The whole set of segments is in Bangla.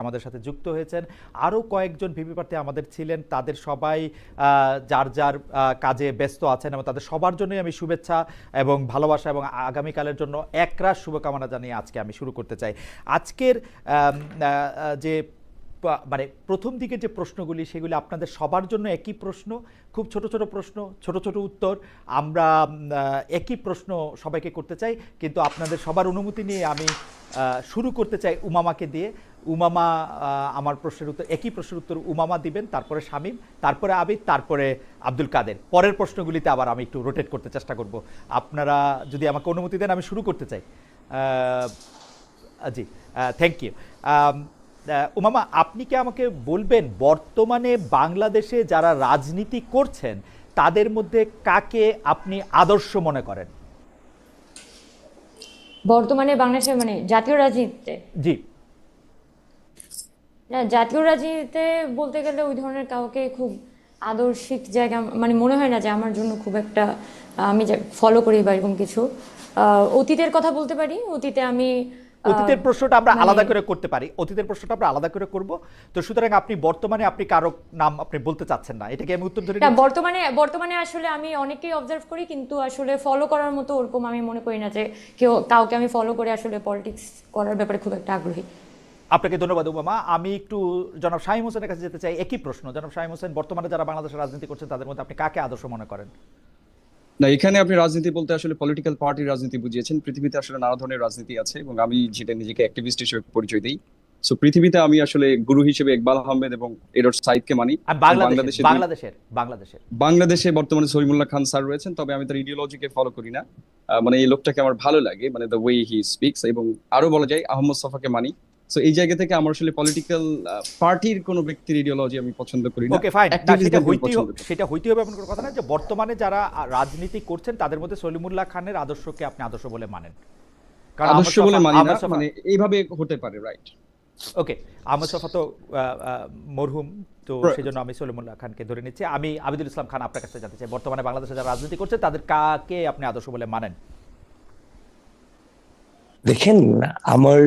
আমাদের সাথে যুক্ত হয়েছেন। আরও কয়েকজন ভিপি প্রার্থী আমাদের ছিলেন, তাদের সবাই যার যার কাজে ব্যস্ত আছেন এবং তাদের সবার জন্যই আমি শুভেচ্ছা এবং ভালোবাসা এবং আগামীকালের জন্য একরাশ শুভকামনা জানিয়ে আজকে আমি শুরু করতে চাই। আজকের যে মানে প্রথম দিকের যে প্রশ্নগুলি সেগুলি আপনাদের সবার জন্য একই প্রশ্ন, খুব ছোট ছোট প্রশ্ন, ছোট ছোট উত্তর। আমরা একই প্রশ্ন সবাইকে করতে চাই, কিন্তু আপনাদের সবার অনুমতি নিয়ে আমি শুরু করতে চাই উমামাকে দিয়ে। উমামা আমার প্রশ্নের উত্তর, একই প্রশ্নের উত্তর উমামা দিবেন, তারপরে শামীম, তারপরে আবিদ, তারপরে আব্দুল কাদের। পরের প্রশ্নগুলিতে আবার আমি একটু রোটেট করতে চেষ্টা করব। আপনারা যদি আমাকে অনুমতি দেন আমি শুরু করতে চাই। জি, থ্যাংক ইউ। উমামা, আপনি কি আমাকে বলবেন বর্তমানে বাংলাদেশে যারা রাজনীতি করছেন তাদের মধ্যে কাকে আপনি আদর্শ মনে করেন? বর্তমানে বাংলাদেশে মানে জাতীয় রাজনীতিতে? জি, না, জাতীয় রাজনীতিতে বলতে গেলে ওই ধরনের কাউকে খুব আদর্শিক জায়গা মানে মনে হয় না যে আমার জন্য খুব একটা আমি ফলো করি বা এরকম কিছু। অতীতের কথা বলতে পারি। অতীতে আমি অতীতের প্রশ্নটা আমরা আলাদা করে করতে পারি, অতীতের প্রশ্নটা আমরা আলাদা করে করব। তো সুতরাং আপনি বর্তমানে আপনি কারো নাম আপনি বলতে চাচ্ছেন না, এটাকে আমি উত্তর ধরে না, নিচ্ছি। বর্তমানে আসলে আমি অনেকেই অবজার্ভ করি, কিন্তু আসলে ফলো করার মতো ওরকম আমি মনে করি না যে কাউকে আমি ফলো করে আসলে পলিটিক্স করার ব্যাপারে খুব একটা আগ্রহী। আপনাকে ধন্যবাদ উমামা। আমি একটু জনাব শামীম হোসেনের কাছে যেতে চাই। একই প্রশ্ন, জনাব শামীম হোসেন, বর্তমানে যারা বাংলাদেশের রাজনীতি করছেন তাদের মধ্যে আপনি কাকে আদর্শ মনে করেন? না, এখানে আপনি রাজনীতি বলতে আসলে পলিটিক্যাল পার্টির রাজনীতি বুঝিয়েছেন। পৃথিবীতে আসলে নানা ধরনের রাজনীতি আছে এবং আমি যেটা নিজেকে অ্যাক্টিভিস্ট হিসেবে পরিচয় দিই। সো পৃথিবীতে আমি আসলে গুরু হিসেবে ইকবাল আহমেদ এবং এডওয়ার্ড সাইদকে মানি। বাংলাদেশের বাংলাদেশের বাংলাদেশের বাংলাদেশে বর্তমানে সলিমুল্লাহ খান স্যার রয়েছেন, তবে আমি তার ইডিওলজিকে ফলো করি না। মানে এই লোকটাকে আমার ভালো লাগে, মানে দ্য ওয়ে হি স্পিক্স। এবং আরো বলা যায় আহমদ সফাকে মানি। সো এই জায়গা থেকে আমার আসলে পলিটিক্যাল পার্টির কোনো ব্যক্তির ইডিওলজি আমি পছন্দ করি না। ওকে, ফাইন। সেটা হইতে হবে এমন কোনো কথা না, যে বর্তমানে যারা রাজনীতি করছেন তাদের মধ্যে সলিমুল্লাহ খানের আদর্শকে আপনি আদর্শ বলে মানেন? কারণ আদর্শ বলে মানি না, মানে এইভাবে হতে পারে, রাইট? ওকে, আহমদ শফা তো মরহুম, তো সেজন্য আমি সলিমুল্লাহ খানকে ধরে নিচ্ছি। আমি আবিদুল ইসলাম খান আপনার কাছে জানতে চাই, বর্তমানে বাংলাদেশে যারা রাজনীতি করছে তাদের কাকে আপনি আদর্শ বলে মানেন? দেখেন, আমার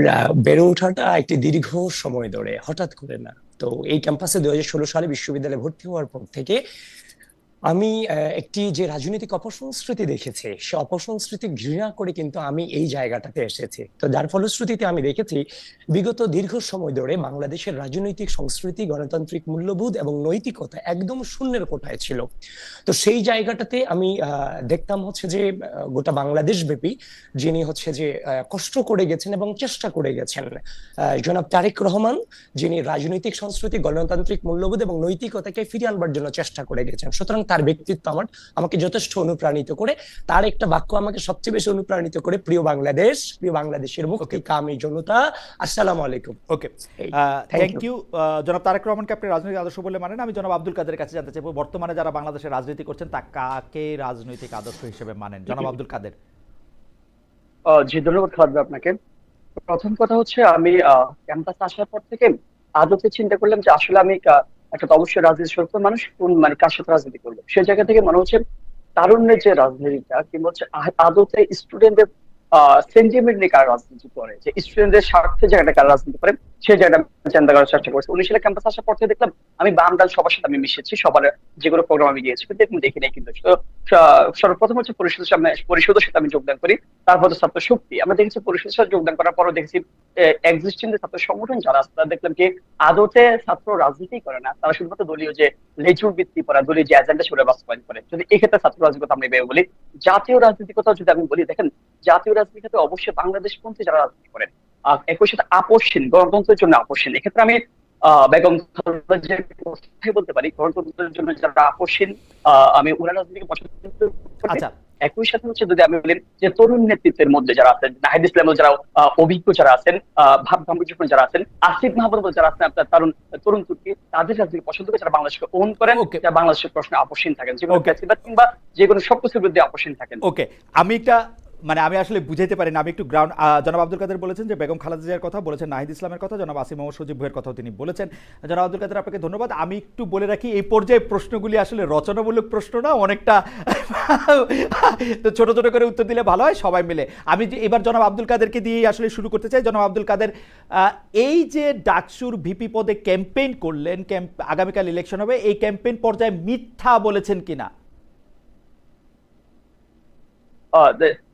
বেড়ে ওঠাটা একটি দীর্ঘ সময় ধরে, হঠাৎ করে না। তো এই ক্যাম্পাসে 2016 সালে বিশ্ববিদ্যালয়ে ভর্তি হওয়ার পর থেকে আমি একটি যে রাজনৈতিক অপসংস্কৃতি দেখেছি, সে অপসংস্কৃতি ঘৃণা করে কিন্তু আমি এই জায়গাটাতে এসেছি। তো যার ফলশ্রুতিতে আমি দেখেছি বিগত দীর্ঘ সময় ধরে বাংলাদেশের রাজনৈতিক সংস্কৃতি, গণতান্ত্রিক মূল্যবোধ এবং নৈতিকতা একদম শূন্যের কোঠায় ছিল। তো সেই জায়গাটাতে আমি দেখতাম হচ্ছে যে গোটা বাংলাদেশ ব্যাপী যিনি হচ্ছে যে কষ্ট করে গেছেন এবং চেষ্টা করে গেছেন, জনাব তারেক রহমান, যিনি রাজনৈতিক সংস্কৃতি, গণতান্ত্রিক মূল্যবোধ এবং নৈতিকতাকে ফিরিয়ে আনবার জন্য চেষ্টা করে গেছেন। সুতরাং তার ব্যক্তিত্ব আমাকে যথেষ্ট অনুপ্রাণিত করে। তার একটা বাক্য আমাকে সবচেয়ে বেশি অনুপ্রাণিত করে, প্রিয় বাংলাদেশ, প্রিয় বাংলাদেশের মুক্তিকামী জনতা, আসসালামু আলাইকুম। ওকে, থ্যাংক ইউ। জনাব তারেক রহমানকে আপনি রাজনৈতিক আদর্শ বলে মানেন। আমি জনাব আব্দুল কাদের কাছে জানতে চাইবো, বর্তমানে যারা বাংলাদেশে রাজনীতি করছেন তা কাকে রাজনৈতিক আদর্শ হিসেবে মানেন? জনাব আব্দুল কাদের। জি, ধন্যবাদ খালেদ আপনাকে। প্রথম কথা হচ্ছে, আমি ক্যাম্পাসে আসার পর থেকে আদতে চিন্তা করলাম যে আসলে আমি একটা তো অবশ্যই রাজনীতি সত্য মানুষ, কোন মানে কার সাথে রাজনীতি করবো সেই জায়গা থেকে মনে হচ্ছে তারুণ্যের যে রাজনীতিটা, কিংবা হচ্ছে আদতে স্টুডেন্টদের সেন্টিমেন্ট নিয়ে কারা রাজনীতি করে, যে স্টুডেন্টদের স্বার্থে জায়গাটা কারা রাজনীতি করে সেই জায়গাটা চিন্তা করার চেষ্টা করছি। 19 সালে ক্যাম্পাসে আসার পর থেকে দেখলাম আমি বাম ডাল সবার সাথে আমি মিশেছি, সবার যেগুলো প্রোগ্রাম আমি গিয়েছি, কিন্তু এরকম দেখি নাই। কিন্তু সর্বপ্রথম হচ্ছে পরিষদের সাথে আমি যোগদান করি, তারপর তো ছাত্র শক্তি। আমরা দেখেছি পরিষদের সাথে যোগদান করার পরও দেখেছি এক্সিস্টিং যে ছাত্র সংগঠন যারা আছে তারা দেখলাম কি আদতে ছাত্র রাজনীতি করে না, তারা শুধুমাত্র দলীয় যে লেজুর ভিত্তি করা, দলীয় যে এজেন্ডা সেগুলো বাস্তবায়ন করে। যদি এক্ষেত্রে ছাত্র রাজনীতি কথা আমি ভেবে বলি, জাতীয় রাজনীতির কথা যদি আমি বলি, দেখেন জাতীয় রাজনীতির ক্ষেত্রে অবশ্যই বাংলাদেশপন্থী যারা রাজনীতি করেন, একই সাথে আপোষহীন, গণতন্ত্রের জন্য আপোষহীন। এক্ষেত্রে আমি বেগম খালেদা কথাই বলতে পারি, গণতন্ত্রের জন্য যারা আপোষহীন, আমি ওনার রাজনীতিকে পছন্দ করি। আচ্ছা, একই সাথে হচ্ছে যদি আমি বলি যে তরুণ নেতৃত্বের মধ্যে যারা আছেন, নাহিদ ইসলাম যারা অভিজ্ঞ যারা আছেন, ভাব গাম্ভীর্যপূর্ণ যারা আছেন, আসিফ মাহমুদ যারা আছেন, আপনার তরুণ তুর্কি, তাদের রাজনীতি পছন্দ করে, যারা বাংলাদেশকে ওন করেন, যারা বাংলাদেশের প্রশ্নে আপোষহীন থাকেন, যেগুলো কিংবা যে কোনো সবকিছুর বিরুদ্ধে আপোষহীন থাকেন। ওকে, আমি একটা মানে আমি আসলে বুঝাইতে পারি না, আমি একটু গ্রাউন্ড। জনাব আব্দুল কাদের বলেছেন যে বেগম খালেদা জিয়ার কথা বলেছেন, নাহিদ ইসলামের কথা, জনাব আসিম মোহাম্মদ সজীব ভুঁইয়ের কথাও তিনি বলেছেন। জনাব আব্দুল কাদের আপনাকে ধন্যবাদ। আমি একটু বলে রাখি, এই পর্যায়ে প্রশ্নগুলি আসলে রচনামূলক প্রশ্ন না, অনেকটা তো ছোট ছোট করে উত্তর দিলে ভালো হয় সবাই মিলে। আমি যে এবার জনাব আব্দুল কাদেরকে দিয়ে আসলে শুরু করতে চাই। জনাব আব্দুল কাদের, এই যে ডাকসুর ভিপি পদে ক্যাম্পেইন করলেন, আগামীকাল ইলেকশন হবে, এই ক্যাম্পেইন পর্যায়ে মিথ্যা বলেছেন কিনা?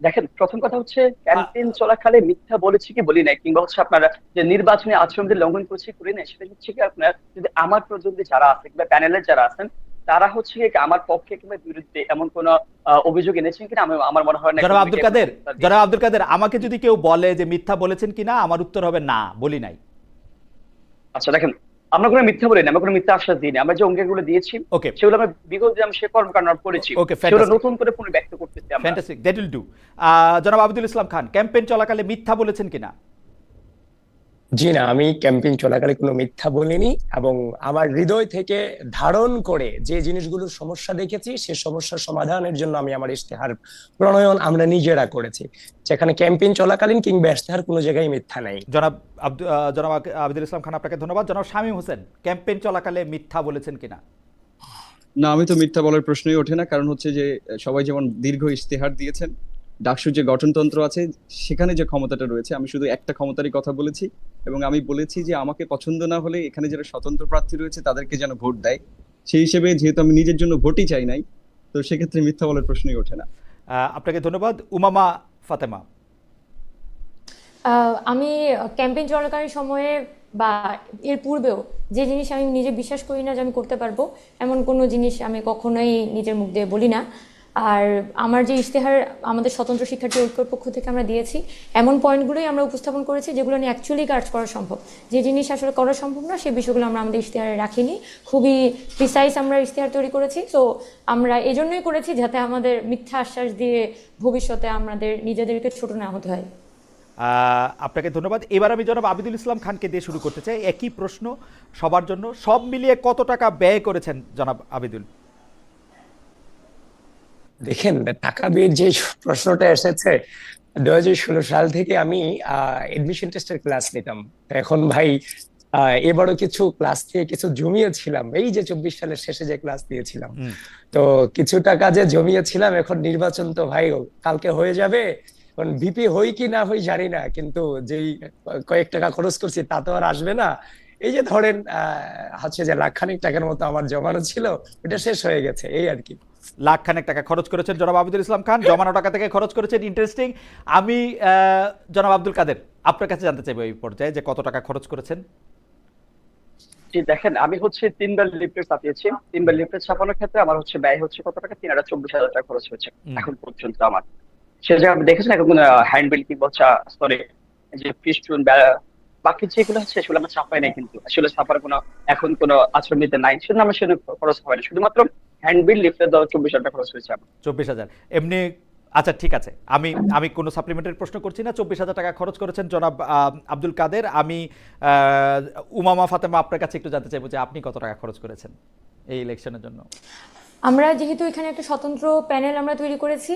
দেখেন, প্রথম কথা হচ্ছে ক্যাম্পেইন চলাকালে মিথ্যা বলেছি কি বলি নাই, কিংবা হচ্ছে আপনারা যে নির্বাচনী আচরণবিধি লঙ্ঘন করেছি করি নাই, সেটা হচ্ছে কি আপনার যদি আমার প্রতিদ্বন্দ্বী যারা আছে কিংবা প্যানেলের যারা আছেন তারা হচ্ছে কি আমার পক্ষে কিংবা বিরুদ্ধে এমন কোন অভিযোগ এনেছেন কিনা আমি আমার মনে হয় না। জনাব আব্দুল কাদের, জনাব আব্দুল কাদের, আমাকে যদি কেউ বলে যে মিথ্যা বলেছেন কিনা, আমার উত্তর হবে না, বলি নাই। আচ্ছা দেখেন, আমরা কোনো মিথ্যা বলি না, আমরা কোনো মিথ্যা আশ্বাস দিই না। আমরা যে অঙ্গগুলো দিয়েছি ওকে, সেগুলো আমরা বিগত দিনে সে কর্মকাণ্ড করেছি, ওকে, সেগুলো নতুন করে পুনর্ব্যক্ত করতেছি আমরা। Fantastic, that will do. জনাব আব্দুল ইসলাম খান, ক্যাম্পেইন চলাকালে মিথ্যা বলেছেন কিনা? জি না, আমি ক্যাম্পেইন চলাকালে কোনো মিথ্যা বলিনি, এবং আমার হৃদয় থেকে ধারণ করে যে জিনিসগুলোর সমস্যা দেখেছি সে সমস্যার সমাধানের জন্য আমি আমার ইশতেহার প্রণয়ন আমরা নিজেরা করেছি, যেখানে ক্যাম্পেইন চলাকালীন কিংবা ইশতেহার কোনো জায়গায় মিথ্যা নাই। জনাব আব্দুল ইসলাম খান আপনাকে ধন্যবাদ। জনাব শামীম হোসেন, ক্যাম্পেইন চলাকালে মিথ্যা বলেছেন কিনা? না, আমি তো মিথ্যা বলার প্রশ্নই ওঠে না, কারণ হচ্ছে যে সবাই যেমন দীর্ঘ ইশতেহার দিয়েছেন, ডাকসুর যে গঠনতন্ত্র আছে সেখানে যে ক্ষমতাটা রয়েছে, আমি শুধু একটা ক্ষমতারই কথা বলেছি, এবং আমি বলেছি যে আমাকে পছন্দ না হলে এখানে যারা স্বতন্ত্র প্রার্থী রয়েছে তাদেরকে যেন ভোট দেয়। সেই হিসেবে যেহেতু আমি নিজের জন্য ভোটই চাই নাই, তো সেক্ষেত্রে মিথ্যা বলার প্রশ্নই ওঠে না। আপনাকে ধন্যবাদ। উমামা ফাতেমা। আমি ক্যাম্পেইন চলাকালীন সময়ে বা এর পূর্বেও যে জিনিস আমি নিজে বিশ্বাস করি না যে আমি করতে পারবো, এমন কোনো জিনিস আমি কখনোই নিজের মুখ দিয়ে বলি না। আর আমার যে ইশতেহার আমাদের স্বতন্ত্র শিক্ষার্থী ঐক্যর পক্ষ থেকে আমরা দিয়েছি, এমন পয়েন্টগুলোই আমরা উপস্থাপন করেছি যেগুলো নিয়ে অ্যাকচুয়ালি কাজ করা সম্ভব। যে জিনিস আসলে করা সম্ভব না সেই বিষয়গুলো আমরা আমাদের ইশতেহারে রাখিনি, খুবই প্রিসাইজ আমরা ইশতেহার তৈরি করেছি। তো আমরা এই জন্যই করেছি যাতে আমাদের মিথ্যা আশ্বাস দিয়ে ভবিষ্যতে আমাদের নিজেদেরকে ছোট না হতে হয়। আপনাকে ধন্যবাদ। এবার আমি জনাব আবিদুল ইসলাম খানকে দিয়ে শুরু করতে চাই। একই প্রশ্ন সবার জন্য, সব মিলিয়ে কত টাকা ব্যয় করেছেন জনাব আবিদুল? দেখেন, টাকা ব্যয়ের যে প্রশ্নটা এসেছে, 2016 সাল থেকে আমি এডমিশন টেস্টের ক্লাস নিতাম। এখন ভাই এবারও কিছু ক্লাস থেকে কিছু জমিয়েছিলাম, এই যে 24 সালের শেষে যে ক্লাস দিয়েছিলাম, তো কিছু টাকা যে জমিয়েছিলাম, এখন নির্বাচন তো ভাই কালকে হয়ে যাবে, এখন ভিপি হই কি না হই জানি না, কিন্তু যেই কয়েক টাকা খরচ করছি তা তো আর আসবে না। এই যে ধরেন হচ্ছে যে লাখখানিক টাকার মতো আমার জমানো ছিল, ওটা শেষ হয়ে গেছে, এই আর কি। লাখখানেক টাকা খরচ করেছেন জনাব আবিদুল ইসলাম খান, জমানো টাকা থেকে খরচ করেছেন। ইন্টারেস্টিং। আমি জনাব আব্দুল কাদের আপনার কাছে জানতে চাইবো এই পর্যায়ে যে কত টাকা খরচ করেছেন? জি দেখেন, আমি হচ্ছে 3বার লিফলেট ছাপিয়েছি। 3বার লিফলেট ছাপানোর ক্ষেত্রে আমার হচ্ছে ব্যয় হচ্ছে কত টাকা, 3,24,000 টাকা খরচ হয়েছে এখন পর্যন্ত আমার। সে জায়গায় দেখেছেন এখন কোন হ্যান্ডবিল কিংবা সরি যে ফিস্টুন বাকি যেগুলো হচ্ছে সেগুলো আমরা ছাপাই নাই, কিন্তু আসলে ছাপার কোনো এখন কোনো আচরণবিধি নাই, সেজন্য আমার সেজন্য খরচ হয় না। শুধুমাত্র হ্যান্ডবিল লিফলেট 24,000 টাকা খরচ হয়েছে আমার। 24,000 এমনি? আচ্ছা ঠিক আছে, আমি কোনো সাপ্লিমেন্টারি প্রশ্ন করছি না। 24,000 টাকা খরচ করেছেন জনাব আব্দুল কাদের। আমি উমামা ফাতেমা আপনার কাছে একটু জানতে চাইবো যে আপনি কত টাকা খরচ করেছেন এই ইলেকশনের জন্য? আমরা যেহেতু এখানে একটা স্বতন্ত্র প্যানেল আমরা তৈরি করেছি,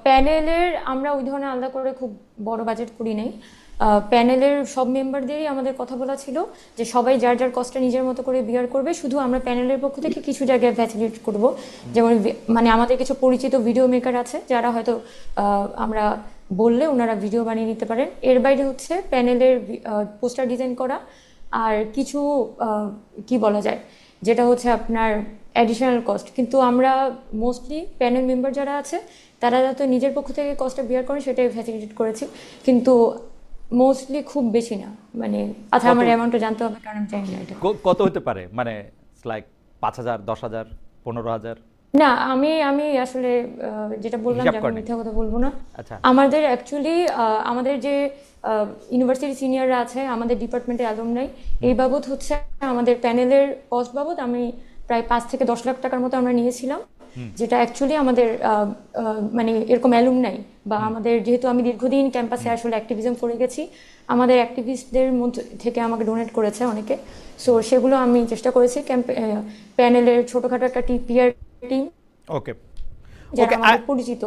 প্যানেলের আমরা ওই ধরনের আলাদা করে খুব বড় বাজেট করি নাই। প্যানেলের সব মেম্বারদেরই আমাদের কথা বলা ছিল যে সবাই যার যার কষ্টটা নিজের মতো করে বিয়ার করবে, শুধু আমরা প্যানেলের পক্ষ থেকে কিছু জায়গায় ফ্যাসিলিটেট করব। যেমন মানে আমাদের কিছু পরিচিত ভিডিও মেকার আছে যারা হয়তো আমরা বললে ওনারা ভিডিও বানিয়ে নিতে পারেন। এর বাইরে হচ্ছে প্যানেলের পোস্টার ডিজাইন করা, আর কিছু কি বলা যায় যেটা হচ্ছে আপনার অ্যাডিশনাল কস্ট। কিন্তু আমরা মোস্টলি প্যানেল মেম্বার যারা আছে তারা যাতে নিজের পক্ষ থেকে কস্টটা বিয়ার করেন সেটাই ফ্যাসিলিটেট করেছি, কিন্তু মোস্টলি খুব বেশি না। মানে আচ্ছা, আমার অ্যামাউন্টটা জানতে হবে কারণ আমি জানি না এটা কত হতে পারে, মানে লাইক 5,000, 10,000, 15,000? না, আমি আসলে যেটা বললাম যে আমি মিথ্যা কথা বলবো না। আচ্ছা, আমাদের অ্যাকচুয়ালি আমাদের যে ইউনিভার্সিটি সিনিয়ররা আছে, আমাদের ডিপার্টমেন্টের অ্যালুমনাই, এই বাবদ হচ্ছে আমাদের প্যানেলের কস্ট বাবদ আমি প্রায় 5 থেকে 10 লাখ টাকার মতো আমরা নিয়েছিলাম, যেটা অ্যাকচুয়ালি আমাদের মানে এরকম অ্যালুমনাই বা আমাদের, যেহেতু আমি দীর্ঘদিন ক্যাম্পাসে আসলে অ্যাক্টিভিজম করে গেছি, আমাদের অ্যাক্টিভিস্টদের মধ্যে থেকে আমাকে ডোনেট করেছে অনেকে। সো সেগুলো আমি চেষ্টা করেছি প্যানেলের ছোটখাটো একটা পিআর টিম, ওকে, যারা আমাদের পরিচিত,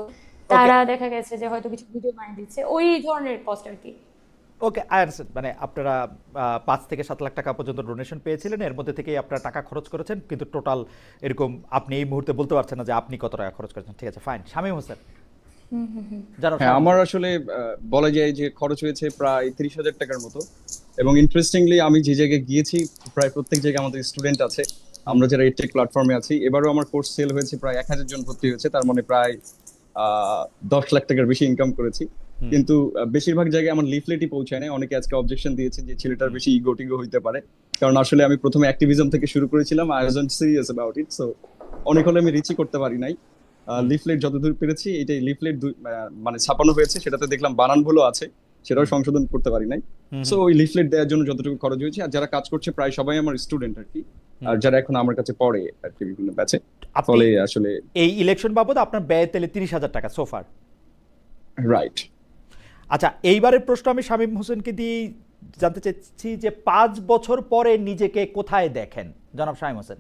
তারা দেখা গেছে যে হয়তো কিছু ভিডিও বানিয়ে দিচ্ছে, ওই ধরনের কস্ট আর কি। ওকে, আই আন্ডারস্ট্যান্ড। মানে আপনারা 5 থেকে 7 লাখ টাকা পর্যন্ত ডোনেশন পেয়েছিলেন, এর মধ্যে থেকেই আপনারা টাকা খরচ করেছেন, কিন্তু টোটাল এরকম আপনি এই মুহূর্তে বলতে পারছেন না যে আপনি কত টাকা খরচ করেছেন। ঠিক আছে, ফাইন। শামীম হোসেন, জানো হ্যাঁ, আমার আসলে বলা যায় যে খরচ হয়েছে প্রায় 30,000 টাকার মতো। এবং ইন্টারেস্টিংলি আমি যে জায়গায় গিয়েছি প্রায় প্রত্যেক জায়গায় আমাদের স্টুডেন্ট আছে, আমরা যারা এডটেক প্ল্যাটফর্মে আছি। এবারও আমার কোর্স সেল হয়েছে, প্রায় 1000 জন ভর্তি হয়েছে, তার মানে প্রায় 10 লাখ টাকার বেশি ইনকাম করেছি। কিন্তু বেশিরভাগ জায়গায় আমার লিফলেটই পৌঁছায় না। অনেকে আজকে অবজেকশন দিয়েছে যে ছেলেটার বেশি ইগো টিগো হইতে পারে, কারণ আসলে আমি প্রথমে অ্যাক্টিভিজম থেকে শুরু করেছিলাম, I wasn't serious about it. So অনেক হলে আমি রিচই করতে পারি নাই। লিফলেট যতদূর পেরেছি, এটাই লিফলেট মানে ছাপানো হয়েছে, সেটাতে দেখলাম বানান ভুলও আছে, সেটাও সংশোধন করতে পারি নাই। সো ওই লিফলেট দেওয়ার জন্য যতটুকু খরচ হয়েছে। আর যারা কাজ করছে প্রায় সবাই আমার স্টুডেন্ট আর কি, আর যারা এখন আমার কাছে পড়ে আর কি বিভিন্ন ব্যাচে। আপনি ফলে আসলে এই ইলেকশন বাবদ আপনার ব্যয় তাহলে 30,000 টাকা সোফার। রাইট। আচ্ছা, এইবারের প্রশ্ন আমি শামীম হোসেনকে দিয়ে জানতে চাচ্ছি যে 5 বছর পরে নিজেকে কোথায় দেখেন, জনাব শামীম হোসেন?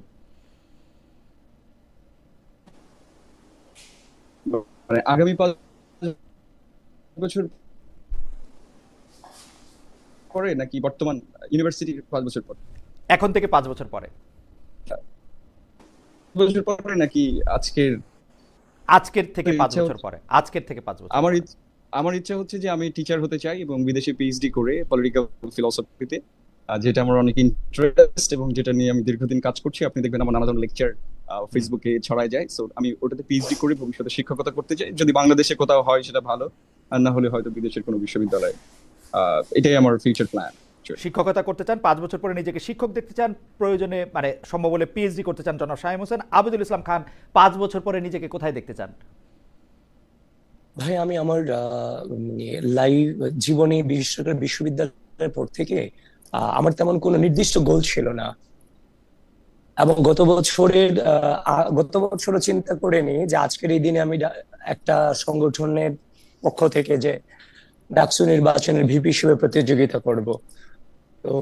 মানে আগামী 5 বছর পরে নাকি বর্তমান ইউনিভার্সিটির 5 বছর পরে? এখন থেকে 5 বছর পরে। 5 বছর পরে নাকি আজকের থেকে 5 ইচ্ছা বছর পরে। আজকের থেকে 5 বছর আমার পরে। আমার ইচ্ছা হচ্ছে যে আমি টিচার হতে চাই এবং বিদেশে পিএইচডি করে পলিটিক্যাল ফিলোসফিতে, যেটা আমার অনেক ইন্টারেস্ট এবং যেটা নিয়ে আমি দীর্ঘদিন কাজ করছি। আপনি দেখবেন আমার নানা ধরনের লেকচার ফেসবুকে ছড়ায় যায়। সো আমি ওটাতে পিএইচডি করে ভবিষ্যতে শিক্ষকতা করতে চাই। যদি বাংলাদেশে কোথাও হয় সেটা ভালো, আর না হলে হয়তো বিদেশের কোনো বিশ্ববিদ্যালয়ে। এটাই আমার ফিউচার প্ল্যান। শিক্ষকতা করতে চান, 5 বছর পরে নিজেকে শিক্ষক দেখতে চান, প্রয়োজনে মানে সম্ভব হলে পিএইচডি করতে চান জনাব শামীম হোসেন। আবিদুল ইসলাম খান, 5 বছর পরে নিজেকে কোথায় দেখতে চান? ভাই, আমি আমার লাইভ জীবনে, বিশেষ করে বিশ্ববিদ্যালয়ের পর থেকে আমার তেমন কোনো নির্দিষ্ট গোল ছিল না। এবং গত বছরও চিন্তা করিনি যে আজকের এই দিনে আমি একটা সংগঠনের পক্ষ থেকে যে ডাকসু নির্বাচনের ভিপি হিসেবে প্রতিযোগিতা করব। তো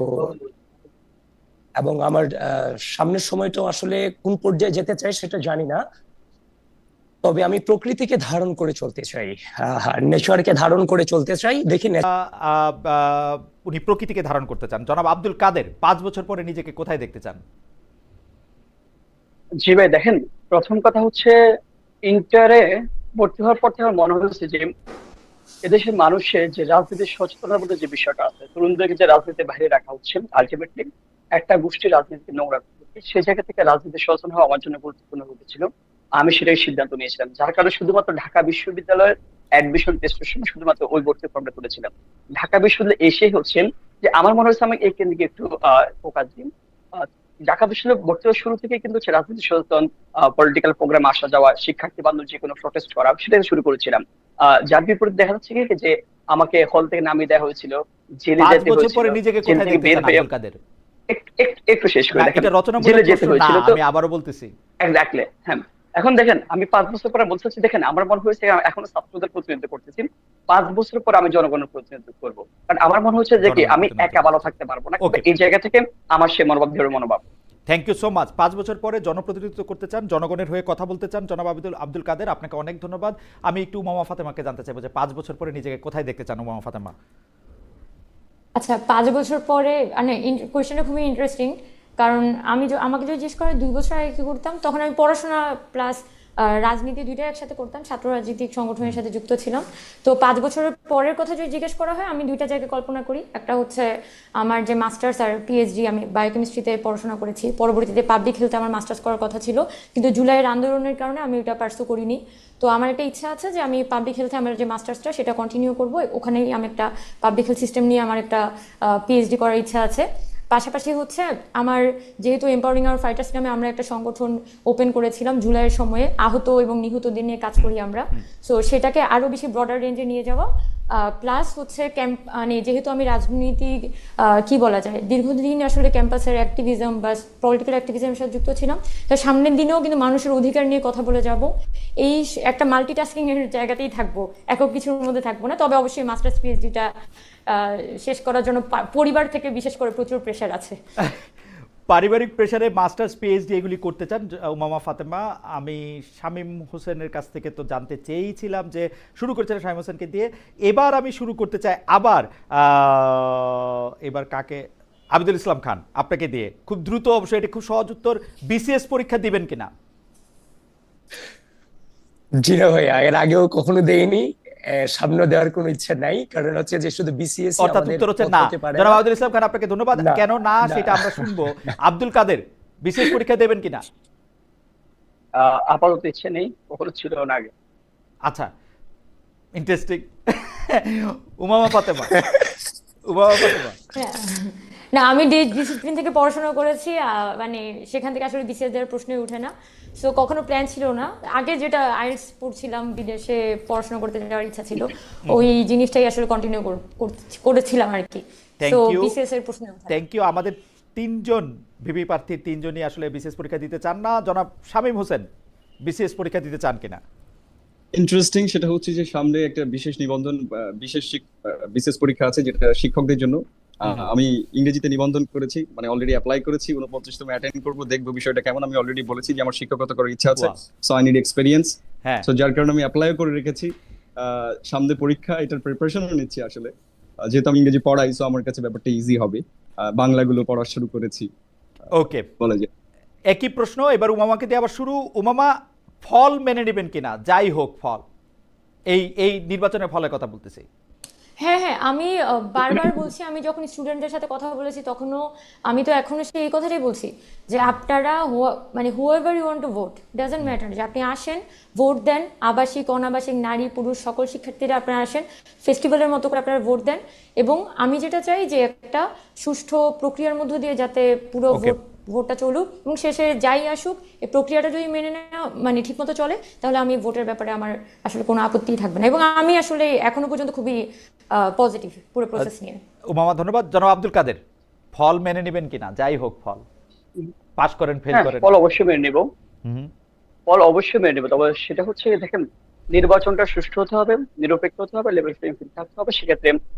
এবং আমার সামনের সময়টা আসলে কোন পর্যায়ে যেতে চাই সেটা জানি না, তবে আমি প্রকৃতিকে ধারণ করে চলতে চাই, নেচারকে ধারণ করে চলতে চাই। দেখি উনি প্রকৃতিকে ধারণ করতে চান। জনাব আব্দুল কাদের, 5 বছর পরে নিজেকে কোথায় দেখতে চান? জি ভাই, দেখেন, প্রথম কথা হচ্ছে ইন্টারে ভর্তি হওয়ার পর থেকে আমার মনে হয়েছে যে এদেশের মানুষের যে রাজনীতির সচেতনতার মধ্যে যে বিষয়টা আছে, তরুণদেরকে যে রাজনীতির বাইরে রাখা হচ্ছে, আলটিমেটলি একটা গোষ্ঠীর রাজনীতিকে নোংরা করছে, সেই জায়গা থেকে রাজনীতি সচেতন হওয়া আমার জন্য গুরুত্বপূর্ণ হয়েছিল। আমি সেটাই সিদ্ধান্ত নিয়েছিলাম, যার কারণে শুধুমাত্র ঢাকা বিশ্ববিদ্যালয়ের অ্যাডমিশন টেস্টের সময় শুধুমাত্র ওই ভর্তি ফর্মটা তুলেছিলাম। ঢাকা বিশ্ববিদ্যালয়ে এসেই হচ্ছেন যে আমার মনে হচ্ছে আমি এই কেন্দ্রে একটু ফোকাস দিই। আহ, ঢাকা বিশ্ববিদ্যালয়ে ভর্তি হওয়ার শুরু থেকে কিন্তু হচ্ছে রাজনীতি সচেতন, পলিটিক্যাল প্রোগ্রাম আসা যাওয়া, শিক্ষার্থী বান্ধব যে কোনো প্রটেস্ট করা, সেটাই শুরু করেছিলাম। যার বিপরীতে দেখা যাচ্ছে কি যে আমাকে হল থেকে নামিয়ে দেওয়া হয়েছিল, জেলে 5 যেতে বছর পরে হয়েছিল, নিজেকে জেল কোথায় থেকে দেখতে বের চান হয়ে আব্দুল কাদের? একটু শেষ করে না, দেখেন, এটা জেলে রচনামূলক যেতে প্রশ্ন না, হয়েছিল। তো আমি আবারও বলতেছি। এক্স্যাক্টলি, হ্যাঁ। এখন দেখেন, আমি 5 বছর পরে বলতে চাচ্ছি, দেখেন আমার মনে হয়েছে এখনো ছাত্রদের প্রতিনিধিত্ব করতেছি, 5 বছর পর আমি জনগণের প্রতিনিধিত্ব করবো। কারণ আমার মনে হচ্ছে যে কি আমি একা ভালো থাকতে পারবো না, Okay. এই জায়গা থেকে আমার সে মনোভাব, দৃঢ় মনোভাব। Thank you so much. 5 বছর পরে জনপ্রতিনিধিত্ব করতে চান, জনগণের হয়ে কথা বলতে চান জনাব আব্দুল কাদের, আপনাকে অনেক ধন্যবাদ। আমি একটু উমামা ফাতেমাকে জানতে চাইবো যে 5 বছর পরে নিজেকে কোথায় দেখতে চান উমামা ফাতেমা? আচ্ছা, 5 বছর পরে মানে কোয়েশ্চেনটা খুবই ইন্টারেস্টিং, কারণ আমাকে যদি জিজ্ঞেস করে 2 বছর আগে কি করতাম, তখন আমি পড়াশোনা প্লাস রাজনীতি দুইটাই একসাথে করতাম, ছাত্র রাজনৈতিক সংগঠনের সাথে যুক্ত ছিলাম। তো 5 বছরের পরের কথা যদি জিজ্ঞেস করা হয়, আমি দুইটা জায়গায় কল্পনা করি। একটা হচ্ছে আমার যে মাস্টার্স আর পিএইচডি, আমি বায়োকেমিস্ট্রিতে পড়াশোনা করেছি, পরবর্তীতে পাবলিক হেলথে আমার মাস্টার্স করার কথা ছিল, কিন্তু জুলাইয়ের আন্দোলনের কারণে আমি ওটা পার্সু করিনি। তো আমার একটা ইচ্ছা আছে যে আমি পাবলিক হেলথে আমার যে মাস্টার্সটা সেটা কন্টিনিউ করবো, ওখানেই আমি একটা পাবলিক হেলথ সিস্টেম নিয়ে আমার একটা পিএইচডি করার ইচ্ছা আছে। পাশাপাশি হচ্ছে আমার যেহেতু এম্পাওয়ারিং আওয়ার ফাইটার্স নামে আমরা একটা সংগঠন ওপেন করেছিলাম জুলাইয়ের সময়ে, আহত এবং নিহতদের নিয়ে কাজ করি আমরা। সো সেটাকে আরো বেশি ব্রডার রেঞ্জে নিয়ে যাওয়া, প্লাস হচ্ছে মানে যেহেতু আমি রাজনীতিক কি বলা যায় দীর্ঘদিন আসলে ক্যাম্পাসের অ্যাক্টিভিজম বা পলিটিক্যাল অ্যাক্টিভিজমের সাথে যুক্ত ছিলাম, তো সামনের দিনেও কিন্তু মানুষের অধিকার নিয়ে কথা বলে যাব। এই একটা মাল্টিটাস্কিং এর জায়গাতেই থাকবো, একক কিছুর মধ্যে থাকবো না। তবে অবশ্যই মাস্টার্স পিএইচডিটা শেষ করার জন্য পরিবার থেকে বিশেষ করে প্রচুর প্রেশার আছে। পারিবারিক প্রেসারে মাস্টার্স পিএইচডি এগুলি করতে চান উমামা ফাতেমা। আমি শামীম হোসেনের কাছ থেকে তো জানতে চেয়েছিলাম যে শুরু করেছিলেন শামীম হোসেনকে দিয়ে, এবার আমি শুরু করতে চাই আবার এবার কাকে, আবিদুল ইসলাম খান আপনাকে দিয়ে। খুব দ্রুত, অবশ্যই এটা খুব সহজ উত্তর, বিসিএস পরীক্ষা দিবেন কিনা? জি না ভাইয়া, এর আগেও কখনো দেইনি, সামনে দেওয়ার কোনো ইচ্ছা নাই, কারণ হচ্ছে যে শুধু বিসিএস অর্থাৎ আমাদের উত্তর হচ্ছে পথ না। হতে পারে জনাব না। আবিদুল ইসলাম খান আপনাকে ধন্যবাদ। না, কেন না না। সেটা আমরা শুনবো। আব্দুল কাদের, বিসিএস পরীক্ষা দেবেন কিনা? আপাতত ইচ্ছে নেই, কখনো ছিল না আগে। আচ্ছা, ইন্টারেস্টিং। উমামা ফাতেমা, উমামা ফাতেমা। হ্যাঁ। না, আমি ডিসিপ্লিন থেকে পড়াশোনা করেছি, মানে সেখান থেকে আসলে বিসিএস দেওয়ার প্রশ্নই ওঠে না। সো কখনো প্ল্যান ছিল না। আগে যেটা আইএলটিএস পড়ছিলাম, বিদেশে পড়াশোনা করতে যাওয়ার ইচ্ছা ছিল, ওই জিনিসটাই আসলে কন্টিনিউ করেছিলাম আর কি। Thank so you. বিসিএস এর প্রশ্নই ওঠে না। Thank you. আমাদের তিনজন ভিপি প্রার্থীর তিনজনই আসলে বিসিএস পরীক্ষা দিতে চান না। জনাব শামীম হোসেন, বিসিএস পরীক্ষা দিতে চান কিনা? ইন্টারেস্টিং, সেটা হচ্ছে যে সামনে একটা বিশেষ নিবন্ধন বিশেষ পরীক্ষা আছে যেটা শিক্ষকদের জন্য। আমি ইংরেজিতে নিবন্ধন করেছি, মানে অলরেডি অ্যাপ্লাই করেছি, 49তম অ্যাটেন্ড করবো, দেখবো বিষয়টা কেমন। আমি অলরেডি বলেছি যে আমার শিক্ষকতা করার ইচ্ছা আছে, Wow. So I need experience. হ্যাঁ, সো যার কারণে আমি অ্যাপ্লাই করে রেখেছি। সামনে পরীক্ষা, এটার প্রিপারেশনও নিচ্ছি আসলে। যেহেতু আমি ইংরেজি পড়াই, সো আমার কাছে ব্যাপারটা ইজি হবে। বাংলাগুলো পড়া শুরু করেছি ওকে। বলা যায়। একই প্রশ্ন এবার উমামাকে দিয়ে আবার শুরু। উমামা, ফল মেনে নেবেন কিনা? যাই হোক ফল, এই নির্বাচনের ফলের কথা বলতেছি। হ্যাঁ হ্যাঁ, আমি বারবার বলছি, আমি যখন স্টুডেন্টদের সাথে কথা বলেছি তখনও আমি তো এখনো সেই কথাটাই বলছি যে আপনারা মানে whoever you want to vote, doesn't matter, যে আপনি আসেন, ভোট দেন। আবাসিক, অনাবাসিক, নারী, পুরুষ সকল শিক্ষার্থীরা আপনারা আসেন, ফেস্টিভ্যালের মতো করে আপনারা ভোট দেন। এবং আমি যেটা চাই যে একটা সুষ্ঠু প্রক্রিয়ার মধ্য দিয়ে যাতে পুরো Okay. ভোটটা চলুক, এবং শেষে যাই আসুক এই প্রক্রিয়াটা যদি মেনে নেওয়া মানে ঠিকমতো চলে, তাহলে আমি ভোটের ব্যাপারে আমার আসলে কোনো আপত্তিই থাকবে না। এবং আমি আসলে এখনো পর্যন্ত খুবই পজিটিভ পুরো প্রসেস নিয়ে। উমামা ধন্যবাদ। জনাব আব্দুল কাদের, ফল মেনে নেবেন কিনা? যাই হোক ফল, পাস করেন ফেল হ্যাঁ, করেন। ফল অবশ্যই মেনে নেব, হুম, ফল অবশ্যই মেনে নেব। তবে সেটা হচ্ছে, দেখেন, নির্বাচনটা সুষ্ঠু হতে হবে, নিরপেক্ষ হতে হবে, লেভেল প্লেইং ফিল্ড থাকতে হবে। সেক্ষেত্রে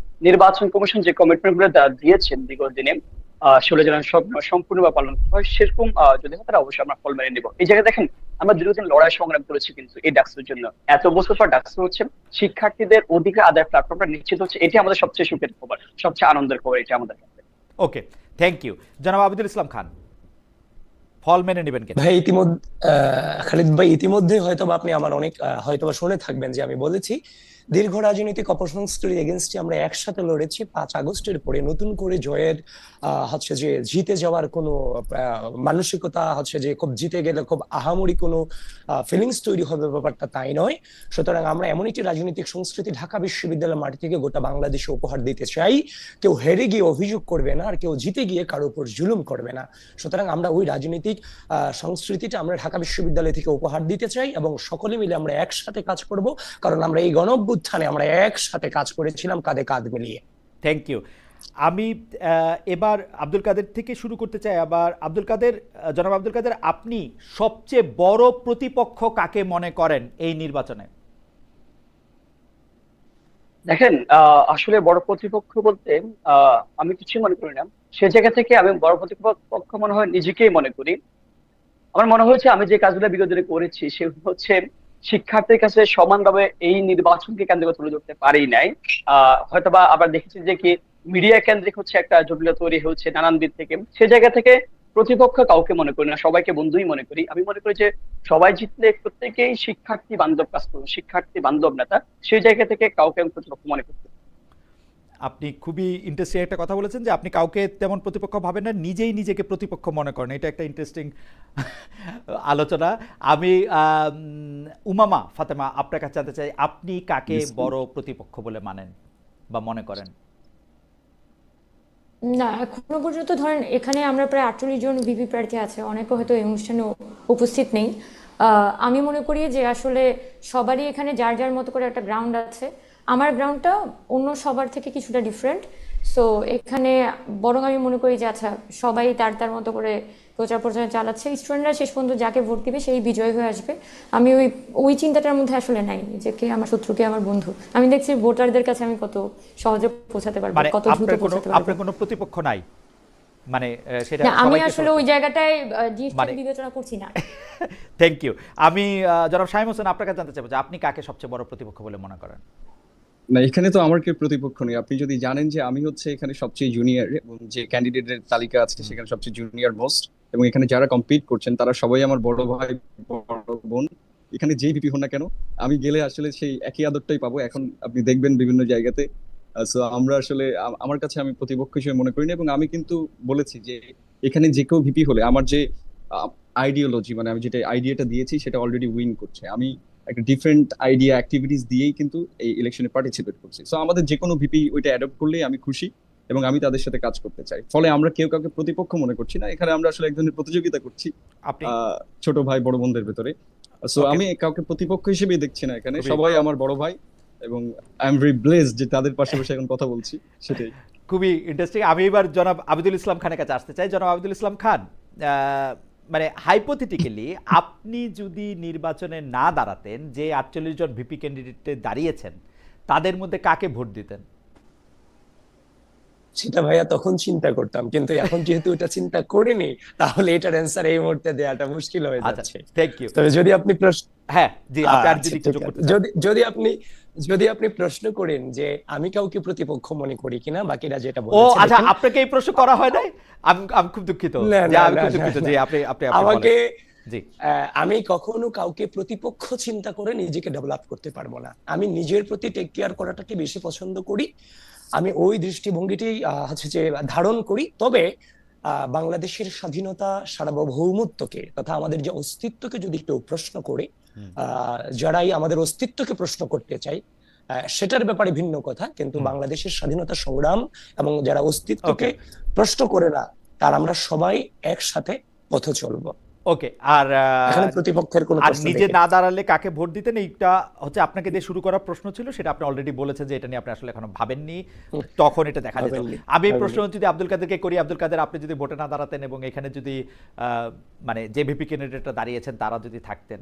নির্বাচন কমিশন যে কমিটমেন্ট গুলো দিয়েছেন বিগত দিনে, 16 জনের সব সম্পূর্ণভাবে পালন করা হয়, সেরকম যদি হয় তাহলে অবশ্যই আমরা ফল মেনে নেব। এই জায়গায় দেখেন, আমরা দীর্ঘদিন লড়াই সংগ্রাম করেছি কিন্তু এই ডাকসুর জন্য। এত বছর পর ডাকসু হচ্ছে, শিক্ষার্থীদের অধিকার আদায়ের প্ল্যাটফর্মটা নিশ্চিত হচ্ছে, এটি আমাদের সবচেয়ে সুখের খবর, সবচেয়ে আনন্দের খবর এটা আমাদের কাছে। ওকে, থ্যাংক ইউ। জনাব আবিদুল ইসলাম খান, ফল মেনে নেবেন কিনা? ভাই ইতিমধ্যে খালিদ ভাই, ইতিমধ্যে হয়তো আপনি আমার অনেক হয়তো শুনে থাকবেন যে আমি বলেছি দীর্ঘ রাজনৈতিক অপসংস্কৃতির এগেনস্টে আমরা একসাথে লড়েছি। 5 আগস্টের পরে নতুন করে জয়ের হচ্ছে যে জিতে যাওয়ার কোনো মানসিকতা হচ্ছে যে খুব জিতে গেলে খুব আহামরি কোনো ফিলিংস তৈরি হবে, ব্যাপারটা তাই নয়। সুতরাং আমরা এমন একটি রাজনৈতিক সংস্কৃতি ঢাকা বিশ্ববিদ্যালয়ের মাটি থেকে গোটা বাংলাদেশে উপহার দিতে চাই। কেউ হেরে গিয়ে অভিযোগ করবে না, আর কেউ জিতে গিয়ে কারো উপর জুলুম করবে না। সুতরাং আমরা ওই রাজনৈতিক সংস্কৃতিটা আমরা ঢাকা বিশ্ববিদ্যালয় থেকে উপহার দিতে চাই, এবং সকলে মিলে আমরা একসাথে কাজ করব, কারণ আমরা এই গণঅভ্যুত্থানে আমরা একসাথে কাজ করেছিলাম কাঁধে কাঁধ মিলিয়ে। Thank you. আমি এবার আব্দুল কাদের থেকে শুরু করতে চাই। আবার আব্দুল কাদের, জনাব আব্দুল কাদের, আপনি সবচেয়ে বড় প্রতিপক্ষ কাকে মনে করেন এই নির্বাচনে? দেখেন, আসলে বড় প্রতিপক্ষ বলতে আমি কিছুই মনে করি না। সে জায়গা থেকে আমি বড় প্রতিপক্ষ মনে হয় নিজেকেই মনে করি। আমার মনে হয়েছে আমি যে কাজগুলো বিগত দিনে করেছি সেগুলো হচ্ছে শিক্ষার্থীর কাছে সমানভাবে এই নির্বাচনকে কেন্দ্র করে তুলে ধরতে পারি নাই। হয়তোবা আবার দেখেছি যে কি মিডিয়া কেন্দ্রিক হচ্ছে একটা জটিলতা তৈরি হচ্ছে নানান দিক থেকে। সে জায়গা থেকে প্রতিপক্ষ কাউকে মনে করি না, সবাইকে বন্ধুই মনে করি। আমি মনে করি যে সবাই জিতলে প্রত্যেকেই শিক্ষার্থী বান্ধব কাজ করুন, শিক্ষার্থী বান্ধব নেতা, সেই জায়গা থেকে কাউকে আমি প্রতিপক্ষ মনে করি। আপনি খুবই ইন্টারেস্টিং একটা কথা বলেছেন যে আপনি কাউকে তেমন প্রতিপক্ষ ভাবেন না, নিজেই নিজেকে প্রতিপক্ষ মনে করেন। এটা একটা ইন্টারেস্টিং আলোচনা। আমি উমামা ফাতেমা আপনার কাছে জানতে চাই, আপনি কাকে বড় প্রতিপক্ষ বলে মানেন বা মনে করেন? না, এখনো পর্যন্ত ধরেন এখানে আমরা প্রায় 48 জন ভিপি প্রার্থী আছে, অনেকে হয়তো এই অনুষ্ঠানে উপস্থিত নেই। আমি মনে করি যে আসলে সবারই এখানে যার যার মতো করে একটা গ্রাউন্ড আছে। আমার গ্রাউন্ডটা অন্য সবার থেকে কিছুটা ডিফারেন্ট। সো এখানে বরং আমি মনে করি যে আচ্ছা, সবাই তার তার মতো করে প্রচার প্রচার চালাচ্ছে, স্টুডেন্টরা শেষ পর্যন্ত যাকে ভোট দিবে সেই বিজয় হয়ে আসবে। আমি ওই চিন্তাটার মধ্যে আসলে নাই যে কে আমার শত্রু কে আমার বন্ধু। আমি দেখছি ভোটারদের কাছে আমি কত সহজে পৌঁছাতে পারবো, মানে কত দ্রুত পৌঁছাতে পারবো। আপনার কোনো প্রতিপক্ষ নাই? মানে সেটা না, আমি সবাইকে আসলে ওই জায়গাটায় জিনিসটা মানে- বিবেচনা করছি না। Thank you. আমি জনাব শামীম হোসেন আপনার কাছে জানতে চাইবো যে আপনি কাকে সবচেয়ে বড় প্রতিপক্ষ বলে মনে করেন? না, এখানে তো আমার কেউ প্রতিপক্ষ নেই। আপনি যদি জানেন যে আমি হচ্ছে এখানে সবচেয়ে জুনিয়র, এবং যে ক্যান্ডিডেটের তালিকা আছে সেখানে সবচেয়ে জুনিয়র মোস্ট, এবং এখানে যারা কম্পিট করছেন তারা সবাই আমার বড় ভাই বড় বোন। এখানে যেই ভিপি হন না কেন, আমি গেলে আসলে সেই একই আদরটাই পাবো। এখন আপনি দেখবেন বিভিন্ন জায়গাতে। সো আমরা আসলে আমার কাছে আমি প্রতিপক্ষ হিসেবে মনে করি না, এবং আমি কিন্তু বলেছি যে এখানে যে কেউ ভিপি হলে আমার যে আইডিওলজি, মানে আমি যেটা আইডিয়াটা দিয়েছি সেটা অলরেডি উইন করছে। আমি একটা ডিফারেন্ট আইডিয়া অ্যাক্টিভিটিস দিয়েই কিন্তু এই ইলেকশনে পার্টিসিপেট করছি। সো আমাদের যে কোনো ভিপি ওইটা অ্যাডপ্ট করলেই আমি খুশি, এবং আমি তাদের সাথে কাজ করতে চাই। ফলে আমরা কেউ কাউকে প্রতিপক্ষ মনে করছি না, এখানে আমরা আসলে এক ধরনের প্রতিযোগিতা করছি আপনি ছোট ভাই বড় বোনদের ভেতরে। So Okay. আমি কাউকে প্রতিপক্ষ হিসেবেই দেখছি না এখানে, খুবই- সবাই আমার বড় ভাই, এবং আই এম ভেরি ব্লেসড যে তাদের পাশাপাশি এখন কথা বলছি, সেটাই। খুবই ইন্টারেস্টিং। আমি এবার জনাব আবিদুল ইসলাম খানের কাছে আসতে চাই। জনাব আবিদুল ইসলাম খান, মানে হাইপোথেটিক্যালি আপনি যদি নির্বাচনে না দাঁড়াতেন, যে 48 জন ভিপি ক্যান্ডিডেটে দাঁড়িয়েছেন তাদের মধ্যে কাকে ভোট দিতেন? সেটা ভাইয়া তখন চিন্তা করতাম, কিন্তু এখন যেহেতু এটা চিন্তা করিনি, তাহলে এটার অ্যান্সার এই মুহূর্তে দেওয়াটা মুশকিল হয়ে আচ্ছা, যাচ্ছে। Thank you. তবে যদি আপনি প্রশ্ন হ্যাঁ জি, আপনি আর আচ্ছা, যদি ঠিক কিছু আছে। করতে চান। যদি আপনি প্রশ্ন করেন যে আমি কাউকে প্রতিপক্ষ মনে করি কিনা, বাকিরা যেটা ও বলেছে, আচ্ছা, দেখেন, আপনাকে এই প্রশ্ন করা হয় নাই? আমি খুব দুঃখিত। না, যে না, আমি খুব না, দুঃখিত না, যে না। আপনি আমাকে বলেন। জি, আমি কখনো কাউকে প্রতিপক্ষ চিন্তা করে নিজেকে ডেভেলপ করতে পারবো না। আমি নিজের প্রতি টেক কেয়ার করাটাকে বেশি পছন্দ করি। আমি ওই দৃষ্টিভঙ্গিটি হচ্ছে যে ধারণ করি। তবে বাংলাদেশের স্বাধীনতা, সার্বভৌমত্বকে তথা আমাদের যে অস্তিত্বকে যদি কেউ প্রশ্ন করে, যারাই আমাদের অস্তিত্বকে প্রশ্ন করতে চাই, সেটার ব্যাপারে ভিন্ন কথা, কিন্তু বাংলাদেশের স্বাধীনতা সংগ্রাম এবং যারা অস্তিত্বকে প্রশ্ন করে না, তার আমরা সবাই একসাথে পথে চলবো। ওকে। আর এখানে প্রতিপক্ষের কোনো আর প্রশ্ন নিজে দেখি না না। দাঁড়ালে কাকে ভোট দিতেন, এইটা হচ্ছে আপনাকে দিয়ে শুরু করার প্রশ্ন ছিল, সেটা আপনি অলরেডি বলেছেন যে এটা নিয়ে আপনি আসলে এখনো ভাবেননি, তখন এটা দেখা যেত। ভাবেননি, আমি এই ভাবেননি। প্রশ্ন যদি আব্দুল কাদেরকে করি, আব্দুল কাদের, আপনি যদি ভোটে না দাঁড়াতেন এবং এখানে যদি মানে যে ভিপি ক্যান্ডিডেটরা দাঁড়িয়েছেন তারা যদি থাকতেন?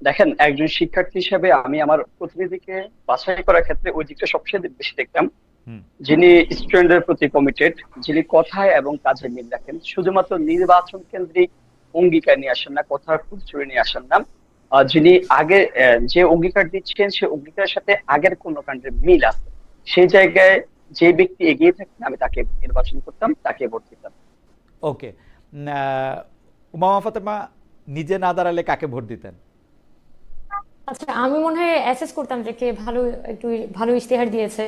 দেখেন, একজন শিক্ষার্থী হিসেবে আমি আমার প্রতিনিধিকে বাছাই করার ক্ষেত্রে ওই দিকটা সবচেয়ে বেশি দেখতাম, হুম, যিনি স্টুডেন্টের প্রতি কমিটেড, যিনি কথায় এবং কাজে মিল রাখেন, শুধুমাত্র নির্বাচন কেন্দ্রিক অঙ্গীকার নিয়ে আসেন না, কথার ফুলচুরি নিয়ে আসেন না, যিনি আগে যে অঙ্গীকার দিচ্ছেন সেই অঙ্গীকারের সাথে আগের কর্মকাণ্ডের মিল আছে, সেই জায়গায় যে ব্যক্তি এগিয়ে থাকেন আমি তাকে নির্বাচন করতাম, তাকে ভোট দিতাম। ওকে। উমামা ফাতেমা, নিজে না দাঁড়ালে কাকে ভোট দিতেন? আচ্ছা, আমি মনে হয় অ্যাসেস করতাম যে কে একটু ভালো ইশতেহার দিয়েছে,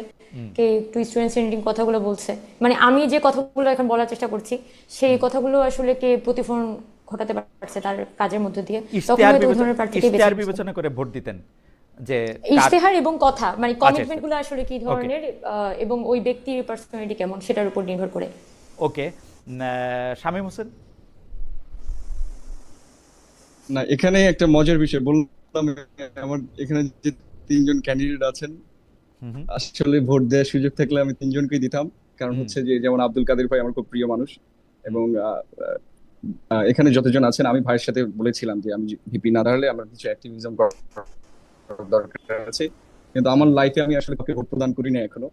কে একটু স্টুডেন্ট সেন্টারিং কথাগুলো বলছে, মানে আমি যে কথাগুলো এখন বলার চেষ্টা করছি সেই কথাগুলো আসলে কে প্রতিফলন ঘটাতে পারছে তার কাজের মধ্যে দিয়ে, তখন হয়তো ওই ধরনের প্রার্থীকে বেছে ইশতেহার নিতাম। বিবেচনা করে ভোট দিতেন যে ইশতেহার এবং কথা, মানে আচ্ছা, কমিটমেন্ট গুলো আসলে কি ধরনের, এবং ওই ব্যক্তির পার্সোনালিটি কেমন সেটার উপর নির্ভর করে। ওকে। শামীম হোসেন, না, এখানে একটা মজার বিষয় বললাম, আমার এখানে যে তিনজন ক্যান্ডিডেট আছেন, আসলে ভোট দেওয়ার সুযোগ থাকলে আমি তিনজনকেই দিতাম। কারণ হচ্ছে যে যেমন আব্দুল কাদের ভাই আমার খুব প্রিয় মানুষ, এবং এখানে যতজন আছেন, আমি ভাইয়ের সাথে বলেছিলাম যে আমি ভিপি না দাঁড়ালে আমার কিছু অ্যাক্টিভিজম করার দরকার আছে, কিন্তু আমার লাইফে আমি আসলে কাউকে ভোট প্রদান করি না এখনো।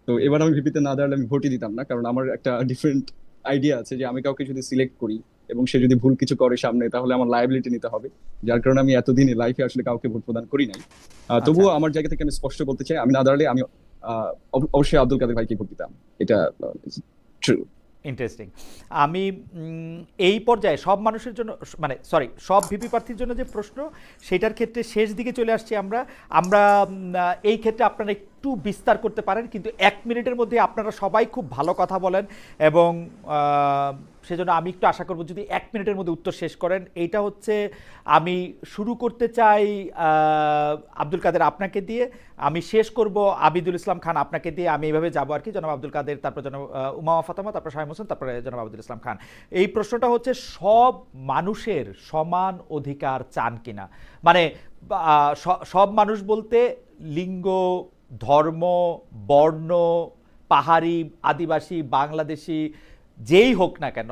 তো এবার আমি ভিপিতে না দাঁড়ালে আমি ভোটই দিতাম না, কারণ আমার একটা ডিফারেন্ট আইডিয়া আছে যে আমি কাউকে যদি সিলেক্ট করি এবং সে যদি ভুল কিছু করে সামনে, তাহলে আমার লায়াবিলিটি নিতে হবে। যার কারণে আমি এতদিনে লাইফে আসলে কাউকে ভোট প্রদান করি নাই। তবুও আমার জায়গা থেকে আমি স্পষ্ট বলতে চাই, আমি না দাঁড়ালে আমি অবশ্যই আব্দুল কাদের ভাইকে ভোট দিতাম। এটা ট্রু। ইন্টারেস্টিং। আমি এই পর্যায়ে সব মানুষের জন্য, মানে সরি, সব ভিপি প্রার্থীর জন্য যে প্রশ্ন, সেটার ক্ষেত্রে শেষ দিকে চলে আসছি আমরা এই ক্ষেত্রে আপনারা একটু বিস্তার করতে পারেন, কিন্তু 1 মিনিটের মধ্যে আপনারা সবাই খুব ভালো কথা বলেন, এবং সেজন্য আমি একটু আশা করব যদি 1 মিনিটের মধ্যে উত্তর শেষ করেন। এইটা হচ্ছে, আমি শুরু করতে চাই আব্দুল কাদের আপনাকে দিয়ে, আমি শেষ করব আবিদুল ইসলাম খান আপনাকে দিয়ে, আমি এইভাবে যাবো আর কি। জনাব আব্দুল কাদের, তারপর জনাব উমামা ফাতেমা, তারপর শামীম হোসেন, তারপরে জনাব আবিদুল ইসলাম খান। এই প্রশ্নটা হচ্ছে, সব মানুষের সমান অধিকার চান কিনা? মানে সব মানুষ বলতে লিঙ্গ, ধর্ম, বর্ণ, পাহাড়ি, আদিবাসী, বাংলাদেশি, যেই হোক না কেন,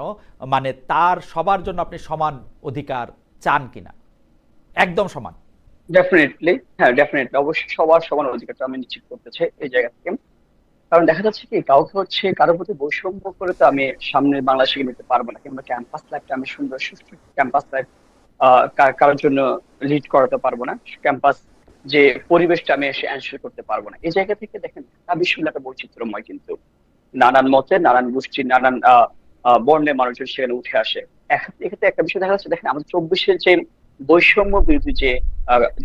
মানে তার সবার জন্য আপনি সমান অধিকার চান কিনা? একদম সমান। ডেফিনেটলি, হ্যাঁ ডেফিনেটলি, অবশ্যই সবার সমান অধিকারটা আমি নিশ্চিত করতে চাই এই জায়গা থেকে। কারণ দেখা যাচ্ছে কি কাউকে হচ্ছে কারোর প্রতি বৈষম্য করে তো আমি সামনে বাংলাদেশে নিতে পারবো না, কিংবা ক্যাম্পাস লাইফটা আমি সুন্দর সুষ্ঠু ক্যাম্পাস লাইফ কারোর জন্য লিড করাতে পারবো না। ক্যাম্পাস যে পরিবেশটা আমি এসে এনশিওর করতে পারবো না। এই জায়গা থেকে দেখেন ঢাকা বিশ্ববিদ্যালয় বৈচিত্র্যময়, কিন্তু নানান মতে নানান গোষ্ঠীর নানান বর্ণের মানুষজন সেখানে উঠে আসে। এক্ষেত্রে একটা বিষয় দেখা যাচ্ছে, দেখেন আমাদের 24-এর যে বৈষম্য বিরোধী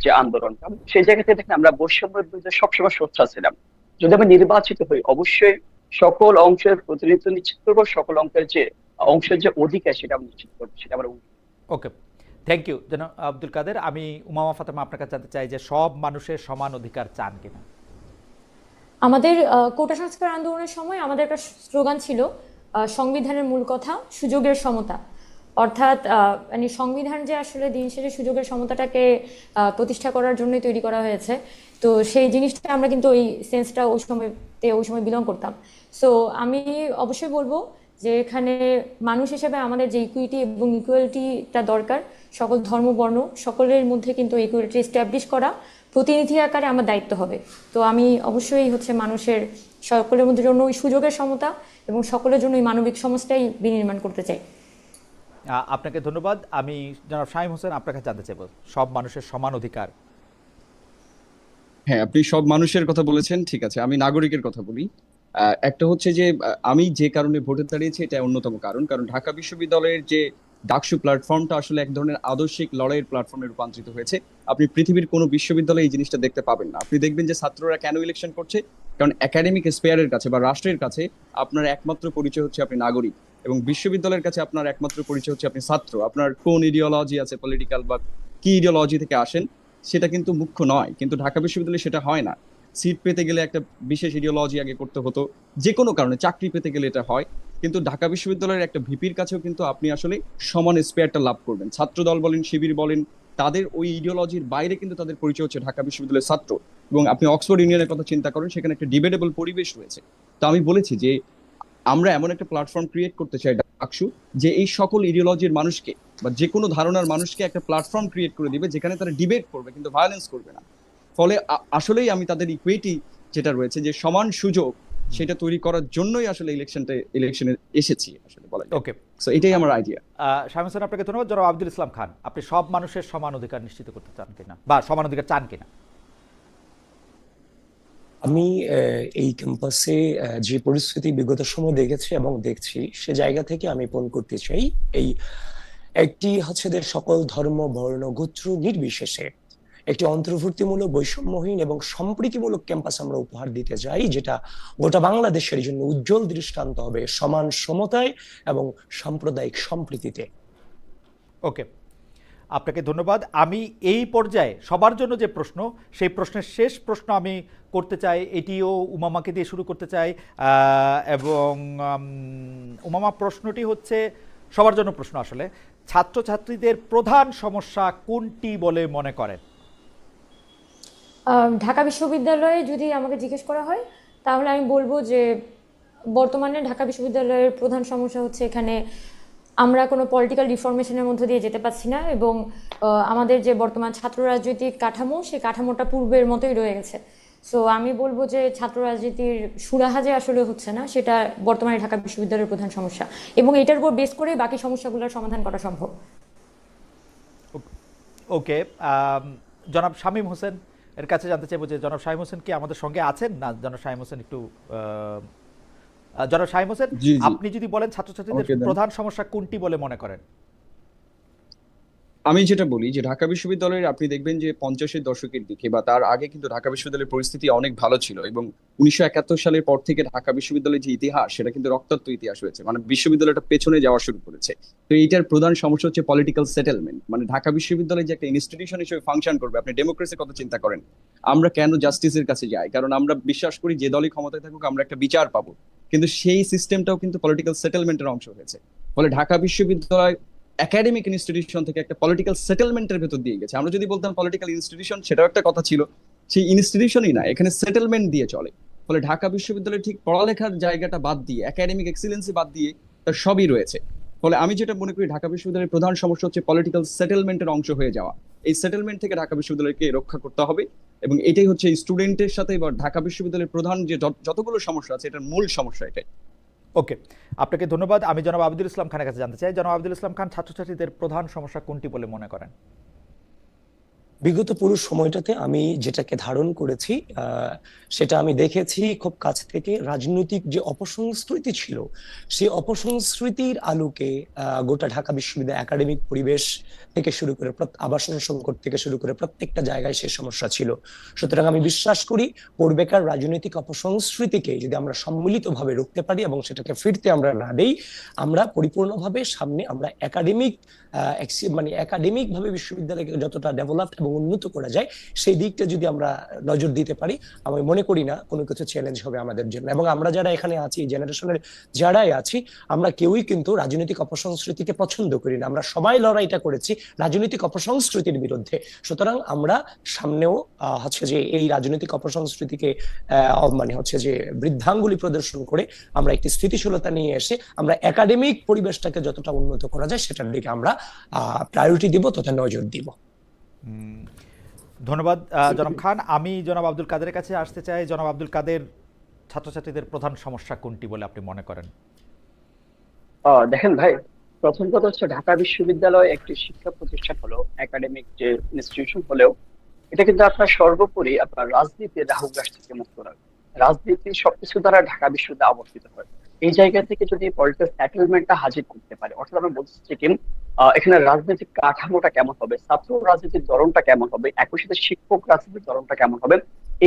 যে আন্দোলনটা, সেই জায়গা থেকে দেখেন আমরা বৈষম্যের বিরুদ্ধে সবসময় সোচ্চার ছিলাম। যদি আমি নির্বাচিত হই, অবশ্যই সকল অংশের প্রতিনিধিত্ব নিশ্চিত করবো, সকল অংশের যে অধিকার সেটা আমি নিশ্চিত করবো, সেটা আমরা। ওকে, থ্যাংক ইউ জনাব আব্দুল কাদের। আমি উমামা ফাতেমা আপনার কাছে জানতে চাই যে সব মানুষের সমান অধিকার চান কিনা? আমাদের কোটা সংস্কার আন্দোলনের সময় আমাদের একটা স্লোগান ছিল, সংবিধানের মূল কথা সুযোগের সমতা। অর্থাৎ মানে সংবিধান যে আসলে দিন শেষে সুযোগের সমতাটাকে প্রতিষ্ঠা করার জন্যই তৈরি করা হয়েছে। তো সেই জিনিসটা আমরা কিন্তু ওই সেন্সটা ওই সময় বিলং করতাম। সো আমি অবশ্যই বলবো যে এখানে মানুষ হিসেবে আমাদের যে ইকুইটি এবং ইকুয়ালিটিটা দরকার, সকল ধর্ম বর্ণ সকলের মধ্যে কিন্তু ইকুয়ালিটি এস্টাবলিশ করা প্রতিনিধি আকারে আমার দায়িত্ব হবে। তো আমি অবশ্যই মানুষের সকলের মধ্যে জন্য ওই সুযোগের সমতা এবং সকলের জন্য ওই মানবিক সমাজটাই বিনির্মাণ করতে চাই। আপনাকে ধন্যবাদ। আমি জনাব শামীম হোসেন আপনার কাছে জানতে চাইব সব মানুষের সমান অধিকার। হ্যাঁ, আপনি সব মানুষের কথা বলেছেন, ঠিক আছে, আমি নাগরিকের কথা বলি। একটা হচ্ছে যে আমি যে কারণে ভোটে দাঁড়িয়েছি এটা অন্যতম কারণ ঢাকা বিশ্ববিদ্যালয়ের যে ডাকসু প্ল্যাটফর্মটা আসলে এক ধরনের আদর্শিক লড়াইয়ের প্ল্যাটফর্মে রূপান্তরিত হয়েছে। আপনি পৃথিবীর কোনো বিশ্ববিদ্যালয়ে এই জিনিসটা দেখতে পাবেন না। আপনি দেখবেন যে ছাত্ররা কেন ইলেকশন করছে, কারণ একাডেমিক স্পেয়ারের কাছে বা রাষ্ট্রের কাছে আপনার একমাত্র পরিচয় হচ্ছে আপনি নাগরিক, এবং বিশ্ববিদ্যালয়ের কাছে আপনার একমাত্র পরিচয় হচ্ছে আপনি ছাত্র। আপনার কোন ইডিওলজি আছে পলিটিক্যাল বা কি ইডিওলজি থেকে আসেন সেটা কিন্তু মুখ্য নয়, কিন্তু ঢাকা বিশ্ববিদ্যালয়ে সেটা হয় না। সিট পেতে গেলে একটা বিশেষ ইডিওলজি আগে করতে হতো, যে কোনো কারণে চাকরি পেতে গেলে এটা হয়। কিন্তু ঢাকা বিশ্ববিদ্যালয়ের একটা ভিপির কাছেও কিন্তু আপনি আসলে সমান স্পেয়ারটা লাভ করবেন। ছাত্র দল বলেন, শিবির বলেন, তাদের ওই ইডিওলজির বাইরে কিন্তু তাদের পরিচয় হচ্ছে ঢাকা বিশ্ববিদ্যালয়ের ছাত্র। এবং আপনি অক্সফোর্ড ইউনিয়নের কথা চিন্তা করেন, সেখানে একটা ডিবেটেবল পরিবেশ রয়েছে। তো আমি বলেছি যে আমরা এমন একটা প্ল্যাটফর্ম ক্রিয়েট করতে চাই ডাকসু, যে এই সকল ইডিওলজির মানুষকে বা যে কোনো ধারণার মানুষকে একটা প্ল্যাটফর্ম ক্রিয়েট করে দিবে যেখানে তারা ডিবেট করবে কিন্তু ভায়োলেন্স করবে না। ফলে আসলেই আমি তাদের ইকুইটি যেটা রয়েছে, যে সমান সুযোগ, সেটা তৈরি করার জন্যই আসলে ইলেকশনে এসেছি আসলে বলা যায়। ওকে, সো এটাই আমার আইডিয়া। শামীম হোসেন আপনাকে ধন্যবাদ। জনাব আব্দুল ইসলাম খান, আপনি সব মানুষের সমান অধিকার নিশ্চিত করতে চান কিনা বা সমান অধিকার চান কিনা? আমি এই ক্যাম্পাসে যে পরিস্থিতি বিগত সময় দেখেছি এবং দেখছি, সে জায়গা থেকে আমি পণ করতে চাই এই একটি সকল ধর্ম বর্ণ গোত্র নির্বিশেষে একটি অন্তর্ভুক্তিমূলক বৈষম্যহীন এবং সম্প্রীতিমূলক ক্যাম্পাস আমরা উপহার দিতে চাই, যেটা গোটা বাংলাদেশের জন্য উজ্জ্বল দৃষ্টান্ত হবে সমান সমতায় এবং সাম্প্রদায়িক সম্প্রীতিতে। ওকে, আপনাকে ধন্যবাদ। আমি এই পর্যায়ে সবার জন্য যে প্রশ্ন, সেই প্রশ্নের শেষ প্রশ্ন আমি করতে চাই, এটিও উমামাকে দিয়ে শুরু করতে চাই। এবং উমামা, প্রশ্নটি হচ্ছে সবার জন্য প্রশ্ন আসলে, ছাত্রছাত্রীদের প্রধান সমস্যা কোনটি বলে মনে করেন? ঢাকা বিশ্ববিদ্যালয়ে যদি আমাকে জিজ্ঞেস করা হয়, তাহলে আমি বলবো যে বর্তমানে ঢাকা বিশ্ববিদ্যালয়ের প্রধান সমস্যা হচ্ছে এখানে আমরা কোনো পলিটিক্যাল রিফরমেশনের মধ্যে দিয়ে যেতে পারছি না, এবং আমাদের যে বর্তমান ছাত্র রাজনৈতিক কাঠামো, সেই কাঠামোটা পূর্বের মতোই রয়ে গেছে। সো আমি বলবো যে ছাত্র রাজনীতির সুরাহা যে আসলে হচ্ছে না, সেটা বর্তমানে ঢাকা বিশ্ববিদ্যালয়ের প্রধান সমস্যা, এবং এটার উপর বেস করে বাকি সমস্যাগুলোর সমাধান করা সম্ভব। ওকে, জনাব শামীম হোসেন এর কাছে জানতে চাইবো যে জনাব শামীম হোসেন কি আমাদের সঙ্গে আছেন না? জনাব শামীম হোসেন একটু জনাব শামীম হোসেন, আপনি যদি বলেন ছাত্রছাত্রীদের প্রধান সমস্যা কোনটি বলে মনে করেন? আমি যেটা বলি যে ঢাকা বিশ্ববিদ্যালয়ের আপনি দেখবেন যে 50-এর দশকের দিকে বা তার আগে কিন্তু ঢাকা বিশ্ববিদ্যালয়ের পরিস্থিতি অনেক ভালো ছিল, এবং 1971 সালের পর থেকে ঢাকা বিশ্ববিদ্যালয়ের যে ইতিহাস, সেটা কিন্তু রক্তাক্ত ইতিহাস হয়েছে। মানে বিশ্ববিদ্যালয়টা পেছনে যাওয়া শুরু করেছে। তো এইটার প্রধান সমস্যা হচ্ছে পলিটিক্যাল সেটেলমেন্ট। মানে ঢাকা বিশ্ববিদ্যালয় যে একটা ইনস্টিটিউশন হিসেবে ফাংশন করবে, আপনি ডেমোক্রেসির কথা চিন্তা করেন, আমরা কেন জাস্টিসের কাছে যাই? কারণ আমরা বিশ্বাস করি যে দলই ক্ষমতায় থাকুক আমরা একটা বিচার পাবো, কিন্তু সেই সিস্টেমটাও কিন্তু পলিটিক্যাল সেটেলমেন্টের অংশ হয়েছে। ফলে ঢাকা বিশ্ববিদ্যালয় একাডেমিক ইনস্টিটিউশন থেকে একটা পলিটিক্যাল সেটেলমেন্টের ভেতর দিয়ে গেছে। আমরা যদি বলতাম পলিটিক্যাল ইনস্টিটিউশন, সেটাও একটা কথা ছিল, সেই ইনস্টিটিউশনই না, এখানে সেটেলমেন্ট দিয়ে চলে। ফলে ঢাকা বিশ্ববিদ্যালয়ে ঠিক পড়ালেখার জায়গাটা বাদ দিয়ে, একাডেমিক এক্সিলেন্সি বাদ দিয়ে তার সবই রয়েছে। ফলে আমি যেটা মনে করি ঢাকা বিশ্ববিদ্যালয়ের প্রধান সমস্যা হচ্ছে পলিটিক্যাল সেটেলমেন্টের অংশ হয়ে যাওয়া। এই সেটেলমেন্ট থেকে ঢাকা বিশ্ববিদ্যালয়কে রক্ষা করতে হবে। এবং এটাই হচ্ছে স্টুডেন্টের সাথে বা ঢাকা বিশ্ববিদ্যালয়ের প্রধান যে যতগুলো সমস্যা আছে এটার মূল সমস্যা এটাই। ওকে, আপনাকে ধন্যবাদ। আমি জনাব আবিদুল ইসলাম খানের কাছে জানতে চাই, জনাব আবিদুল ইসলাম খান, ছাত্রছাত্রীদের প্রধান সমস্যা কোনটি বলে মনে করেন? বিগত পুরো সময়টাতে আমি যেটাকে ধারণ করেছি সেটা আমি দেখেছি খুব কাছ থেকে। রাজনৈতিক যে অপসংস্কৃতি ছিল, সেই অপসংস্কৃতির আলোকে গোটা ঢাকা বিশ্ববিদ্যালয় একাডেমিক পরিবেশ থেকে শুরু করে আবাসন সংকট থেকে শুরু করে প্রত্যেকটা জায়গায় সে সমস্যা ছিল। সুতরাং আমি বিশ্বাস করি পূর্বেকার রাজনৈতিক অপসংস্কৃতিকে যদি আমরা সম্মিলিতভাবে রুখতে পারি এবং সেটাকে ফিরতে আমরা না দেই, আমরা পরিপূর্ণভাবে সামনে আমরা মানে একাডেমিক ভাবে বিশ্ববিদ্যালয়কে যতটা ডেভেলপ এবং উন্নত করা যায় সেই দিকটা যদি আমরা নজর দিতে পারি, আমি মনে করি না কোনো কিছু চ্যালেঞ্জ হবে আমাদের জন্য। এবং আমরা যারা এখানে আছি, জেনারেশনের যারাই আছি, আমরা কেউই কিন্তু রাজনৈতিক অপসংস্কৃতিকে পছন্দ করি না। আমরা সবাই লড়াইটা করেছি রাজনৈতিক অপসংস্কৃতির বিরুদ্ধে। সুতরাং আমরা সামনেও হচ্ছে যে এই রাজনৈতিক অপসংস্কৃতিকে মানে হচ্ছে যে বৃদ্ধাঙ্গুলি প্রদর্শন করে আমরা একটি স্থিতিশীলতা নিয়ে এসে আমরা একাডেমিক পরিবেশটাকে যতটা উন্নত করা যায় সেটার দিকে আমরা প্রায়োরিটি দিব, তথা নজর দিব। ধন্যবাদ জনাব খান। আমি জনাব আব্দুল কাদেরের কাছে আসতে চাই। জনাব আব্দুল কাদের, ছাত্রছাত্রীদের প্রধান সমস্যা কোনটি বলে আপনি মনে করেন? দেখেন ভাই, প্রথম কথা হচ্ছে ঢাকা বিশ্ববিদ্যালয় একটি শিক্ষা প্রতিষ্ঠান হলো, একাডেমিক যে ইনস্টিটিউশন হলেও এটা কিন্তু আপনার সর্বোপরি আপনার রাজনীতির রাহুগ্রাস থেকে মুক্ত রাখবে। রাজনীতি সবকিছু দ্বারা ঢাকা বিশ্ববিদ্যালয় আবর্তিত হয়। এই জায়গা থেকে যদি পলিটিক্যাল সেটেলমেন্টটা হাজির করতে পারে, অর্থাৎ আমরা বলছি কি এখানে রাজনৈতিক কাঠামোটা কেমন হবে, ছাত্র রাজনীতির ধরনটা কেমন হবে, একই সাথে শিক্ষক রাজনীতির ধরনটা কেমন হবে,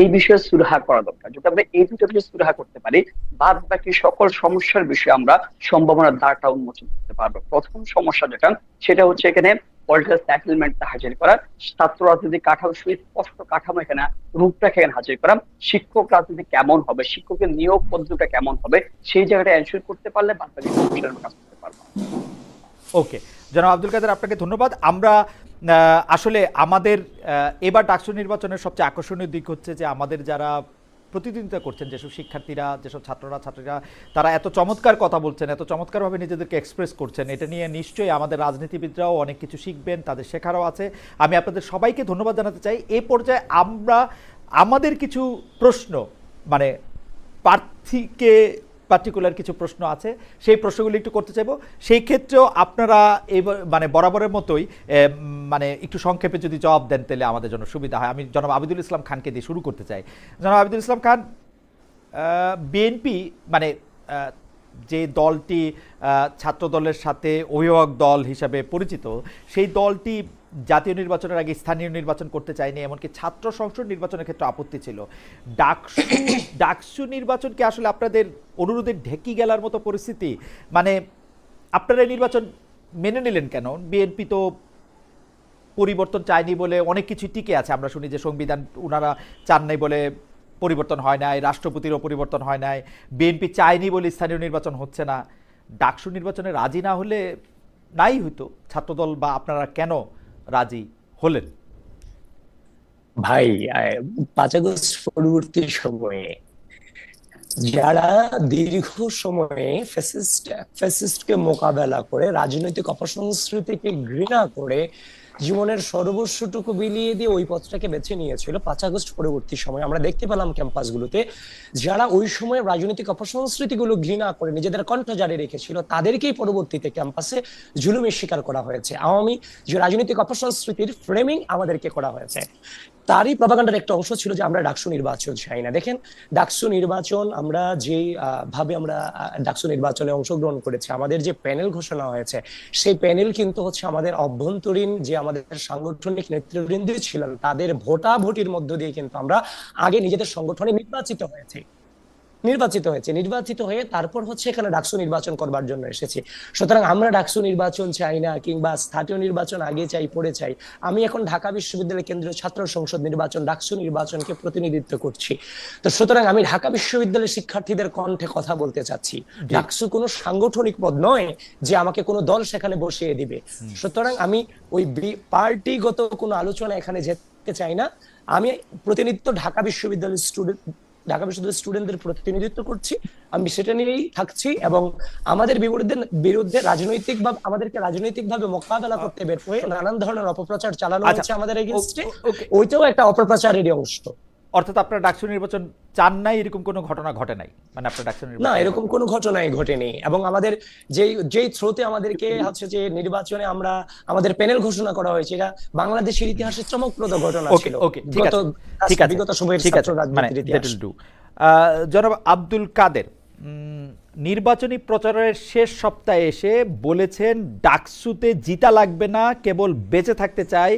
এই বিষয়ে সুরাহা করা দরকার। যদি আমরা এই দুটো বিষয়ে সুরাহা করতে পারি, বাদ বাকি সকল সমস্যার বিষয়ে আমরা সম্ভাবনার দ্বারটা উন্মোচন করতে পারবো। প্রথম সমস্যা যেটা, সেটা হচ্ছে এখানে পলিটিক্যাল সেটেলমেন্টটা হাজির করা, ছাত্র রাজনীতি কাঠামো, সুস্পষ্ট কাঠামো এখানে রূপরেখা এখানে হাজির করা, শিক্ষক রাজনীতি কেমন হবে, শিক্ষকের নিয়োগ পদ্ধতিটা কেমন হবে, সেই জায়গাটা এনশিওর করতে পারলে বাদ বাকি সমস্যার কাজ করতে পারবো। ওকে, জনাব আব্দুল কাদের, আপনাকে ধন্যবাদ। আমরা আসলে আমাদের এবার ডাকসু নির্বাচনের সবচেয়ে আকর্ষণীয় দিক হচ্ছে যে আমাদের যারা প্রতিদ্বন্দ্বিতা করছেন, যেসব শিক্ষার্থীরা, যেসব ছাত্রীরা, তারা এত চমৎকার কথা বলছেন, এত চমৎকারভাবে নিজেদেরকে এক্সপ্রেস করছেন। এটা নিয়ে নিশ্চয়ই আমাদের রাজনীতিবিদরাও অনেক কিছু শিখবেন, তাদের শেখারও আছে। আমি আপনাদের সবাইকে ধন্যবাদ জানাতে চাই। এই পর্যায়ে আমরা আমাদের কিছু প্রশ্ন, মানে প্রার্থীকে পার্টিকুলার কিছু প্রশ্ন আছে, সেই প্রশ্নগুলি একটু করতে চাইবো। সেই ক্ষেত্রেও আপনারা মানে বরাবরের মতোই মানে একটু সংক্ষেপে যদি জবাব দেন তাহলে আমাদের জন্য সুবিধা হয়। আমি জনাব আবিদুল ইসলাম খানকে দিয়ে শুরু করতে চাই। জনাব আবিদুল ইসলাম খান, বিএনপি মানে যে দলটি ছাত্র দলের সাথে অভিভাবক দল হিসাবে পরিচিত, সেই দলটি জাতীয় নির্বাচনের আগে স্থানীয় নির্বাচন করতে চায়নি, এমনকি ছাত্র সংসদ নির্বাচনের ক্ষেত্রে আপত্তি ছিল। ডাকসু নির্বাচন কি আসলে আপনাদের অনুরোধে ঢেকি গেলার মতো পরিস্থিতি? মানে আপনারা এই নির্বাচন মেনে নিলেন কেন? বিএনপি তো পরিবর্তন চায়নি বলে অনেক কিছু টিকে আছে। আমরা শুনি যে সংবিধান ওনারা চান নাই বলে পরিবর্তন হয় নাই, রাষ্ট্রপতিরও পরিবর্তন হয় নাই, বিএনপি চায়নি বলে স্থানীয় নির্বাচন হচ্ছে না। ডাকসু নির্বাচনে রাজি না হলে নাই হইতো, ছাত্রদল বা আপনারা কেন রাজি হলেন? ভাই, 5 আগস্ট পরবর্তী সময়ে যারা দীর্ঘ সময়ে ফ্যাসিস্টকে মোকাবেলা করে, রাজনৈতিক অপসংস্কৃতিকে ঘৃণা করে, জীবনের সর্বস্বটুকু বিলিয়ে দিয়ে ওই পথটাকে বেছে নিয়েছিল, 5 আগস্ট পরবর্তী সময় আমরা দেখতে পেলাম ক্যাম্পাসগুলোতে যারা ওই সময় রাজনৈতিক অপসংস্কৃতিগুলো ঘৃণা করে নিজেদের কণ্ঠ জারি রেখেছিল, তাদেরকেই পরবর্তীতে ক্যাম্পাসে জুলুমের শিকার করা হয়েছে। আওয়ামী যে রাজনৈতিক অপসংস্কৃতির ফ্রেমিং আমাদেরকে করা হয়েছে, তারই প্রপাগান্ডার একটা অংশ ছিল যে আমরা ডাকসু নির্বাচন চাই না। দেখেন, ডাকসু নির্বাচন আমরা যেই ভাবে আমরা ডাকসু নির্বাচনে অংশগ্রহণ করেছি, আমাদের যে প্যানেল ঘোষণা হয়েছে, সেই প্যানেল কিন্তু হচ্ছে আমাদের অভ্যন্তরীণ যে আমাদের সাংগঠনিক নেতৃবৃন্দ ছিলেন তাদের ভোটাভুটির মধ্য দিয়ে কিন্তু আমরা আগে নিজেদের সংগঠনে নির্বাচিত হয়ে তারপর হচ্ছে এখানে ডাকসু নির্বাচন করবার জন্য এসেছি। সুতরাং আমরা ডাকসু নির্বাচন চাই না, কিংবা স্থানীয় নির্বাচন আগে চাই পরে চাই। আমি এখন ঢাকা বিশ্ববিদ্যালয় কেন্দ্রীয় ছাত্র সংসদ নির্বাচন, ডাকসু নির্বাচনকে প্রতিনিধিত্ব করছি। তো সুতরাং আমি ঢাকা বিশ্ববিদ্যালয়ের শিক্ষার্থীদের কণ্ঠে কথা বলতে চাচ্ছি। ডাকসু কোনো সাংগঠনিক পদ নয় যে আমাকে কোনো দল সেখানে বসিয়ে দিবে। সুতরাং আমি ওই পার্টিগত কোনো আলোচনা এখানে যেতে চাই না। আমি প্রতিনিধিত্ব ঢাকা বিশ্ববিদ্যালয়ের স্টুডেন্ট ঢাকা বিশ্ববিদ্যালয়ের স্টুডেন্টদের প্রতিনিধিত্ব করছি, আমি সেটা নিয়েই থাকছি। এবং আমাদের বিরুদ্ধে রাজনৈতিক বা আমাদেরকে রাজনৈতিক ভাবে মোকাবেলা করতে বের হয়ে নানান ধরনের অপপ্রচার চালানো আচ্ছা, হচ্ছে আমাদের এগেইনস্টে, ওকে। ওইটাও একটা অপপ্রচারেরই অংশ। অর্থাৎ আপনার ডাকসু নির্বাচন চান নাই, এরকম কোনো ঘটনা ঘটে নাই, মানে আপনার ডাকসু না, নির্বাচন এরকম কোনো ঘটনাই ঘটেনি। এবং আমাদের যেই থ্রোতে আমাদেরকে হচ্ছে যে নির্বাচনে আমাদের প্যানেল ঘোষণা করা হয়েছে, এটা বাংলাদেশের ইতিহাসে চমকপ্রদ ঘটনা ওকে ছিল ওকে, ঠিক আছে, ঠিক আছে, বিগত সময়ের ঠিক ছাত্র আছে, মানে রাজনীতির দ্যাট ইতিহাস। Will do. জনাব আব্দুল কাদের নির্বাচনী প্রচারের শেষ সপ্তাহে এসে বলেছেন ডাকসুতে জিতা লাগবে না, কেবল বেঁচে থাকতে চাই।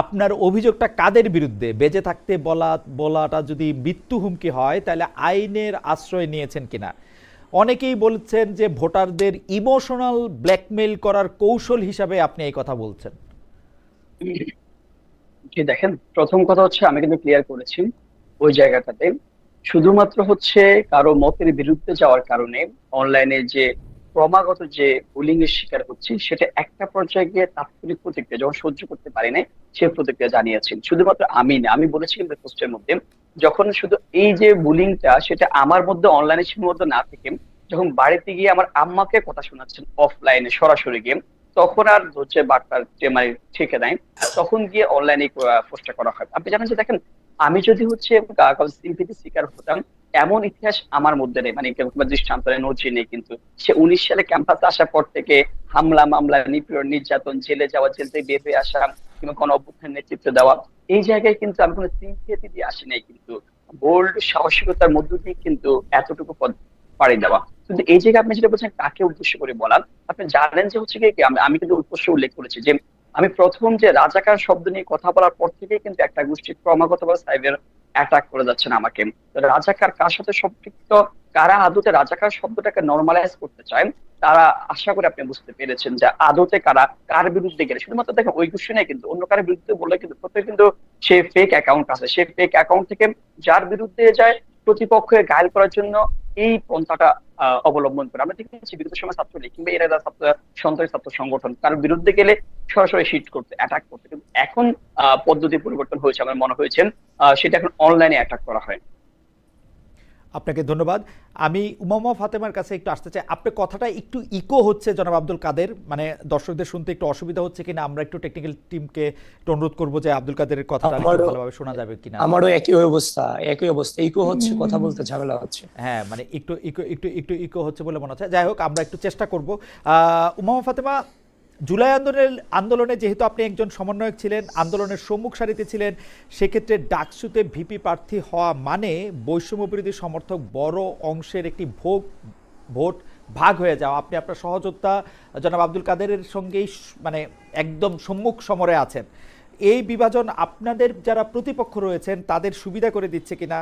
আপনার অভিযোগটা কাদের বিরুদ্ধে? বেঁচে থাকতে বলাটা যদি মৃত্যু হুমকি হয় তাহলে আইনের আশ্রয় নিয়েছেন কিনা? অনেকেই বলছেন যে ভোটারদের ইমোশনাল ব্ল্যাকমেইল করার কৌশল হিসাবে আপনি এই কথা বলছেন। জি দেখেন, প্রথম কথা হচ্ছে আমি কিন্তু ক্লিয়ার করেছি ওই জায়গাটাতে শুধুমাত্র হচ্ছে কারো মতের বিরুদ্ধে যাওয়ার কারণে অনলাইনে যে ক্রমাগত যে বুলিং এর শিকার হচ্ছে, সেটা একটা পর্যায়ে গিয়ে তাৎক্ষণিক প্রতিক্রিয়া যখন সহ্য করতে পারি না, সে প্রতিক্রিয়া জানিয়েছেন। শুধুমাত্র আমি না, আমি বলেছি কিন্তু পোস্টের মধ্যে, যখন শুধু এই যে বুলিংটা সেটা আমার মধ্যে অনলাইনে সীমাবদ্ধ না থেকে যখন বাড়িতে গিয়ে আমার আম্মাকে কথা শোনাচ্ছেন অফলাইনে সরাসরি গিয়ে, তখন আর হচ্ছে বার্তার যে মানে ঠেকে দেয়, তখন গিয়ে অনলাইনে পোস্টটা করা হয়। আপনি জানেন যে দেখেন, আমি যদি হচ্ছে সিম্পিতি শিকার হতাম, এমন ইতিহাস আমার মধ্যে নেই, মানে দৃষ্টান্তরে নজির নেই। কিন্তু সে 19 সালে ক্যাম্পাসে আসার পর থেকে হামলা মামলা নিপীড়ন নির্যাতন, জেলে যাওয়া, জেল থেকে বের হয়ে আসা, কিংবা কোনো অভ্যুত্থানের নেতৃত্ব দেওয়া, এই জায়গায় কিন্তু আমি কোনো সিম্পিতি দিয়ে আসি নাই, কিন্তু বোল্ড সাহসিকতার মধ্য দিয়ে কিন্তু এতটুকু পদ পাড়ি দেওয়া। কিন্তু এই জায়গায় আপনি যেটা বলছেন কাকে উদ্দেশ্য করে বলার, আপনি জানেন যে হচ্ছে কি, আমি কিন্তু উদ্দেশ্য উল্লেখ করেছি যে আমি প্রথম যে রাজাকার শব্দ নিয়ে কথা বলার পর থেকেই কিন্তু একটা গোষ্ঠী ক্রমাগতভাবে সাইবার অ্যাটাক করে যাচ্ছেন আমাকে। রাজাকার কার সাথে সম্পৃক্ত, কারা আদতে রাজাকার শব্দটাকে নর্মালাইজ করতে চায়, তারা আশা করে আপনি বুঝতে পেরেছেন যে আদতে কারা কার বিরুদ্ধে গেলে। শুধুমাত্র দেখেন ওই গোষ্ঠী নেই, কিন্তু অন্য কারোর বিরুদ্ধে বললে কিন্তু প্রত্যেক কিন্তু সে ফেক অ্যাকাউন্ট আছে, সে ফেক অ্যাকাউন্ট থেকে যার বিরুদ্ধে যায় প্রতিপক্ষকে ঘায়েল করার জন্য এই পন্থাটা অবলম্বন করে। আমরা দেখেছি বিগত সময় ছাত্রলীগ কিংবা এরা ছাত্র সন্ত্রাসী ছাত্র সংগঠন কারোর বিরুদ্ধে গেলে সরাসরি হিট করতে, অ্যাটাক করতে। কিন্তু এখন পদ্ধতি পরিবর্তন হয়েছে, আমার মনে হয়েছে সেটা এখন অনলাইনে অ্যাটাক করা হয়। আপনাকে ধন্যবাদ। আমি উমামা ফাতেমার কাছে একটু আসতে চাই। আপনার কথাটা একটু ইকো হচ্ছে জনাব আব্দুল কাদের, মানে দর্শকদের শুনতে একটু অসুবিধা হচ্ছে কিনা, আমরা একটু টেকনিক্যাল টিমকে অনুরোধ করবো যে আব্দুল কাদেরের কথাটা একটু ভালোভাবে শোনা যাবে কিনা। আমারও একই অবস্থা, ইকো হচ্ছে, কথা বলতে ঝামেলা হচ্ছে। হ্যাঁ, মানে একটু ইকো হচ্ছে বলে মনে হচ্ছে। যাই হোক, আমরা একটু চেষ্টা করব। উমামা ফাতেমা, জুলাই আন্দোলনে যেহেতু আপনি একজন সমন্বয়ক ছিলেন, আন্দোলনের সম্মুখ সারিতে ছিলেন, সেক্ষেত্রে ডাকসুতে ভিপি প্রার্থী হওয়া মানে বৈষম্য বিরোধী সমর্থক বড় অংশের একটি ভোট ভাগ হয়ে যাওয়া। আপনি আপনার সহযোদ্ধা জনাব আব্দুল কাদেরের সঙ্গেই মানে একদম সম্মুখ সমরে আছেন। এই বিভাজন আপনাদের যারা প্রতিপক্ষ রয়েছেন তাদের সুবিধা করে দিচ্ছে কিনা?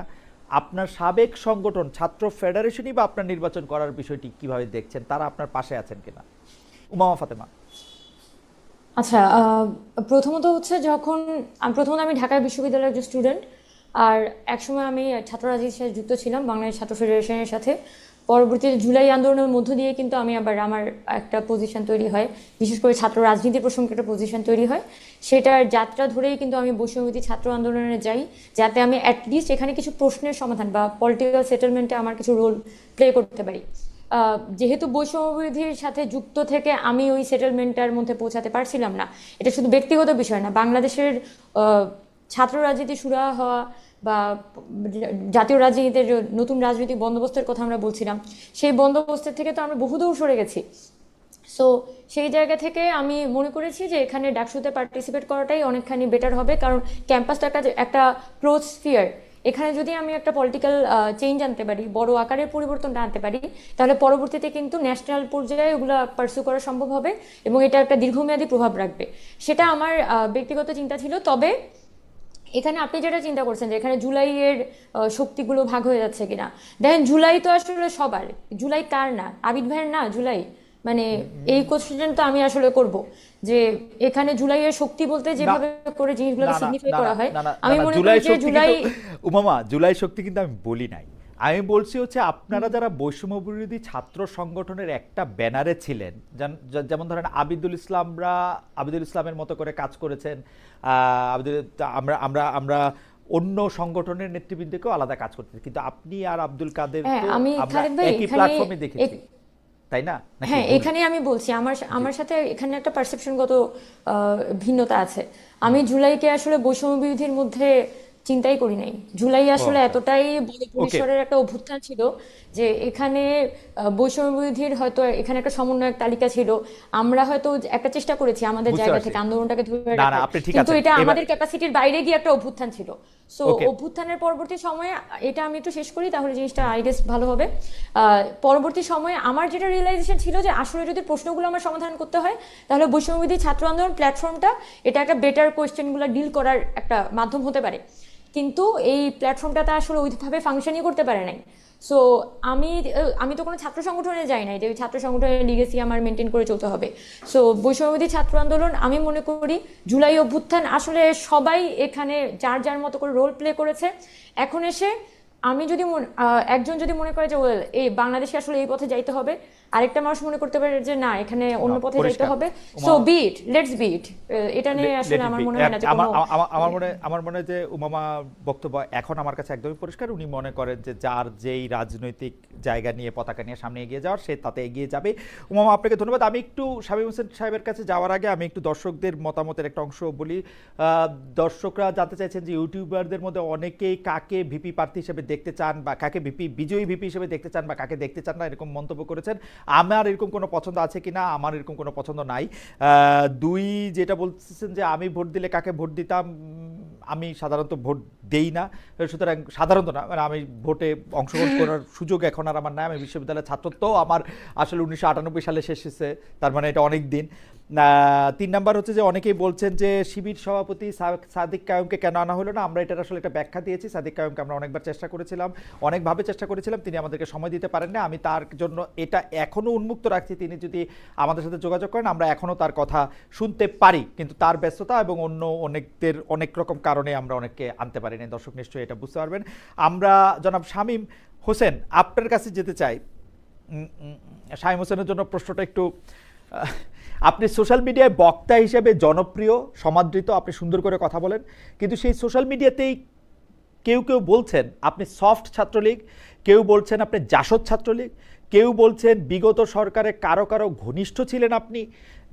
আপনার সাবেক সংগঠন ছাত্র ফেডারেশনই বা আপনার নির্বাচন করার বিষয়টি কিভাবে দেখছেন? তারা আপনার পাশে আছেন কিনা? উমামা ফাতেমা। আচ্ছা, প্রথমত হচ্ছে প্রথমত আমি ঢাকা বিশ্ববিদ্যালয়ের একজন স্টুডেন্ট, আর একসময় আমি ছাত্র রাজনীতির সাথে যুক্ত ছিলাম বাংলাদেশ ছাত্র ফেডারেশনের সাথে। পরবর্তীতে জুলাই আন্দোলনের মধ্য দিয়ে কিন্তু আমার একটা পজিশন তৈরি হয়, বিশেষ করে ছাত্র রাজনীতির প্রসঙ্গে একটা পজিশন তৈরি হয়। সেটার যাত্রা ধরেই কিন্তু আমি বৈষম্যবিরোধী ছাত্র আন্দোলনে যাই, যাতে আমি অ্যাটলিস্ট এখানে কিছু প্রশ্নের সমাধান বা পলিটিক্যাল সেটেলমেন্টে আমার কিছু রোল প্লে করতে পারি। যেহেতু বৈষম্যবিরোধীর সাথে যুক্ত থেকে আমি ওই সেটেলমেন্টটার মধ্যে পৌঁছাতে পারছিলাম না, এটা শুধু ব্যক্তিগত বিষয় না, বাংলাদেশের ছাত্র রাজনীতি শুরু হওয়া বা জাতীয় রাজনীতির নতুন রাজনৈতিক বন্দোবস্তের কথা আমরা বলছিলাম, সেই বন্দোবস্তের থেকে তো আমরা বহুদূর সরে গেছি। সো সেই জায়গা থেকে আমি মনে করেছি যে এখানে ডাকসুতে পার্টিসিপেট করাটাই অনেকখানি বেটার হবে, কারণ ক্যাম্পাসটা একটা ক্লোজ স্ফিয়ার। এখানে যদি আমি একটা পলিটিক্যাল চেঞ্জ আনতে পারি, বড় আকারের পরিবর্তনটা আনতে পারি, তাহলে পরবর্তীতে কিন্তু ন্যাশনাল পর্যায়ে ওগুলো পার্সু করা সম্ভব হবে এবং এটা একটা দীর্ঘমেয়াদী প্রভাব রাখবে। সেটা আমার ব্যক্তিগত চিন্তা ছিল। তবে এখানে আপনি যেটা চিন্তা করছেন যে এখানে জুলাইয়ের শক্তিগুলো ভাগ হয়ে যাচ্ছে কিনা, দেখেন জুলাই তো আসলে সবার, জুলাই কার না? আবিদ ভাইয়ের না জুলাই? মানে এই কোশ্চেন তো আমি আসলে করব যে এখানে জুলাইয়ের শক্তি বলতে যেভাবে করে জিনিসগুলোকে সিগনিফাই করা হয়, আমি মনে করি যে জুলাই শক্তি কিন্তু আমি বলি নাই। আমি বলছি হচ্ছে আপনারা যারা বৈষম্য বিরোধী ছাত্র সংগঠনের একটা ব্যানারে ছিলেন, যেমন ধরেন আবিদুল ইসলামের মতো করে কাজ করেছেন, আমরা অন্য সংগঠনের নেতৃবৃন্দকেও আলাদা কাজ করতে, কিন্তু আপনি আর আব্দুল কাদের হ্যাঁ, তো আমি আমরা খালেদ ভাই একই এখানে প্ল্যাটফর্মে দেখেছি, তাই না? নাকি হ্যাঁ, ভুল? এখানে আমি বলছি আমার সাথে এখানে একটা পারসেপশনগত ভিন্নতা আছে। আমি জুলাইকে আসলে বৈষম্য বিরোধীর মধ্যে চিন্তাই করি নাই। জুলাই ও আসলে আচ্ছা, এতটাই বড় ওকে, পরিসরের একটা অভ্যুত্থান ছিল যে এখানে বৈষম্য বিরোধীর হয়তো এখানে একটা সমন্বয়ক তালিকা ছিল। আমরা হয়তো একটা চেষ্টা করেছি আমাদের বুঝতে জায়গা পারছি। থেকে আন্দোলনটাকে ধরে না না, রাখার, আপনি ঠিক কিন্তু আছেন এটা এবার। আমাদের ক্যাপাসিটির বাইরে গিয়ে একটা অভ্যুত্থান ছিল। সো ওকে, অভ্যুত্থানের পরবর্তী সময়ে এটা আমি একটু শেষ করি, তাহলে জিনিসটা আই গেস ভালো হবে। পরবর্তী সময়ে আমার যেটা রিয়েলাইজেশন ছিল যে আসলে যদি প্রশ্নগুলো আমার সমাধান করতে হয়, তাহলে বৈষম্যবিধি ছাত্র আন্দোলন প্ল্যাটফর্মটা এটা একটা বেটার কোয়েশ্চেনগুলো ডিল করার একটা মাধ্যম হতে পারে, কিন্তু এই প্ল্যাটফর্মটাতে আসলে ওইভাবে ফাংশনই করতে পারে নাই। সো আমি আমি তো কোনো ছাত্র সংগঠনে যাই নাই যে ওই ছাত্র সংগঠনের লিগেসি আমার মেনটেন করে চলতে হবে। সো বৈষম্যবিধি ছাত্র আন্দোলন, আমি মনে করি জুলাই অভ্যুত্থান আসলে সবাই এখানে যার যার মতো করে রোল প্লে করেছে। এখন এসে আমি যদি একজন যদি মনে করে যে এই বাংলাদেশে আসলে এই পথে যাইতে হবে, আরেকটা মানুষ মনে করতে পারে যে না এখানে অন্য পথে যাইতে পরিষ্কার। হবে। Uma, so beat let's beat, এটা নিয়ে আসলে let it আমার be। মনে হয় না যে আমার কোনো আমার আমার মনে হয় যে উমামা বক্তব্য এখন আমার কাছে একদমই পরিষ্কার। উনি মনে করেন যে যার যেই রাজনৈতিক জায়গা নিয়ে পতাকা নিয়ে সামনে এগিয়ে যাওয়ার, সে তাতে এগিয়ে যাবে। উমামা, আপনাকে ধন্যবাদ। আমি একটু শামীম হোসেন সাহেবের কাছে যাওয়ার আগে আমি একটু দর্শকদের মতামতের একটা অংশ বলি। দর্শকরা জানতে চাইছেন যে ইউটিউবারদের মধ্যে অনেকেই কাকে ভিপি প্রার্থী হিসেবে দেখতে চান, বা কাকে বিজয়ী ভিপি হিসেবে দেখতে চান, বা কাকে দেখতে চান না, এরকম মন্তব্য করেছেন। আমার এরকম কোনো পছন্দ আছে কিনা, আমার এরকম কোনো পছন্দ নাই। দুই, যেটা বলছেন যে আমি ভোট দিলে কাকে ভোট দিতাম, আমি সাধারণত ভোট দেই না, সুতরাং সাধারণত না, মানে আমি ভোটে অংশগ্রহণ করার সুযোগ এখন আর আমার নাই। আমি বিশ্ববিদ্যালয়ের ছাত্রত্ব আমার আসলে 1998 সালে শেষ হয়েছে, তার মানে এটা অনেক দিন। 3 নাম্বার হচ্ছে যে অনেকেই বলছেন যে শিবির সভাপতি সাদিক কায়ুমকে কেন আনা হলো না। আমরা এটার আসলে একটা ব্যাখ্যা দিয়েছি। সাদিক কায়ুমকে আমরা অনেকবার চেষ্টা করেছিলাম, অনেকভাবে চেষ্টা করেছিলাম, তিনি আমাদেরকে সময় দিতে পারেন না। আমি তার জন্য এটা এখনও উন্মুক্ত রাখছি, তিনি যদি আমাদের সাথে যোগাযোগ করেন আমরা এখনও তার কথা শুনতে পারি, কিন্তু তার ব্যস্ততা এবং অন্য অনেকদের অনেক রকম কারণে আমরা অনেককে আনতে পারি না। দর্শক নিশ্চয়ই এটা বুঝতে পারবেন। আমরা জনাব শামীম হোসেন আপনার কাছে যেতে চাই। শামীম হোসেনের জন্য প্রশ্নটা একটু, আপনি সোশ্যাল মিডিয়ায় বক্তা হিসেবে জনপ্রিয়, সমাদৃত, আপনি সুন্দর করে কথা বলেন, কিন্তু সেই সোশ্যাল মিডিয়াতেই কেউ কেউ বলছেন আপনি সফট ছাত্রলীগ, কেউ বলছেন আপনি জাসদ ছাত্রলীগ, কেউ বলছেন বিগত সরকারে কারো কারো ঘনিষ্ঠ ছিলেন আপনি।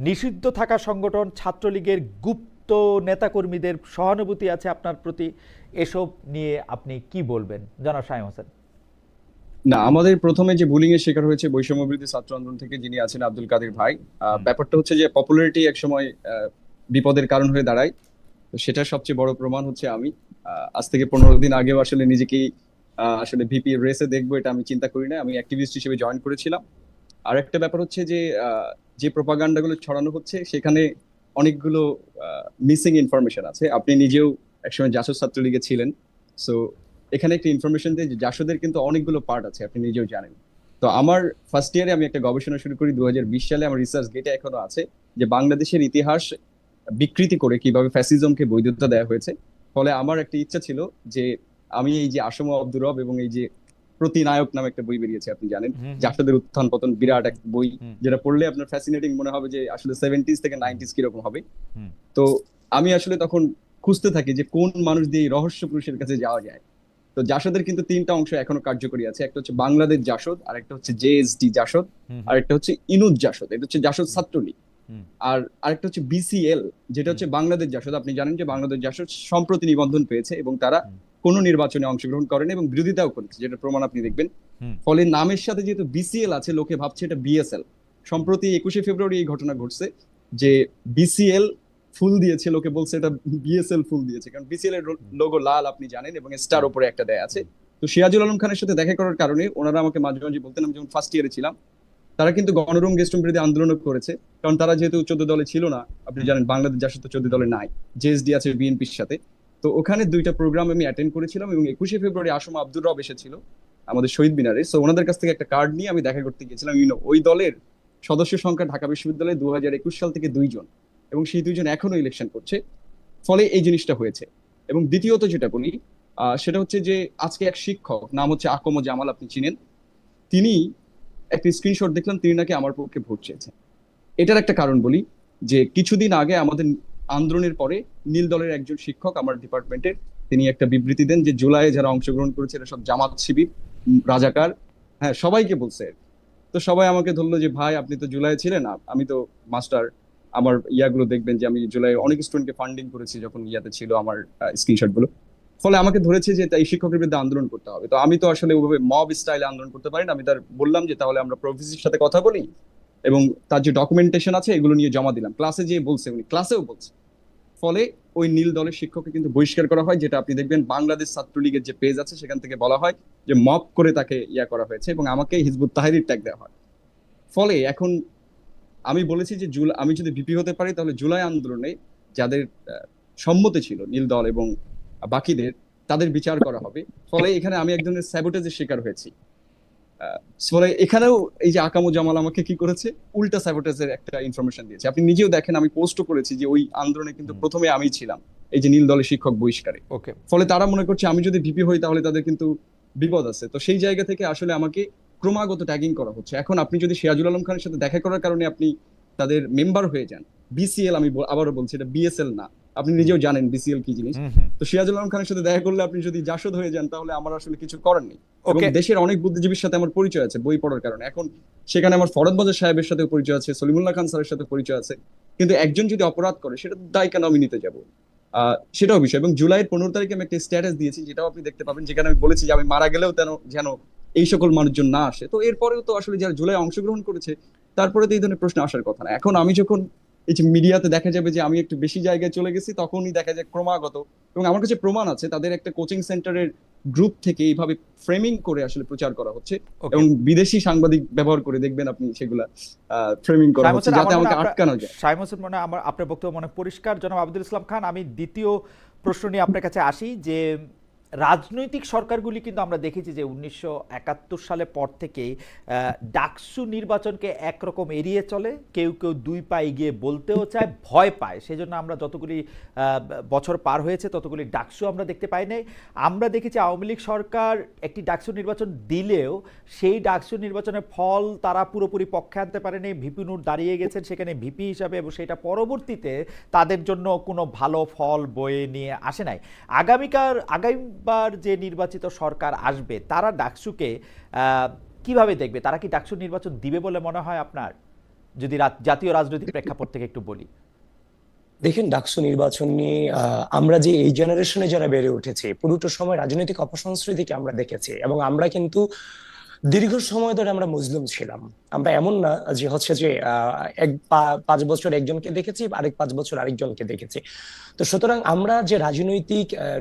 নিষিদ্ধ থাকা সংগঠন ছাত্রলীগের গুপ্ত নেতাকর্মীদের সহানুভূতি আছে আপনার প্রতি, এসব নিয়ে আপনি কি বলবেন জনাব শামীম হোসেন? না, আমাদের প্রথমে যে বুলিং এর শিকার হয়েছে বৈষম্য বিরোধী ছাত্র আন্দোলন থেকে যিনি আছেন আব্দুল কাদের ভাই, ব্যাপারটা হচ্ছে যে পপুলারিটি একসময় বিপদের কারণ হয়ে দাঁড়ায়। তো সেটার সবচেয়ে বড় প্রমাণ হচ্ছে আমি আজ থেকে 15 দিন আগেও আসলে নিজেকেই আসলে ভিপি রেসে দেখবো এটা আমি চিন্তা করি না, আমি অ্যাক্টিভিস্ট হিসেবে জয়েন করেছিলাম। আর একটা ব্যাপার হচ্ছে যে যে প্রোপাগান্ডা গুলো ছড়ানো হচ্ছে সেখানে অনেকগুলো মিসিং ইনফরমেশন আছে। আপনি নিজেও একসময় জাসদ ছাত্রলীগে ছিলেন, সো এখানে একটা ইনফরমেশন দিয়ে যে জাসদের কিন্তু অনেকগুলো পার্ট আছে, আপনি নিজেও জানেন। তো আমার ফার্স্ট ইয়ারে আমি একটা গবেষণা শুরু করি 2020 সালে, আমার রিসার্চ গেটে এখনো আছে, যে বাংলাদেশের ইতিহাস বিকৃতি করে কিভাবে ফ্যাসিজমকে বৈধতা দেওয়া হয়েছে। ফলে আমার একটা ইচ্ছা ছিল যে আমি এই যে আসম আব্দুর রব এবং এই যে প্রতিনায়ক নামে একটা বই বেরিয়েছে আপনি জানেন, জাসদের উত্থান পতন, বিরাট এক বই, যেটা পড়লে আপনার ফ্যাসিনেটিং মনে হবে যে আসলে 70s থেকে 90s কিরকম হবে। তো আমি আসলে তখন খুঁজতে থাকি যে কোন মানুষ দিয়ে এই রহস্য পুরুষের কাছে যাওয়া যায়। তো জাসদের কিন্তু 3টা অংশ এখনো কার্যকরী আছে, একটা হচ্ছে বাংলাদেশ জাসদ, আর একটা হচ্ছে জেএসডি জাসদ, আর একটা হচ্ছে ইনুজ জাসদ, এটা হচ্ছে জাসদ ছাত্রলীগ, আর আরেকটা হচ্ছে বিসিএল যেটা হচ্ছে বাংলাদেশ জাসদ। আপনি জানেন যে বাংলাদেশ জাসদ সম্প্রতি নিবন্ধন পেয়েছে এবং তারা কোনো নির্বাচনে অংশগ্রহণ করেনি এবং বিরোধিতাও করেছে, যেটা প্রমাণ আপনি দেখবেন। ফলে নামের সাথে যেহেতু বিসিএল আছে, লোকে ভাবছে এটা বিএসএল। সম্প্রতি 21শে ফেব্রুয়ারি এই ঘটনা ঘটছে যে বিসিএল ফুল দিয়েছে, লোকে বলছে এটা বিএসএল ফুল দিয়েছে, কারণ বিসিএল এর লোগো লাল আপনি জানেন এবং স্টার উপরে একটা দেয়া আছে। তো সিরাজুল আলম খানের সাথে দেখা করার কারণে ওনারা আমাকে মাঝে মাঝে বলতেন, আমি যখন ফার্স্ট ইয়ারে ছিলাম, তারা কিন্তু গণরুম গেস্টরুম বিরোধী আন্দোলন করেছে, কারণ তারা যেহেতু 14 দলে ছিল না, আপনি জানেন বাংলাদেশ জাসদ তো 14 দলে নাই, জেএসডি আছে বিএনপির সাথে। তো ওখানে 2টা প্রোগ্রাম আমি অ্যাটেন্ড করেছিলাম এবং 21শে ফেব্রুয়ারি আসম আব্দুর রব এসেছিল আমাদের শহীদ মিনারে। সো ওনাদের কাছ থেকে একটা কার্ড নিয়ে আমি দেখা করতে গিয়েছিলাম। ওই দলের সদস্য সংখ্যা ঢাকা বিশ্ববিদ্যালয়ে 2021 সাল থেকে 2 জন, এবং সেই 2 জন এখনো ইলেকশন করছে। ফলে এই জিনিসটা হয়েছে। এবং দ্বিতীয়ত যেটা বলি সেটা হচ্ছে যে আজকে এক শিক্ষক, নাম হচ্ছে আকম জামাল, আপনি চিনেন, তিনি একটা স্ক্রিনশট দেখলাম, তিনি নাকি আমার পক্ষে ভোট চেয়েছেন। এটার একটা কারণ বলি, যে কিছুদিন আগে আমাদের আন্দোলনের পরে নীল দলের একজন শিক্ষক আমার ডিপার্টমেন্টের, তিনি একটা বিবৃতি দেন যে জুলাইয়ে যারা অংশগ্রহণ করেছে এরা সব জামাত শিবির, রাজাকার, হ্যাঁ সবাইকে বলছে। তো সবাই আমাকে ধরলো যে ভাই আপনি তো জুলাই ছিলেন, আমি তো মাস্টার, আমার ইয়াগুলো দেখবেন যে আমি জুলাই অনেক স্টুডেন্টকে ফান্ডিং করেছি যখন ইয়াতে ছিল আমার স্ক্রিনশট গুলো। ফলে আমাকে ধরেছে যে তাই শিক্ষকের বিরুদ্ধে আন্দোলন করতে হবে। তো আমি তো আসলে ওইভাবে মব স্টাইলে আন্দোলন করতে পারি না। আমি তার বললাম যে তাহলে আমরা প্রফেসরের সাথে কথা বলি, এবং তার যে ডকুমেন্টেশন আছে এগুলো নিয়ে জমা দিলাম। ক্লাসে যেয়ে বলছে, উনি ক্লাসেও বলছে। ফলে ওই নীল দলের শিক্ষককে কিন্তু বহিষ্কার করা হয়, যেটা আপনি দেখবেন বাংলাদেশ ছাত্রলীগের যে পেজ আছে সেখান থেকে বলা হয় যে মব করে তাকে ইয়া করা হয়েছে, এবং আমাকে হিজবুত তাহরীর ট্যাগ দেওয়া হয়। ফলে এখন আমি বলেছি যে আমি যদি ভিপি হতে পারি তাহলে জুলাই আন্দোলনে যাদের সম্মতি ছিল নীল দল এবং বাকিদের, তাদের বিচার করা হবে। ফলে এখানে আমি এক ধরনের স্যাবোটেজের শিকার হয়েছি। ফলে এখানেও এই যে আকামু জামাল আমাকে কি করেছে, উল্টা স্যাবোটেজের একটা ইনফরমেশন দিয়েছে। আপনি নিজেও দেখেন, আমি পোস্টও করেছি যে ওই আন্দোলনে কিন্তু প্রথমে আমি ছিলাম, এই যে নীল দলের শিক্ষক বহিষ্কারে। ওকে, ফলে তারা মনে করছে আমি যদি ভিপি হই তাহলে তাদের কিন্তু বিপদ আছে। তো সেই জায়গা থেকে আসলে আমাকে ক্রমাগত ট্যাগিং করা হচ্ছে। এখন আপনি যদি সিরাজুল আলম খানের সাথে দেখা করার কারণে আপনি তাদের মেম্বার হয়ে যান, বিসিএল, আমি আবারও বলছি এটা বিএসএল না, আপনি নিজেও জানেন বিসিএল কি জিনিস। তো সিরাজুল আলম খানের সাথে দেখা করলে আপনি যদি জাসদ হয়ে যান তাহলে আমার আসলে কিছু করার নেই। এবং দেশের অনেক বুদ্ধিজীবীর সাথে আমার পরিচয় আছে বই পড়ার কারণে। এখন সেখানে আমার ফরদ বাজার সাহেবের সাথে পরিচয় আছে, সলিমুল্লাহ খান স্যারের সাথে পরিচয় আছে। কিন্তু একজন যদি অপরাধ করে সেটা দায় কেন আমি নিতে যাবো, সেটাও বিষয়। এবং জুলাইয়ের 15 তারিখে আমি একটা স্ট্যাটাস দিয়েছি, যেটাও আপনি দেখতে পাবেন, যেখানে আমি বলেছি যে আমি মারা গেলেও যেন এই সকল মানুষজন না আসে। তো এরপরেও তো আসলে যারা জুলাই অংশগ্রহণ করেছে তারপরে তো এই ধরনের প্রশ্ন আসার কথা না। এখন আমি যখন এই যে মিডিয়াতে দেখা যাবে যে আমি একটু বেশি জায়গায় চলে গেছি, তখনই দেখা যায় ক্রমাগত, এবং আমার কাছে প্রমাণ আছে, তাদের একটা কোচিং সেন্টারের গ্রুপ থেকে এইভাবে ফ্রেমিং করে আসলে প্রচার করা হচ্ছে, এবং বিদেশি সাংবাদিক ব্যবহার করে দেখবেন আপনি সেগুলা ফ্রেমিং করা হচ্ছে যাতে আমাকে আটকানো যায়। সাইম হোসেন, মনে হয় আমার আপনার বক্তব্য মনে পরিষ্কার। জনাব আব্দুল ইসলাম খান, আমি দ্বিতীয় প্রশ্ন নিয়ে আপনার কাছে আসি যে রাজনৈতিক সরকারগুলি কিন্তু আমরা দেখেছি যে 1971 সালের পর থেকেই ডাকসু নির্বাচনকে একরকম এড়িয়ে চলে, কেউ কেউ দুই পা এগিয়ে বলতেও চায়, ভয় পায়। সেজন্য আমরা যতগুলি বছর পার হয়েছে ততগুলি ডাকসু আমরা দেখতে পাই নাই। আমরা দেখেছি আওয়ামী লীগ সরকার একটি ডাকসু নির্বাচন দিলেও সেই ডাকসু নির্বাচনের ফল তারা পুরোপুরি পক্ষে আনতে পারেনি। ভিপি নূর দাঁড়িয়ে গেছেন সেখানে ভিপি হিসাবে, এবং সেটা পরবর্তীতে তাদের জন্য কোনো ভালো ফল বয়ে নিয়ে আসে নাই। আগামীবার যে নির্বাচিত সরকার আসবে তারা ডাকসুকে কিভাবে দেখবে? তারা কি ডাকসু নির্বাচন দিবে বলে মনে হয় আপনার, যদি জাতীয় রাজনৈতিক প্রেক্ষাপট থেকে একটু বলি? দেখেন, ডাকসু নির্বাচন নিয়ে আমরা যে এই জেনারেশনে যারা বেড়ে উঠেছে পুরোটা সময় রাজনৈতিক অপসংস্কৃতিকে আমরা দেখেছি, এবং আমরা কিন্তু দীর্ঘ সময় ধরে আমরা মজলুম ছিলাম। আমরা এমন না যে হচ্ছে যে 5 বছর একজনকে দেখেছি, আরেক 5 বছর আরেকজনকে দেখেছি। তো সুতরাং আমরা যে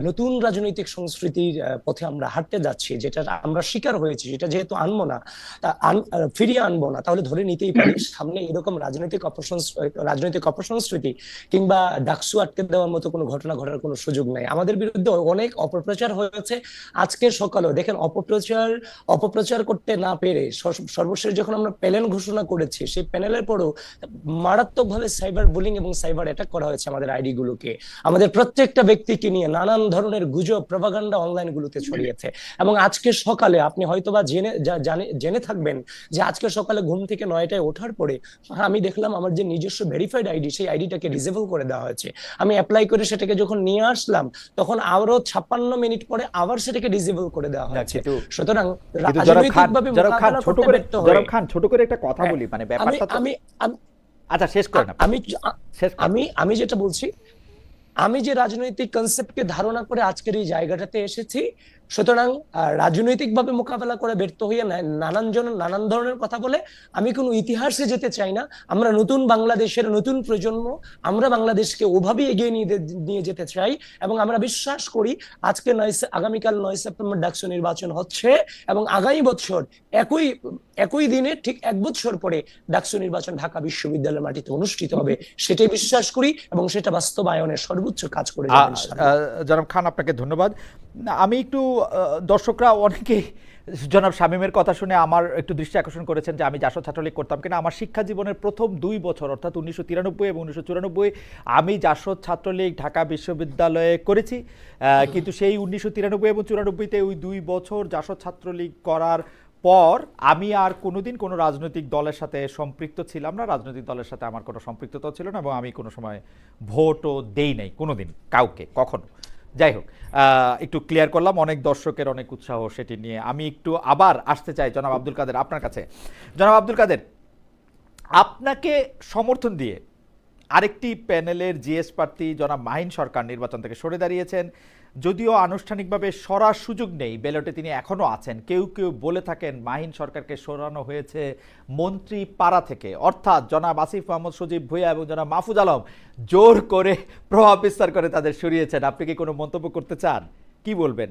নতুন রাজনৈতিক সংস্কৃতির পথে আমরা হাঁটতে যাচ্ছি, যেটা আমরা শিকার হয়েছি, যেটা যেহেতু ফিরিয়ে আনবো না, তাহলে ধরে নিতেই পারি সামনে এরকম রাজনৈতিক অপসংস্কৃতি কিংবা ডাকসু আটকে দেওয়ার মতো কোনো ঘটনা ঘটার কোনো সুযোগ নাই। আমাদের বিরুদ্ধে অনেক অপপ্রচার হয়েছে। আজকে সকালেও দেখেন, অপপ্রচার করতে না পেরে সর্বশেষ যখন আমরা প্যানেল ঘোষণা করেছি, সেই প্যানেলের পরও মারাত্মকভাবে সাইবার বুলিং এবং সাইবার অ্যাটাক করা হয়েছে আমাদের আইডি গুলোকে। আমাদের প্রত্যেকটা ব্যক্তিকে নিয়ে নানান ধরনের গুজব, প্রপাগান্ডা অনলাইন গুলোতে ছড়িয়েছে। এবং আজকে সকালে আপনি হয়তোবা জেনে থাকবেন যে আজকে সকালে ঘুম থেকে 9টায় ওঠার পরে আমি দেখলাম আমার যে নিজস্ব ভেরিফাইড আইডি, সেই আইডিটাকে ডিসেবল করে দেওয়া হয়েছে। আমি অ্যাপ্লাই করে সেটাকে যখন নিয়ে আসলাম তখন আরো 56 মিনিট পরে আবার সেটাকে ডিসেবল করে দেওয়া হয়েছে। সুতরাং ছোট করে একটা কথা বলি, মানে ব্যাপারটা আচ্ছা শেষ করেন। আমি যেটা বলছি, আমি যে রাজনৈতিক কনসেপ্টকে ধারণা করে আজকের এই জায়গাটাতে এসেছি, সুতরাং রাজনৈতিকভাবে মোকাবেলা করে ব্যর্থ হইয়া নানান ধরনের কথা বলে আমি কোনো ইতিহাসে যেতে চাই না। আমরা নতুন বাংলাদেশের নতুন প্রজন্ম, আমরা বাংলাদেশকে ওভাবে এগিয়ে নিয়ে যেতে চাই, এবং আমরা বিশ্বাস করি আগামীকাল 9 সেপ্টেম্বর ডাকসু নির্বাচন হচ্ছে, এবং আগামী বছর একই দিনে ঠিক 1 বছর পরে ডাকসু নির্বাচন ঢাকা বিশ্ববিদ্যালয়ের মাটিতে অনুষ্ঠিত হবে। সেটাই বিশ্বাস করি, এবং সেটা বাস্তবায়নের সর্বোচ্চ কাজ করে যাবেন। জনাব খান, আপনাকে ধন্যবাদ। আমি একটু দর্শকরা অনেকে জনাব শামীমের কথা শুনে আমার একটু দৃষ্টি আকর্ষণ করেছেন যে আমি জাসদ ছাত্রলীগ করতাম কিনা। আমার শিক্ষা জীবনের প্রথম 2 বছর অর্থাৎ 1993 এবং 1994 আমি জাসদ ছাত্রলীগ ঢাকা বিশ্ববিদ্যালয়ে করেছি। কিন্তু সেই 1993 এবং 94-তে ওই 2 বছর জাসদ ছাত্রলীগ করার পর আমি আর কোনোদিন কোনো রাজনৈতিক দলের সাথে সম্পৃক্ত ছিলাম না। রাজনৈতিক দলের সাথে আমার কোনো সম্পৃক্ততা ছিল না, এবং আমি কোনো সময় ভোটও দেই নাই কোনোদিন কাউকে, কখনো। যাই হোক, একটু ক্লিয়ার করলাম, অনেক দর্শকের অনেক উৎসাহ সেটি নিয়ে। আমি একটু আবার আসতে চাই জনাব আব্দুল কাদের আপনার কাছে। জনাব আব্দুল কাদের, আপনাকে সমর্থন দিয়ে আরেকটি প্যানেলের জিএস প্রার্থী জনাব মাহিন সরকার নির্বাচন থেকে সরে দাঁড়িয়েছেন। যদিও আনুষ্ঠানিকভাবে সরার সুযোগ নেই, ব্যালটে তিনি এখনও আছেন। কেউ কেউ বলে থাকেন মাহিন সরকারকে সরানো হয়েছে মন্ত্রী পাড়া থেকে, অর্থাৎ জনাব আসিফ মাহমুদ সজীব ভুঁইয়া এবং জনাব মাহফুজ আলম জোর করে প্রভাব বিস্তার করে তাদের সরিয়েছেন। আপনি কি কোনো মন্তব্য করতে চান? কি বলবেন?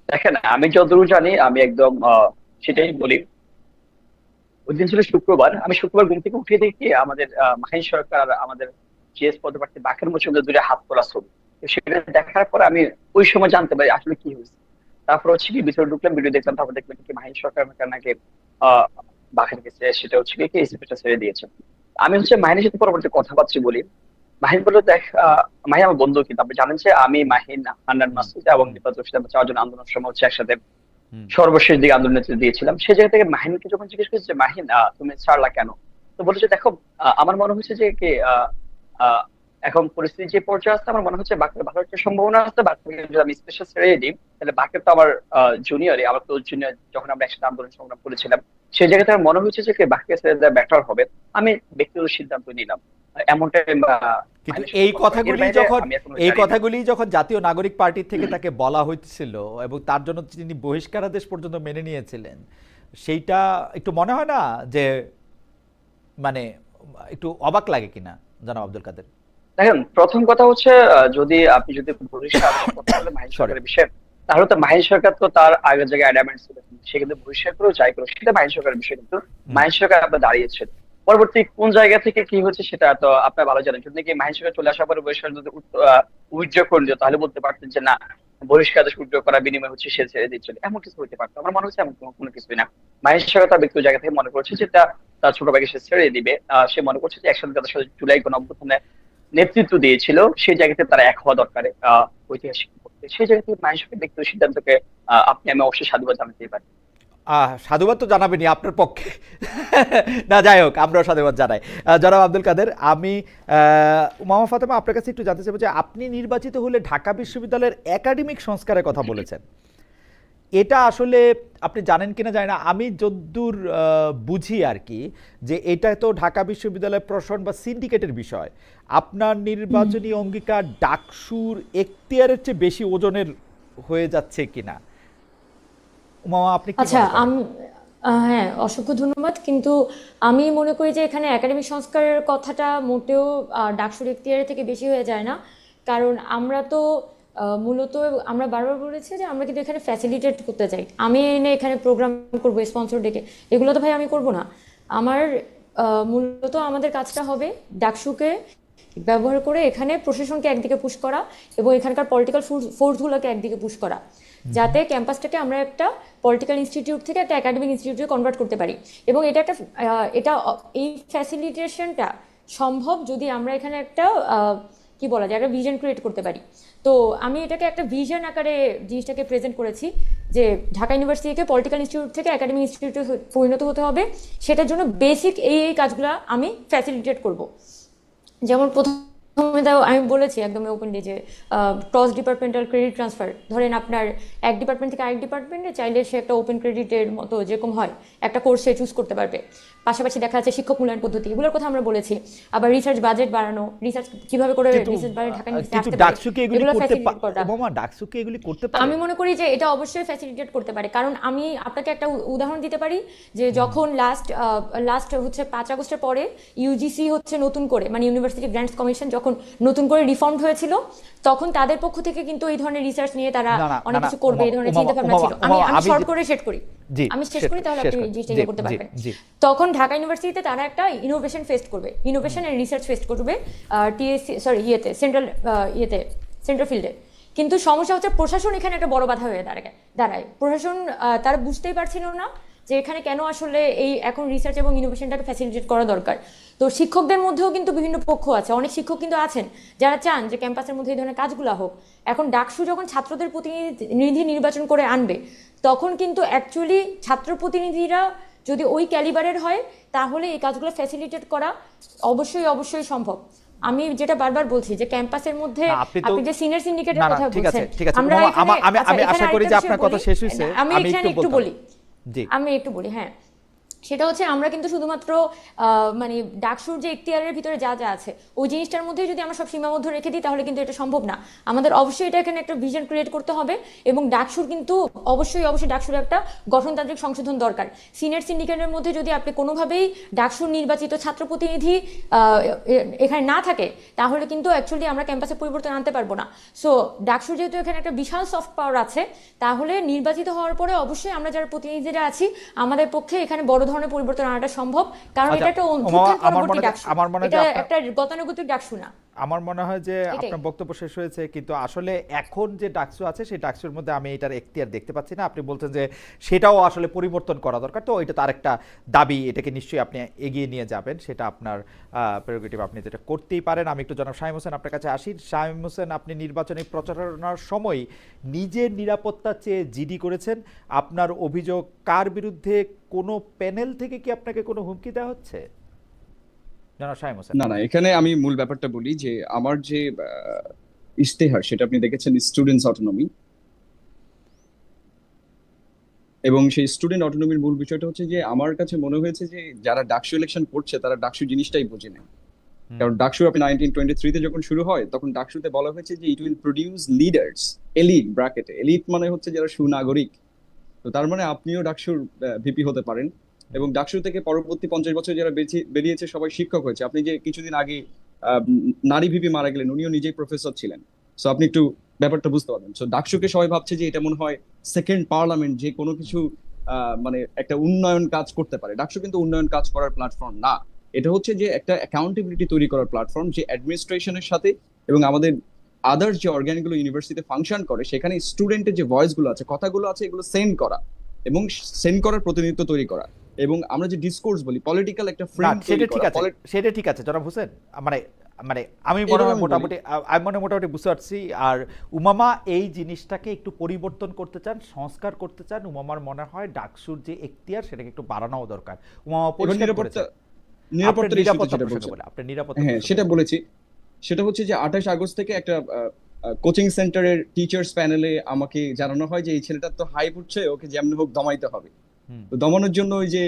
দেখেন, আমি যতদূর জানি আমি একদম সেটাই বলি। ওই দিন ছিল শুক্রবার, আমি শুক্রবার ঘুম থেকে উঠে দেখি আমাদের মাহিন সরকার আর আমাদের জিএস পদপ্রার্থী বাকের মধ্যে দুটো হাত তোলা ছবি। তো সেটা দেখার পর আমি ওই সময় জানতে পারি আসলে কি হয়েছে। তারপর হচ্ছে কি ভিতরে ঢুকলাম, ভিডিও দেখলাম, তারপর দেখলাম কি মাহিন সরকার নাকি আহ বাকের গেছে, সেটা হচ্ছে কি স্পিচটা ছেড়ে দিয়েছে। আমি হচ্ছে মাহিনের সাথে পরবর্তী কথাবার্তা বলি। মাহিন বললো, দেখ মাহিন আমার বন্ধু, কিন্তু আপনি জানেন যে আমি, মাহিন, হান্নান মাসুদ এবং নিপাত রশিদ আমরা চারজন আন্দোলনের সময় হচ্ছে একসাথে সর্বশেষ দিকে আন্দোলন নেতৃত্ব দিয়েছিলাম। সেই জায়গা থেকে মাহিনকে যখন জিজ্ঞেস করেছে যে মাহিন তুমি ছাড়লা কেন, তো বলেছে দেখো আমার মনে হচ্ছে যে কি আহ, এখন পরিস্থিতি যে পর্যায়ে আছে, আমার মনে হচ্ছে বাকের ভালো একটা সম্ভাবনা আছে। বাকের যদি আমি স্পেশাল ছেড়ে দিই, তাহলে বাকের তো আমার জুনিয়র, আমার তো জুনিয়র, যখন আমরা একসাথে আন্দোলন সংগ্রাম করেছিলাম, সেই জায়গাতে আমার মনে হচ্ছে যে কি বাকে ছেড়ে দেওয়া বেটার হবে। আমি ব্যক্তিগত সিদ্ধান্ত নিলাম এমনটাই। কিন্তু মাহিনের সাথে কথা বলা। এর বাইরে আমি এখনো এই জানি না। কথাগুলি যখন জাতীয় নাগরিক পার্টি থেকে তাকে বলা হয়েছিল এবং তার জন্য তিনি বহিষ্কারাদেশ পর্যন্ত মেনে নিয়েছিলেন, সেইটা একটু মনে হয় না যে মানে একটু অবাক লাগে কিনা জনাব আব্দুল কাদের? দেখেন, প্রথম কথা হচ্ছে যদি বহিষ্কার কথা বলে মাহিন সরি, সরকারের বিষয়ে, তাহলে তো মাহিন সরকার তো তার আগের জায়গায় অ্যাডামেন্ট ছিল, সে কিন্তু বহিষ্কার করেও যাই করো, সেটা মাহিন সরকারের বিষয়। কিন্তু মাহিন সরকার আপনার দাঁড়িয়েছেন, পরবর্তী কোন জায়গা থেকে কি হচ্ছে সেটা তো আপনার ভালো জানেন। যদি কি মাহিন সরকার চলে আসার পরে বহিষ্কার যদি উইথড্র করে দিত, তাহলে বলতে পারতেন যে না, বহিষ্কার উইথড্র করার বিনিময় হচ্ছে সে ছেড়ে দিচ্ছিল, এমন কিছু হতে পারতো। আমার মনে হচ্ছে এমন কোনো কিছুই না। মাহিন সরকার তার ব্যক্তিগত জায়গা থেকে মনে করছে যে তার ছোট ভাইকে সে ছেড়ে দিবে। সে মনে করছে যে একসাথে তাদের সাথে জুলাই গণ অভ্যুত্থানে নেতৃত্ব দিয়েছিল, সেই জায়গাতে তারা এক হওয়া দরকার ঐতিহাসিক মুহূর্তে। সেই জায়গা থেকে মানুষকে ব্যক্তিগত সিদ্ধান্তকে আপনি আমি অবশ্যই সাধুবাদ জানাতেই পারি। সাধুবাদ তো জানাবেনি আপনার পক্ষে। না, যাই হোক, আমরাও সাধুবাদ জানাই। জনাব আব্দুল কাদের, আমি মামা ফাতেমা আপনার কাছে একটু জানতে চাইবো যে আপনি নির্বাচিত হলে ঢাকা বিশ্ববিদ্যালয়ের একাডেমিক সংস্কারের কথা বলেছেন। এটা আসলে আপনি জানেন কিনা জানি না, আমি যদ্দূর বুঝি আর কি, যে এটা তো ঢাকা বিশ্ববিদ্যালয় প্রশাসন বা সিন্ডিকেটের বিষয়। আপনার নির্বাচনী অঙ্গীকার ডাকসুর এখতিয়ারের চেয়ে বেশি ওজনের হয়ে যাচ্ছে কিনা, মামা আপনি কি আচ্ছা, মনে করেন? হ্যাঁ, অসংখ্য ধন্যবাদ। কিন্তু আমি মনে করি যে এখানে একাডেমিক সংস্কারের কথাটা মোটেও ডাকসুর এখতিয়ারের থেকে বেশি হয়ে যায় না। কারণ আমরা তো মূলত আমরা বারবার বলেছি যে আমরা কিন্তু এখানে ফ্যাসিলিটেট করতে চাই। আমি এনে এখানে প্রোগ্রাম করবো, স্পন্সর ডেকে, এগুলো তো ভাই আমি করব না। আমার মূলত আমাদের কাজটা হবে ডাকসুকে ব্যবহার করে এখানে প্রশাসনকে একদিকে পুশ করা এবং এখানকার পলিটিক্যাল ফোর্সগুলোকে একদিকে পুশ করা, যাতে ক্যাম্পাসটাকে আমরা একটা পলিটিক্যাল ইনস্টিটিউট থেকে একটা একাডেমিক ইনস্টিটিউটে কনভার্ট করতে পারি। এবং এই ফ্যাসিলিটেশনটা সম্ভব যদি আমরা এখানে একটা কি বলা যায়, একটা ভিশন ক্রিয়েট করতে পারি। তো আমি এটাকে একটা ভিশন আকারে জিনিসটাকে প্রেজেন্ট করেছি যে ঢাকা ইউনিভার্সিটিকে পলিটিক্যাল ইনস্টিটিউট থেকে একাডেমিক ইনস্টিটিউটে পরিণত হতে হবে। সেটার জন্য বেসিক এই কাজগুলো আমি ফ্যাসিলিটেট করব। যেমন প্রথমে তাও আমি বলেছি একদম ওপেনলি যে ক্রস ডিপার্টমেন্টাল ক্রেডিট ট্রান্সফার, ধরেন আপনার এক ডিপার্টমেন্ট থেকে আরেক ডিপার্টমেন্টে চাইলে সে একটা ওপেন ক্রেডিটের মতো যেরকম হয় একটা কোর্স সে চুজ করতে পারবে। পাশাপাশি দেখা যাচ্ছে শিক্ষক মূল্যায়ন পদ্ধতি, এগুলোর কথা আমরা বলেছি। আবার রিসার্চ বাজেট বাড়ানো, রিসার্চ কিভাবে করে রিসার্চ বাজেট ঢাকা ইউনিভার্সিটি আসতে পারে, ডাকসুকে এগুলি এগুলো করতে ফ্যাসিলিটেট করা। মামা ডাকসুকে এগুলি করতে পারে? আমি মনে করি যে এটা অবশ্যই ফ্যাসিলিটেট করতে পারে। কারণ আমি আপনাকে একটা উদাহরণ দিতে পারি যে যখন লাস্ট হচ্ছে 5 আগস্টের পরে ইউজিসি হচ্ছে নতুন করে, মানে ইউনিভার্সিটি গ্র্যান্টস কমিশন যখন নতুন করে রিফর্মড হয়েছিল, তখন তাদের পক্ষ থেকে কিন্তু এই ধরনের রিসার্চ নিয়ে তারা অনেক কিছু করবে, এই ধরনের চিন্তা ভাবনা ছিল। আমি শর্ট করে শেষ করি, আমি শেষ করি, তাহলে আপনি জিনিসটা করতে পারবেন। তখন ঢাকা ইউনিভার্সিটিতে তারা একটা ইনোভেশন ফেস্ট করবে, ইনোভেশন এন্ড রিসার্চ ফেস্ট করবে টিএসসি সেন্ট্রাল ফিল্ডে। কিন্তু সমস্যা হচ্ছে প্রশাসন এখানে একটা বড় বাধা হয়ে দাঁড়ায়। প্রশাসন তারা বুঝতেই পারছিল না যে এখানে কেন আসলে এই এখন রিসার্চ এবং ইনোভেশনটাকে ফ্যাসিলিটেট করা দরকার। তো শিক্ষকদের মধ্যেও কিন্তু বিভিন্ন পক্ষ আছে, অনেক শিক্ষক কিন্তু আছেন যারা চান যে ক্যাম্পাসের মধ্যে এই ধরনের কাজগুলো হোক। এখন ডাকসু যখন ছাত্রদের প্রতিনিধি নির্বাচন করে আনবে, তখন কিন্তু অ্যাকচুয়ালি ছাত্র প্রতিনিধিরা যদি ওই ক্যালিবারের হয়, তাহলে এই কাজগুলো ফ্যাসিলিটেট করা অবশ্যই সম্ভব। আমি যেটা বারবার বলছি যে ক্যাম্পাসের মধ্যে না, আপনি তো- আপনি যে সিনিয়র সিন্ডিকেটের না, না, কথা ঠিক আছে, বলছেন, ঠিক আছে। আমরা মামা, এখানে আমি আচ্ছা, আশা এখানে করি যে আরেকটা আপনার বিষয় কথা বলি। শেষ হয়েছে। আমি আমি এখানে একটু বলতাম। বলি, জি। আমি একটু বলি, হ্যাঁ। সেটা হচ্ছে আমরা কিন্তু শুধুমাত্র মানে ডাকসুর যে এখতিয়ারের ভিতরে যা যা আছে ওই জিনিসটার মধ্যে যদি আমরা সব সীমাবদ্ধ রেখে দিই তাহলে কিন্তু এটা সম্ভব না। আমাদের অবশ্যই এটা এখানে একটা ভিশন ক্রিয়েট করতে হবে এবং ডাকসুর কিন্তু অবশ্যই ডাকসুর একটা গঠনতান্ত্রিক সংশোধন দরকার। সিনিয়র সিন্ডিকেটের মধ্যে যদি আপনি কোনোভাবেই ডাকসুর নির্বাচিত ছাত্র প্রতিনিধি এখানে না থাকে তাহলে কিন্তু অ্যাকচুয়ালি আমরা ক্যাম্পাসে পরিবর্তন আনতে পারবো না। সো ডাকসুর যেহেতু এখানে একটা বিশাল সফট পাওয়ার আছে, তাহলে নির্বাচিত হওয়ার পরে অবশ্যই আমরা যারা প্রতিনিধিরা আছি আমাদের পক্ষে এখানে বড় ধরনের পরিবর্তন আনাটা সম্ভব, কারণ আচ্ছা, এটা একটা ওমা, অভ্যুত্থান আমার পরবর্তী মনে হয়- ডাকসু, আমার মনে হয় যে এটা আপনার- একটা গতানুগতিক ডাকসু না। আমার মনে হয় যে এটাই। আপনার বক্তব্য শেষ হয়েছে, কিন্তু আসলে এখন যে ডাকসু আছে সেই ডাকসুর মধ্যে আমি এটার এখতিয়ার দেখতে পাচ্ছি না। আপনি বলছেন যে সেটাও আসলে পরিবর্তন করা দরকার, তো এটা তার একটা দাবি, এটাকে নিশ্চয়ই আপনি এগিয়ে নিয়ে যাবেন, সেটা আপনার প্রেরোগেটিভ, আপনি যেটা করতেই পারেন। আমি একটু জনাব শামীম হোসেন আপনার কাছে আসি। শামীম হোসেন, আপনি নির্বাচনী প্রচারণার সময় নিজের নিরাপত্তা চেয়ে জিডি করেছেন, আপনার অভিযোগ কার বিরুদ্ধে? কোনো প্যানেল থেকে কি আপনাকে কোনো হুমকি দেওয়া হচ্ছে জনাব শামীম হোসেন? না, এখানে আমি মূল ব্যাপারটা বলি যে আমার যে ইশতেহার সেটা আপনি দেখেছেন স্টুডেন্টস অটোনমি, এবং সেই স্টুডেন্ট অটোনমির মূল বিষয়টা হচ্ছে যে আমার কাছে মনে হয়েছে যে যারা ডাকসু ইলেকশন করছে তারা ডাকসু জিনিসটাই বোঝে না। কারণ ডাকসু আপনি 1923-তে যখন শুরু হয় তখন ডাকসুতে বলা হয়েছে যে it will produce leaders, elite ব্র্যাকেটে, এলিট মানে হচ্ছে যারা সুনাগরিক। তো তার মানে আপনিও ডাকসুর ভিপি হতে পারেন, এবং ডাকসু থেকে পরবর্তী 50 বছর যারা বেরিয়েছে সবাই শিক্ষক হয়েছে। আপনি যে কিছুদিন আগে নারী ভিপি মারা গেলেন, উনিও নিজেই প্রফেসর ছিলেন। সো আপনি একটু ব্যাপারটা বুঝতে পারবেন। সো ডাকসুকে সবাই ভাবছে যে এটা মনে হয় সেকেন্ড পার্লামেন্ট, যে কোনো কিছু মানে একটা উন্নয়ন কাজ করতে পারে। ডাকসু কিন্তু উন্নয়ন কাজ করার প্ল্যাটফর্ম না, এটা হচ্ছে যে একটা অ্যাকাউন্টেবিলিটি তৈরি করার প্ল্যাটফর্ম, যে অ্যাডমিনিস্ট্রেশনের সাথে এবং আমাদের আদার্স যে অর্গানগুলো ইউনিভার্সিটিতে ফাংশন করে সেখানে স্টুডেন্টের যে ভয়েসগুলো আছে, কথাগুলো আছে, এগুলো সেন্ড করা এবং সেন্ড করার প্রতিনিধিত্ব তৈরি করা, এবং আমরা যে ডিসকোর্স বলি পলিটিক্যাল একটা না, ফ্রেম সেটা তৈরি ঠিক করা। আছে, সেটা ঠিক আছে জনাব হোসেন। মানে মানে আমি মনে এবার হয় আমি বলি। মোটামুটি বুঝতে পারছি। আর উমামা এই জিনিসটাকে একটু পরিবর্তন করতে চান, সংস্কার করতে চান। উমামার মনে হয় ডাকসুর যে এখতিয়ার সেটাকে একটু বাড়ানোও দরকার। উমামা এবার পরিষ্কার নিরাপত্তা করেছেন। আপনার নিরাপত্তার ইস্যুতে নিরাপত্তা যেটা প্রসঙ্গে বলছেন, বলে, আপনার নিরাপত্তা হ্যাঁ প্রসঙ্গে সেটা বলে। বলেছি। সেটা হচ্ছে যে 28 আগস্ট থেকে একটা কোচিং সেন্টারের টিচার্স প্যানেলে আমাকে জানানো হয় যে এই ছেলেটার তো হাইপ উঠছে, ওকে যেমন হোক দমাইতে হবে। হুম। তো দমানোর জন্য ওই যে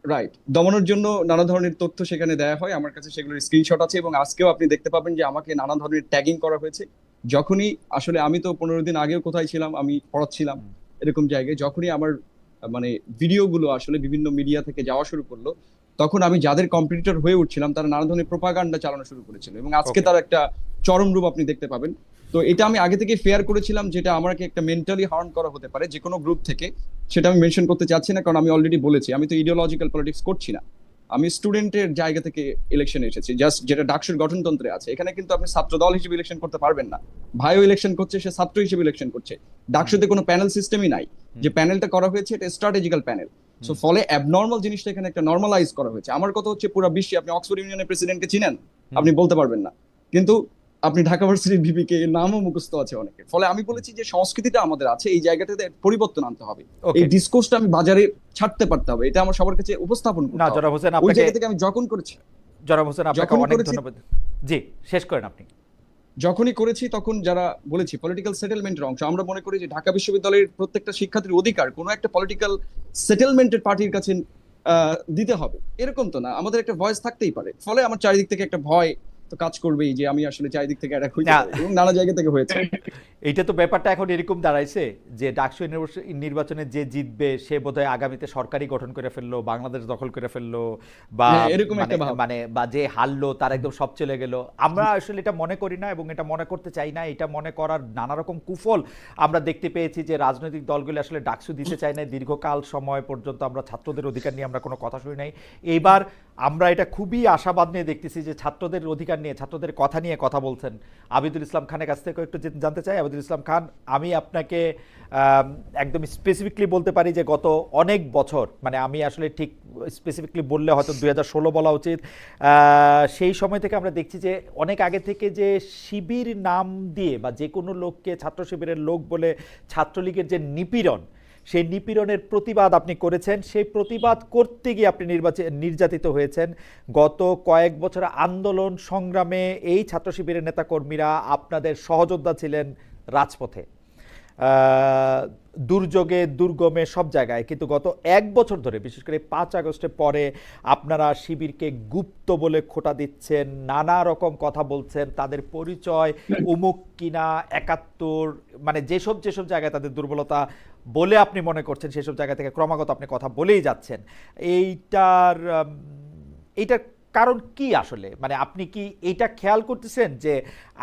রাইট, দমানোর জন্য নানা ধরনের তথ্য সেখানে দেওয়া হয়। আমার কাছে সেগুলোর স্ক্রিনশট আছে, এবং আজকেও আপনি দেখতে পাবেন যে আমাকে নানা ধরনের ট্যাগিং করা হয়েছে। যখনই আসলে আমি তো 15 দিন আগেও কোথায় ছিলাম, আমি পড়াচ্ছিলাম এরকম জায়গায়, যখনই আমার মানে ভিডিওগুলো আসলে বিভিন্ন মিডিয়া থেকে যাওয়া শুরু করলো, তখন আমি যাদের কম্পিটিটর হয়ে উঠছিলাম তারা নানা ধরনের প্রোপাগান্ডা চালানো শুরু করেছিল, এবং আজকে Okay. তার একটা চরম রূপ আপনি দেখতে পাবেন। তো এটা আমি আগে থেকে ফেয়ার করেছিলাম, যেটা আমাকে একটা মেন্টালি হার্ম করা হতে পারে যে কোনো গ্রুপ থেকে, সেটা আমি মেনশন করতে চাচ্ছি না, কারণ আমি অলরেডি বলেছি আমি তো ইডিওলজিক্যাল পলিটিক্স করছি না। আমি স্টুডেন্টের জায়গা থেকে ইলেকশনে এসেছি, জাস্ট যেটা ডাকসুর গঠনতন্ত্রে আছে। এখানে কিন্তু আপনি ছাত্র দল হিসেবে ইলেকশন করতে পারবেন না। ভাইও ইলেকশন করছে, সে ছাত্র হিসেবে ইলেকশন করছে। ডাকসুতে কোনো প্যানেল সিস্টেমই নাই। যে প্যানেলটা করা হয়েছে এটা স্ট্র্যাটেজিক্যাল প্যানেল। সো ফলে অ্যাবনর্মাল জিনিসটা এখানে একটা নর্মালাইজ করা হয়েছে। আমার কথা হচ্ছে পুরো বিশ্বে আপনি অক্সফোর্ড ইউনিয়নের প্রেসিডেন্টকে চিনেন, আপনি বলতে পারবেন না, কিন্তু আপনি ঢাকা ভার্সিটির ভিপি কে নামও মুখস্থ আছে অনেকের। ফলে আমি বলেছি যে সংস্কৃতিটা আমাদের আছে, এই জায়গাটাতে পরিবর্তন আনতে হবে। Okay. এই ডিসকোর্সটা আমি বাজারে ছাড়তে পারতে হবে, এটা আমার সবার কাছে উপস্থাপন করতে না হবে। জনাব হোসেন, ওই আপনাকে জায়গা থেকে আমি আপনাকে অনেক করেছি- ধন্যবাদ। জি, শেষ করেন আপনি। যখনই করেছি তখন যারা বলেছি পলিটিক্যাল সেটেলমেন্টের অংশ, আমরা মনে করি যে ঢাকা বিশ্ববিদ্যালয়ের প্রত্যেকটা শিক্ষার্থীর অধিকার কোনো একটা পলিটিক্যাল সেটেলমেন্টের পার্টির কাছে দিতে হবে, এরকম তো না, আমাদের একটা ভয়েস থাকতেই পারে। ফলে আমার চারিদিক থেকে একটা ভয় তো কাজ করবেই যে আমি আসলে চারিদিক থেকে অ্যাটাক হইতে পারি, এবং নানা জায়গা থেকে হয়েছে। এইটা তো ব্যাপারটা এখন এরকম দাঁড়াইছে যে ডাকসু নির্বাচনে যে জিতবে সে বোধহয় আগামীতে সরকারি গঠন করে ফেললো, বাংলাদেশ দখল করে ফেললো, বা হ্যাঁ, এরকম একটা ভাব। বা যে হারলো তার একদম সব চলে গেল। আমরা আসলে এটা মনে করি না এবং এটা মনে করতে চাই না। এটা মনে করার নানা রকম কুফল আমরা দেখতে পেয়েছি যে রাজনৈতিক দলগুলো আসলে ডাকসু দিতে চায় না। দীর্ঘকাল সময় পর্যন্ত আমরা ছাত্রদের অধিকার নিয়ে আমরা কোনো কথা শুনি নাই। এইবার আমরা এটা খুবই আশাবাদ নিয়ে দেখতেছি যে ছাত্রদের অধিকার নিয়ে, ছাত্রদের কথা নিয়ে কথা বলছেন। আবিদুল ইসলাম খানের কাছ থেকে একটু জানতে চাই। আবিদুল ইসলাম খান, আমি আপনাকে একদম স্পেসিফিকলি বলতে পারি যে গত অনেক বছর, মানে আমি আসলে ঠিক স্পেসিফিকলি বললে হয়তো 2016 বলা উচিত, সেই সময় থেকে আমরা দেখছি যে অনেক আগে থেকে যে শিবির নাম দিয়ে বা যে কোনো লোককে ছাত্র শিবিরের লোক বলে ছাত্রলীগের যে নিপীড়ন, সেই নিপীড়নের প্রতিবাদ আপনি করেছেন, সেই প্রতিবাদ করতে গিয়ে আপনি নির্যাতিত হয়েছেন। গত কয়েক বছরের আন্দোলন সংগ্রামে এই ছাত্র শিবিরের নেতাকর্মীরা আপনাদের সহযোদ্ধা ছিলেন রাজপথে, দুর্যোগে দুর্গমে সব জায়গায়, কিন্তু গত এক বছর ধরে বিশেষ করে 5 আগস্টের পরে আপনারা শিবিরকে গুপ্ত বলে খোঁটা দিচ্ছেন, নানা রকম কথা বলছেন, তাদের পরিচয় উমুক কিনা 71, মানে যেসব যেসব জায়গায় তাদের দুর্বলতা বলে আপনি মনে করছেন সেসব জায়গা থেকে ক্রমাগত আপনি কথা বলেই যাচ্ছেন। এইটার কারণ কি আসলে? মানে আপনি কি এইটা খেয়াল করতেছেন যে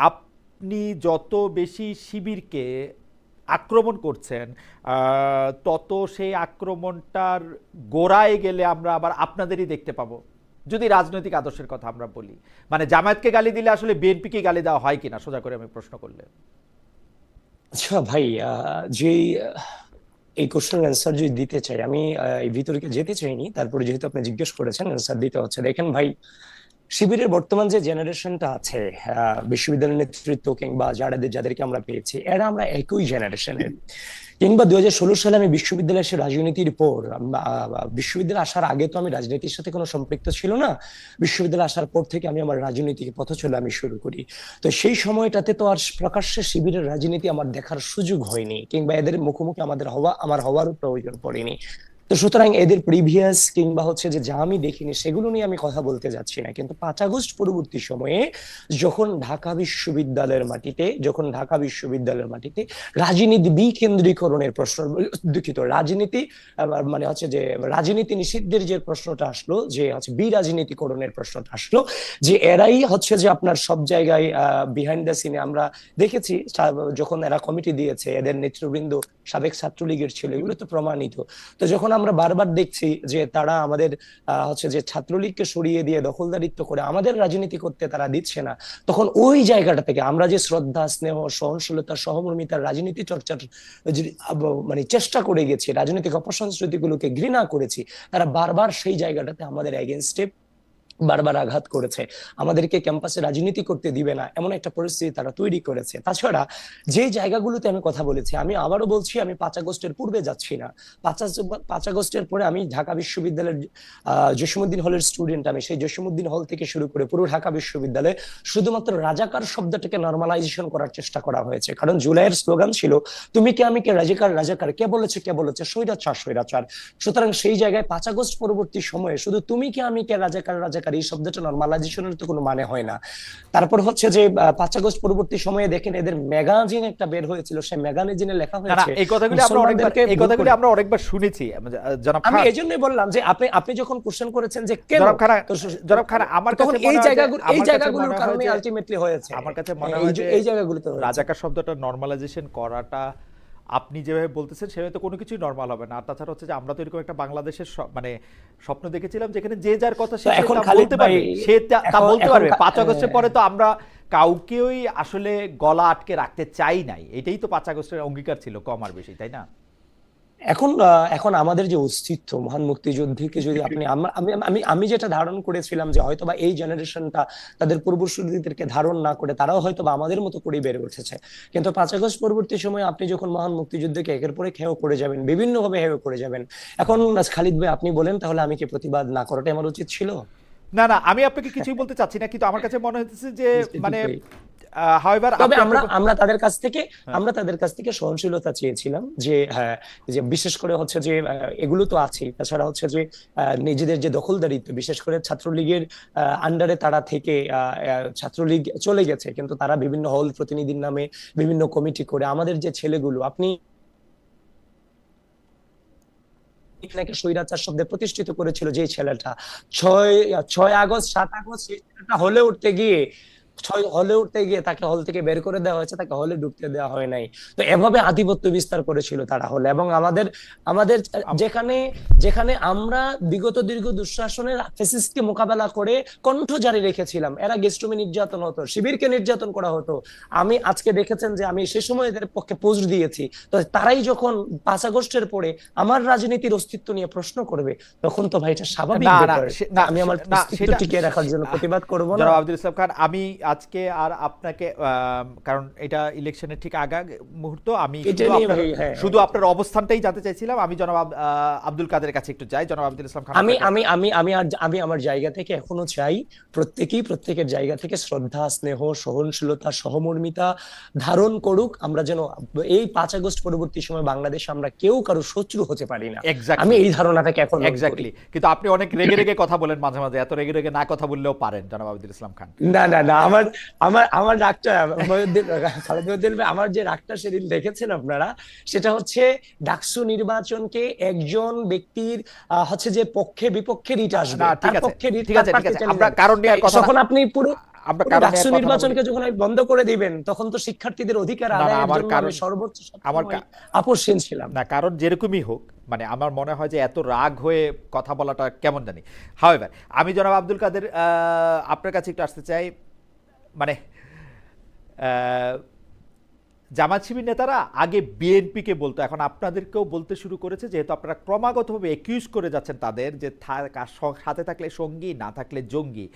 আপনি যত বেশি শিবিরকে আক্রমণ করছেন তত সেই আক্রমণটার গোড়ায় গেলে আমরা আবার আপনাদেরই দেখতে পাবো? যদি রাজনৈতিক আদর্শের কথা আমরা বলি, মানে জামায়াতকে গালি দিলে আসলে বিএনপিকে গালি দেওয়া হয় কিনা, সোজা করে আমি প্রশ্ন করলে। আচ্ছা ভাই, যেই এই কোশ্চেনের অ্যান্সার যদি দিতে চাই, আমি এই ভিতরে যেতে চাইনি, তারপরে যেহেতু আপনি জিজ্ঞেস করেছেন অ্যান্সার দিতে হচ্ছে। দেখেন ভাই, শিবিরের বর্তমান যে জেনারেশনটা আছে, বিশ্ববিদ্যালয়ের নেতৃত্ব কিংবা যাদেরকে আমরা পেয়েছি, এরা আমরা একই জেনারেশনের। কিংবা 2016 সালে আমি বিশ্ববিদ্যালয়ে এসে রাজনীতির পর, বিশ্ববিদ্যালয়ে আসার আগে তো আমি রাজনীতির সাথে কোনো সম্পৃক্ত ছিল না, বিশ্ববিদ্যালয়ে আসার পর থেকে আমি আমার রাজনৈতিক পথ চলে আমি শুরু করি। তো সেই সময়টাতে তো আর প্রকাশ্যে শিবিরের রাজনীতি আমার দেখার সুযোগ হয়নি, কিংবা এদের মুখোমুখি আমার হওয়ারও প্রয়োজন পড়েনি। তো সুতরাং এদের প্রিভিয়াস কিংবা হচ্ছে যে যা আমি দেখিনি সেগুলো নিয়ে আমি কথা বলতে যাচ্ছি না। কিন্তু 5 আগস্ট পরবর্তী সময়ে যখন ঢাকা বিশ্ববিদ্যালয়ের মাটিতে রাজনীতি বিকেন্দ্রীকরণের প্রশ্ন, দুঃখিত, মানে হচ্ছে যে রাজনীতি নিষিদ্ধের যে প্রশ্নটা আসলো, যে হচ্ছে বিরাজনীতিকরণের প্রশ্নটা আসলো, যে এরাই হচ্ছে যে আপনার সব জায়গায় বিহাইন্ড দ্য সিনে আমরা দেখেছি, যখন এরা কমিটি দিয়েছে এদের নেতৃবৃন্দ সাবেক ছাত্রলীগের ছিল, এগুলো তো প্রমাণিত। তো যখন আমরা বারবার দেখছি যে তারা আমাদের হচ্ছে যে ছাত্রলীগকে সরিয়ে দিয়ে দখলদারিত্ব করে আমাদের রাজনীতি করতে তারা দিচ্ছে না, তখন ওই জায়গাটা থেকে আমরা যে শ্রদ্ধা, স্নেহ, সহনশীলতা, সহমর্মিতার রাজনীতি চর্চার মানে চেষ্টা করে গেছি, রাজনৈতিক অপসংস্কৃতিগুলোকে ঘৃণা করেছি, তারা বারবার সেই জায়গাটাতে আমাদের এগেইনস্টে বারবার আঘাত করেছে, আমাদেরকে ক্যাম্পাসে রাজনীতি করতে দিবে না, এমন একটা পরিস্থিতি তারা তৈরি করেছে। তাছাড়া যে জায়গাগুলোতে আমি কথা বলেছি, আমি আবারও বলছি, আমি 5 আগস্টের পূর্বে যাচ্ছি না। 5 আগস্টের পরে আমি ঢাকা বিশ্ববিদ্যালয়ের জসীমউদ্দিন হলের স্টুডেন্ট। আমি সেই জসীমউদ্দিন হল থেকে শুরু করে পুরো ঢাকা বিশ্ববিদ্যালয়ে শুধুমাত্র রাজাকার শব্দটাকে নরমালাইজেশন করার চেষ্টা করা হয়েছে। কারণ জুলাইয়ের স্লোগান ছিল, তুমি কে আমি কে, রাজাকার রাজাকার, কে বলেছে স্বৈরাচার স্বৈরাচার। সুতরাং সেই জায়গায় 5 আগস্ট পরবর্তী সময়ে শুধু তুমি কে আমি কে, রাজাকার রাজাকার, এই শব্দটা নরমালাইজেশনের তো কোনো মানে হয় না। তারপর হচ্ছে যে 5 আগস্ট পরবর্তী সময়ে দেখেন এদের ম্যাগাজিন একটা বের হয়েছিল, সেই ম্যাগাজিনে লেখা হয়েছে, এই কথাগুলি আমরা অনেকবার শুনেছি জনাব খান। আমি এজন্যই বললাম যে আপনি যখন কোশ্চেন করেছেন যে কেন জনাব খান, আমার কাছে এই জায়গাগুলোর কারণে আলটিমেটলি হয়েছে। আমার কাছে মনে হয় যে এই জায়গাগুলোতে রাজাকার শব্দটা নরমালাইজেশন করাটা আপনি যেভাবে বলতেছেন সেভাবে তো কোনো কিছুই নরমাল হবে না। আর তাছাড়া হচ্ছে যে আমরা তো এরকম একটা বাংলাদেশের মানে স্বপ্ন দেখেছিলাম যেখানে যে যার কথা সে বলতে পারবে, সে তা বলতে পারবে। 5 আগস্টের পরে তো আমরা কাউকেই আসলে গলা আটকে রাখতে চাই নাই, এটাই তো 5 আগস্টের অঙ্গীকার ছিল কম আর বেশি, তাই না? এখন আমাদের যে অস্তিত্ব, মহান মুক্তিযুদ্ধকে যদি আমি যেটা ধারণ করেছিলাম যে হয়তোবা এই জেনারেশনটা তাদের পূর্বসূরিদেরকে ধারণ না করে তারাও হয়তোবা আমাদের মতো করে বেড়ে উঠেছে, কিন্তু 5 আগস্ট পরবর্তী সময়ে আপনি যখন মহান মুক্তিযুদ্ধকে একের পরে হেয় করে যাবেন, বিভিন্নভাবে হেয় করে যাবেন, এখন খালিদ ভাই আপনি বলেন তাহলে আমি কি প্রতিবাদ না করাটা আমার উচিত ছিল? না, আমি আপনাকে কিছুই বলতে চাচ্ছি না, কিন্তু আমার কাছে মনে হচ্ছে যে মানে তবে আমরা তাদের কাছ থেকে সহনশীলতা চেয়েছিলাম, যে হ্যাঁ, যে বিশেষ করে হচ্ছে যে এগুলো তো আছে, তাছাড়া হচ্ছে যে নিজেদের যে দখলদারিত্ব, বিশেষ করে ছাত্রলীগের আন্ডারে তারা থেকে ছাত্রলীগ চলে গেছে, কিন্তু তারা বিভিন্ন হল প্রতিনিধির নামে বিভিন্ন কমিটি করে আমাদের যে ছেলেগুলো, আপনি স্বৈরাচার শব্দে প্রতিষ্ঠিত করেছিল যে ছেলেটা 6 আগস্ট 7 আগস্ট, সেই ছেলেটা হলে উঠতে গিয়ে তাকে হল থেকে বের করে দেওয়া হয়েছে, তাকে হলে ঢুকতে দেওয়া হয় নাই। তো এভাবে আধিপত্য বিস্তার করেছিল তারা হলে, এবং আমাদের যেখানে আমরা বিগত দীর্ঘ দুঃশাসনের ফ্যাসিস্টকে মোকাবেলা করে কণ্ঠ জারি রেখেছিলাম, এরা গেস্টুমি নির্যাতন হতো, শিবিরকে নির্যাতন করা হতো। আমি আজকে দেখেছেন যে আমি সে সময় এদের পক্ষে পোস্ট দিয়েছি, তো তারাই যখন 5 আগস্টের পরে আমার রাজনীতির অস্তিত্ব নিয়ে প্রশ্ন করবে, তখন তো ভাই এটা স্বাভাবিক ব্যাপার, আমি আমার অস্তিত্ব টিকিয়ে রাখার জন্য প্রতিবাদ করব না। জনাব আব্দুল ইসলাম খান, আমি আজকে আর আপনাকে কারণ এটা ইলেকশনের ঠিক আগা মুহূর্ত, আমি এটা নিয়ে ভাই, হ্যাঁ, শুধু আপনার অবস্থানটাই জানতে চাইছিলাম। আমি জনাব আব্দুল কাদের কাছে একটু যাই। জনাব আব্দুল ইসলাম খান, আমি আপনাকে- আমি আমি আমি আর আমি আমার জায়গা থেকে এখনো চাই প্রত্যেকেই প্রত্যেকের জায়গা থেকে শ্রদ্ধা, স্নেহ, সহনশীলতা, সহমর্মিতা ধারণ করুক। আমরা যেন এই 5 আগস্ট পরবর্তী সময় বাংলাদেশে আমরা কেউ কারো শত্রু হতে পারি না। Exactly. আমি এই ধারণাটাকে এখন এক্স্যাক্টলি। কিন্তু আপনি অনেক রেগে রেগে কথা বলেন মাঝে মাঝে, এত রেগে রেগে না কথা বললেও পারেন জনাব আব্দুল ইসলাম খান। না না না, আমার আমার আমার রাগটা খালেদ মহিউদ্দিন ভাই, আমার যে রাগটা সেদিন দেখেছেন আপনারা, সেটা হচ্ছে ডাকসু নির্বাচনকে একজন ব্যক্তির হচ্ছে যে পক্ষে বিপক্ষে রিট আসবে, না, ঠিক তার আছে, পক্ষে রিট, ঠিক তার আছে, ঠিক প্রার্থী আছে। চালিয়ে আমরা যাবে। কারণ নিয়ে আর কথা যখন আপনি পুরো আমরা পুরো কারণ নিয়ে ডাকসু আর কথা না বলি। নির্বাচনকে যখন আপনি বন্ধ করে দিবেন, তখন তো শিক্ষার্থীদের অধিকার না, না, আদায়ের আমার জন্য কারণ- আমি সর্বোচ্চ আমার সবসময় আপোষহীন ছিলাম। না, কারণ যেরকমই হোক, মানে আমার মনে হয় যে এত রাগ হয়ে কথা বলাটা কেমন জানি। হাওয়েভার, আমি জনাব আব্দুল কাদের আপনার কাছে একটু আসতে চাই। মানে জামাত শিবির নেতারা আগে বিএনপিকে বলতো, এখন আপনাদেরকেও বলতে শুরু করেছে, যেহেতু আপনারা ক্রমাগতভাবে একিউজ করে যাচ্ছেন তাদের যে সাথে থাকলে সঙ্গী, না থাকলে জঙ্গি।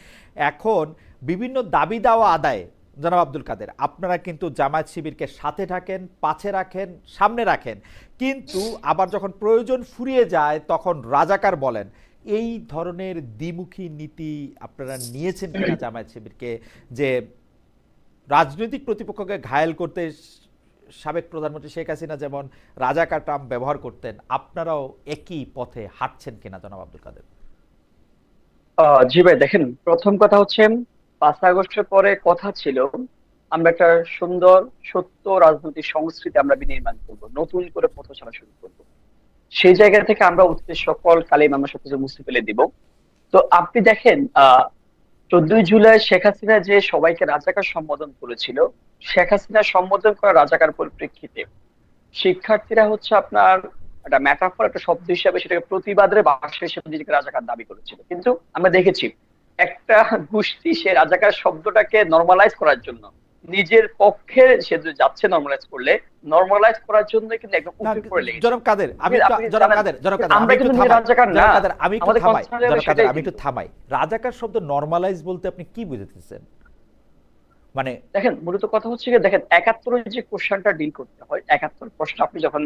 এখন বিভিন্ন দাবি দাওয়া আদায়ে জনাব আব্দুল কাদের আপনারা কিন্তু জামায়াত শিবিরকে সাথে রাখেন, পাশে রাখেন, সামনে রাখেন, কিন্তু আবার যখন প্রয়োজন ফুরিয়ে যায় তখন রাজাকার বলেন। এই ধরনের দ্বিমুখী নীতি আপনারা নিয়েছেন কিনা জামায়াত শিবিরকে, যে রাজনৈতিক প্রতিপক্ষকে ঘায়েল করতে সাবেক প্রধানমন্ত্রী শেখ হাসিনা যেমন রাজাকার টার্ম ব্যবহার করতেন, আপনারাও একই পথে হাঁটছেন কিনা জনাব আব্দুল কাদের? জি ভাই, দেখেন, প্রথম কথা হচ্ছে 5 আগস্টের পরে কথা ছিল আমরা একটা সুন্দর সত্য রাজনৈতিক সংস্কৃতি আমরা বিনির্মাণ করব, নতুন করে পথ চলা শুরু করব। সেই জায়গা থেকে আমরা অতীতের সকল কালিম আমরা সবকিছু মুছে ফেলে দিব। তো আপনি দেখেন 14ই জুলাই শেখ হাসিনা যে সবাইকে রাজাকার সম্বোধন করেছিল, শেখ হাসিনা সম্বোধন করা রাজাকার পরিপ্রেক্ষিতে শিক্ষার্থীরা হচ্ছে আপনার একটা ম্যাটাফর, একটা শব্দ হিসাবে সেটাকে প্রতিবাদের ভাষা হিসেবে নিজেকে রাজাকার দাবি করেছিল। কিন্তু আমরা দেখেছি একটা গোষ্ঠী সে রাজাকার শব্দটাকে নর্মালাইজ করার জন্য নিজের পক্ষে সে যদি যাচ্ছে নর্মালাইজ করলে, নর্মালাইজ করার জন্য কিন্তু একদম না, উপরে পড়ে লেগেছে। জনাব কাদের, আমি আপনি একটু- জনাব জানেন, কাদের, জনাব কাদের, আমরা আমি একটু কিন্তু থামাই। রাজাকার না, জনাব কাদের, আমি একটু আমাদের থামাই। concern জনাব কাদের, সেটাই আমি একটু কিন্তু। থামাই। রাজাকার শব্দ নরমালাইজ বলতে আপনি কি বুঝাতেছেন? মানে দেখেন, মূলত কথা হচ্ছে কি, দেখেন 71 যে কোশ্চেনটা ডিল করতে হয়, 71 প্রশ্ন আপনি যখন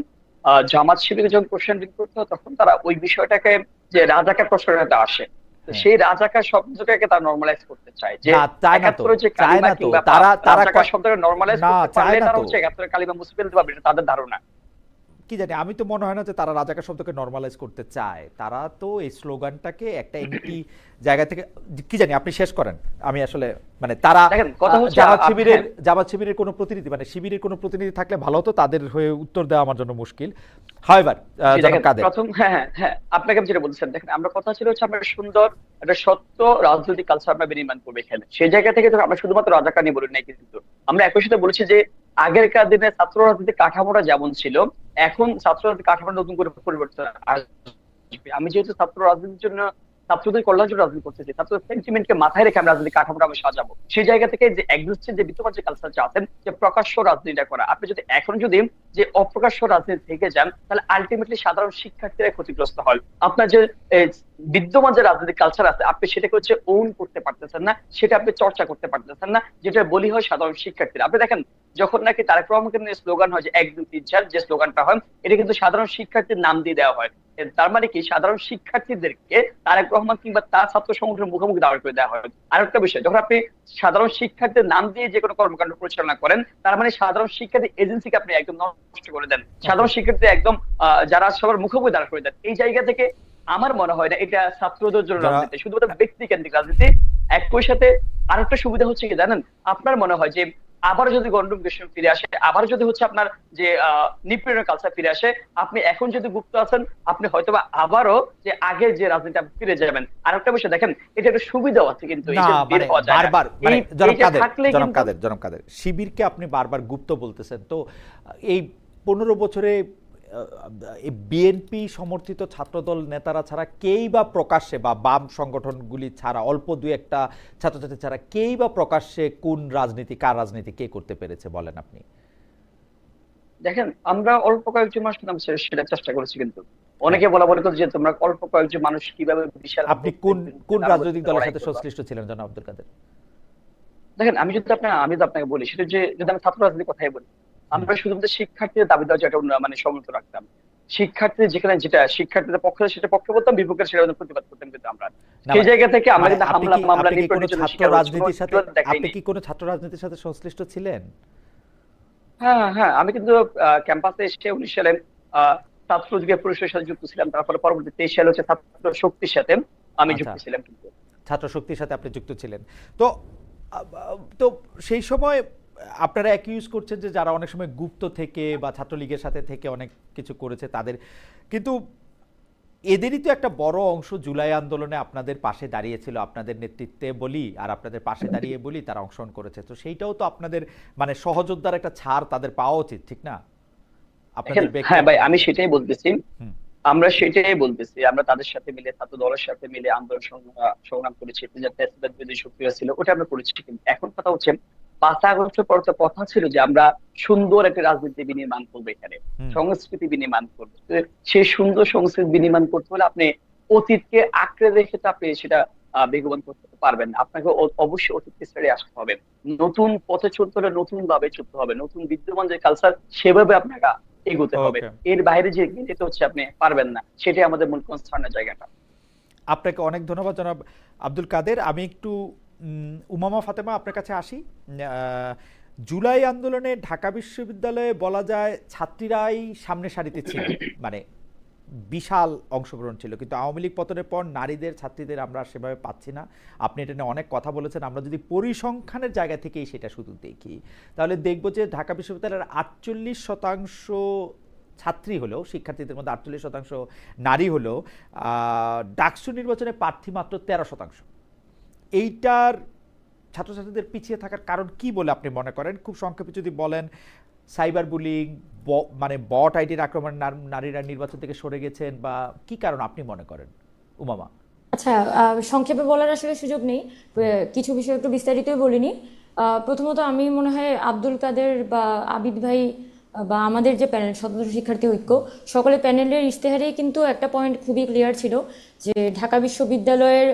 জামাত শিবিরে যখন কোশ্চেন ডিল করতে হয়, তখন তারা ওই বিষয়টাকে যে রাজাকার প্রশ্নটা আসে, তো হ্যাঁ। সেই রাজাকার শব্দটাকে তারা নরমালাইজ করতে চায়, যে না, চায় না তো, 71 যে চায় কালিমা না তো। কিংবা তারা রাজাকার শব্দটাকে নরমালাইজ না, করতে চায় পারলে না তারা তো। হচ্ছে 71 কালিমা মুছে ফেলতে পারবে, এটা তাদের ধারণা। কি জানি, আমি তো মনে হয় না যে তারা রাজাকার শব্দকে নরমালাইজ করতে চায়। তারা তো এই স্লোগানটাকে একটা এমপি জায়গা থেকে, কি জানি, আপনি শেষ করেন। আমি আসলে মানে তারা দেখেন, কথা হচ্ছে জামাত শিবিরের কোনো প্রতিনিধি, মানে শিবিরের কোনো প্রতিনিধি থাকলে ভালো হতো, তাদের হয়ে উত্তর দেওয়া আমার জন্য মুশকিল। হাওয়েভার, জি, জনাব দেখেন, কাদের, প্রথম হ্যাঁ আপনাকে আমি যেটা বলছিলাম, দেখেন আমরা কথা ছিল হচ্ছে আমরা সুন্দর একটা সত্য রাজনৈতিক কালচার আমরা বিনির্মাণ করবো এখানে। সেই জায়গা থেকে তো আমরা শুধুমাত্র রাজাকার নিয়ে বলি নাই, কিন্তু আমরা একই সাথে বলেছি যে আগেরকার দিনে ছাত্র রাজনীতির কাঠামোটা যেমন ছিল, এখন ছাত্র রাজনীতির কাঠামোটা নতুন করে পরিবর্তন আসবে। আমি যেহেতু ছাত্র রাজনীতির জন্য, ছাত্রদের কল্যাণের জন্য রাজনীতি করতেছি, ছাত্রদের সেন্টিমেন্টকে মাথায় রেখে আমরা রাজনীতি কাঠামোটা আমি সাজাবো। সেই জায়গা থেকে যে এক্সিস্টেন্ট যে বিদ্যমান যে কালচার আছেন, যে প্রকাশ্য রাজনীতিটা করা, আপনি যদি এখন যদি যে অপ্রকাশ্য রাজনীতি থেকে যান, তাহলে আলটিমেটলি সাধারণ শিক্ষার্থীরা ক্ষতিগ্রস্ত হয়। আপনার যে বিদ্যমান যে রাজনৈতিক কালচার আছে, আপনি সেটাকে হচ্ছে ওন করতে পারতেছেন না, সেটা আপনি চর্চা করতে পারতেছেন না, যেটা বলি হয় সাধারণ শিক্ষার্থীরা। আপনি দেখেন, যখন নাকি তারেক রহমানকে নিয়ে স্লোগান হয় যে 1 2 3 4, যে স্লোগানটা হয় এটা কিন্তু সাধারণ শিক্ষার্থীর নাম দিয়ে দেওয়া হয়। তার মানে কি, সাধারণ শিক্ষার্থীদেরকে তারেক রহমান কিংবা তার ছাত্র সংগঠনের মুখোমুখি দাঁড় করে দেওয়া হয়। আরেকটা বিষয়, যখন আপনি সাধারণ শিক্ষার্থীর নাম দিয়ে যে কোনো কর্মকাণ্ড পরিচালনা করেন, তার মানে সাধারণ শিক্ষার্থী এজেন্সিকে আপনি একদম নষ্ট করে দেন, সাধারণ শিক্ষার্থী একদম যারা সবার মুখোমুখি দাঁড় করে দেন। এই জায়গা থেকে আমার মনে হয় না এটা ছাত্রদের জন্য রাজনীতি, শুধুমাত্র ব্যক্তি কেন্দ্রিক রাজনীতি। একই সাথে আরেকটা সুবিধা হচ্ছে কি জানেন, আপনার মনে হয় যে আবার যদি গন্ডম কৃষ্ণ ফিরে আসে, আবার যদি হচ্ছে আপনার যে নিপীড়নের কালচার ফিরে আসে, আপনি এখন যদি গুপ্ত আছেন, আপনি হয়তোবা আবারও যে আগে যে রাজনীতি আপনি ফিরে যাবেন। আর একটা বিষয় দেখেন, এটা একটা সুবিধাও আছে, কিন্তু না, মানে বারবার, মানে জনাব কাদের, শিবিরকে আপনি বারবার গুপ্ত বলতেছেন, তো এই 15 বছরে এই বিএনপি সমর্থিত ছাত্রদল নেতারা ছাড়া কেই বা প্রকাশ্যে, বা বাম সংগঠনগুলি ছাড়া, অল্প দুই একটা ছাত্রছাত্রী ছাড়া কেই বা প্রকাশ্যে কোন রাজনীতি, কার রাজনীতি কে করতে পেরেছে বলেন আপনি? দেখেন, আমরা অল্প কয়েকজন মানুষ নাম সেটা চেষ্টা করেছি, কিন্তু অনেকে বলে যে তোমরা অল্প কয়েকজন মানুষ কিভাবে বিশাল। আপনি কোন রাজনৈতিক দলের সাথে সংশ্লিষ্ট ছিলেন জনাব আব্দুল কাদের? দেখেন, আমি যদি আপনাকে বলি, সেটা যে যদি আমি ছাত্র রাজনীতির কথাই বলি, আমরা শুধুমাত্র শিক্ষার্থীদের দাবি দেওয়া যেটা মানে সম্মত রাখতাম। শিক্ষার্থীদের যেখানে যেটা শিক্ষার্থীদের পক্ষে সেটা পক্ষে বলতাম, বিপক্ষে সেটা প্রতিবাদ করতাম, কিন্তু আমরা না সেই মানে জায়গা থেকে আমরা মানে কিন্তু আপনি হামলা কি মামলা আপনি কি কোনো নিপীড়নের জন্য ছাত্র শিকার হয়েছি, কোনো রাজনীতির সাথে প্রতিবাদ দেখাইনি। ছাত্র রাজনীতির সাথে সংশ্লিষ্ট ছিলেন? হ্যাঁ, হ্যাঁ, আমি কিন্তু ক্যাম্পাসে এসে 19 সালে আহ, ছাত্র যুগের পরিষদের সাথে যুক্ত ছিলাম। তারপরে পরবর্তী 23 সালে হচ্ছে ছাত্র শক্তির সাথে আমি আচ্ছা, যুক্ত ছিলাম কিন্তু। ছাত্র শক্তির সাথে আপনি যুক্ত ছিলেন। তো তো সেই সময় আপনারা অ্যাকিউজ করছেন যে যারা অনেক সময় গুপ্ত থেকে বা ছাত্রলীগের সাথে থেকে অনেক কিছু করেছে তাদের, কিন্তু এদেরই তো একটা বড় অংশ জুলাই আন্দোলনে আপনাদের পাশে দাঁড়িয়েছিল, আপনাদের নেতৃত্বে বলি আর আপনাদের পাশে দাঁড়িয়ে বলি তারা অংশগ্রহণ করেছে। তো সেইটাও তো আপনাদের মানে সহযোদ্ধার একটা ছাড় তাদের পাওয়া উচিত, ঠিক না? আপনাদের হ্যাঁ ভাই, আমি ব্যক্তিগত। সেটাই বলতেছি। হুম। আমরা তাদের সাথে মিলে, ছাত্র দলের সাথে মিলে আন্দোলন সংগ্রাম করেছি। যে ফ্যাসিবাদ বিরোধী শক্তিরা ছিল, ওটা আমরা করেছি। কিন্তু এখন কথা হচ্ছে, 5 আগস্টের পর তো কথা ছিল যে আমরা সুন্দর একটা রাজনীতি বিনির্মাণ করবো, এখানে হুম। সংস্কৃতি বিনির্মাণ করবো। তো সেই সুন্দর সংস্কৃতি বিনির্মাণ করতে হলে আপনি অতীতকে আঁকড়ে রেখে তো আপনি সেটা বেগবান করতে পারবেন না। আপনাকে অবশ্যই অতীতকে ছেড়ে আসতে হবে, নতুন পথে চলতে হলে নতুন ভাবে চলতে হবে, নতুন বিদ্যমান যে কালচার সেভাবে আপনাকে এগোতে হবে। ওকে, এর বাইরে যে গেলে তো হচ্ছে আপনি পারবেন না, সেটাই আমাদের মূল কনসার্নের জায়গাটা। আপনাকে অনেক ধন্যবাদ জনাব আব্দুল কাদের। আমি একটু উমামা ফাতেমা আপনার কাছে আসি। জুলাই আন্দোলনে ঢাকা বিশ্ববিদ্যালয়ে বলা যায় ছাত্রীরাই সামনে সারিতে ছিল, মানে বিশাল অংশগ্রহণ ছিল। কিন্তু আওয়ামী লীগ পতনের পর নারীদের, ছাত্রীদের আমরা সেভাবে পাচ্ছি না। আপনি এটা নিয়ে অনেক কথা বলেছেন। আমরা যদি পরিসংখ্যানের জায়গা থেকেই সেটা শুধু দেখি, তাহলে দেখব যে ঢাকা বিশ্ববিদ্যালয়ের 48% ছাত্রী হলেও, শিক্ষার্থীদের মধ্যে 48% নারী হলেও ডাকসু নির্বাচনে প্রার্থী মাত্র 13%। এইটার ছাত্রছাত্রীদের পিছিয়ে থাকার কারণ কি বলে আপনি মনে করেন? খুব সংক্ষেপে যদি বলেন। সাইবার বুলিং, মানে বট আইডির আক্রমণ, নারীরা নির্বাচন থেকে সরে গেছেন, বা কি কারণ আপনি মনে করেন উমামা? আচ্ছা, সংক্ষেপে বলার আসলে সুযোগ নেই, কিছু বিষয় একটু বিস্তারিতই বলিনি। প্রথমত আমি মনে হয় আব্দুল কাদের বা আবিদ ভাই বা আমাদের যে প্যানেল সদস্য শিক্ষার্থী ঐক্য, সকলে প্যানেলের ইশতেহারেই কিন্তু একটা পয়েন্ট খুবই ক্লিয়ার ছিল যে ঢাকা বিশ্ববিদ্যালয়ের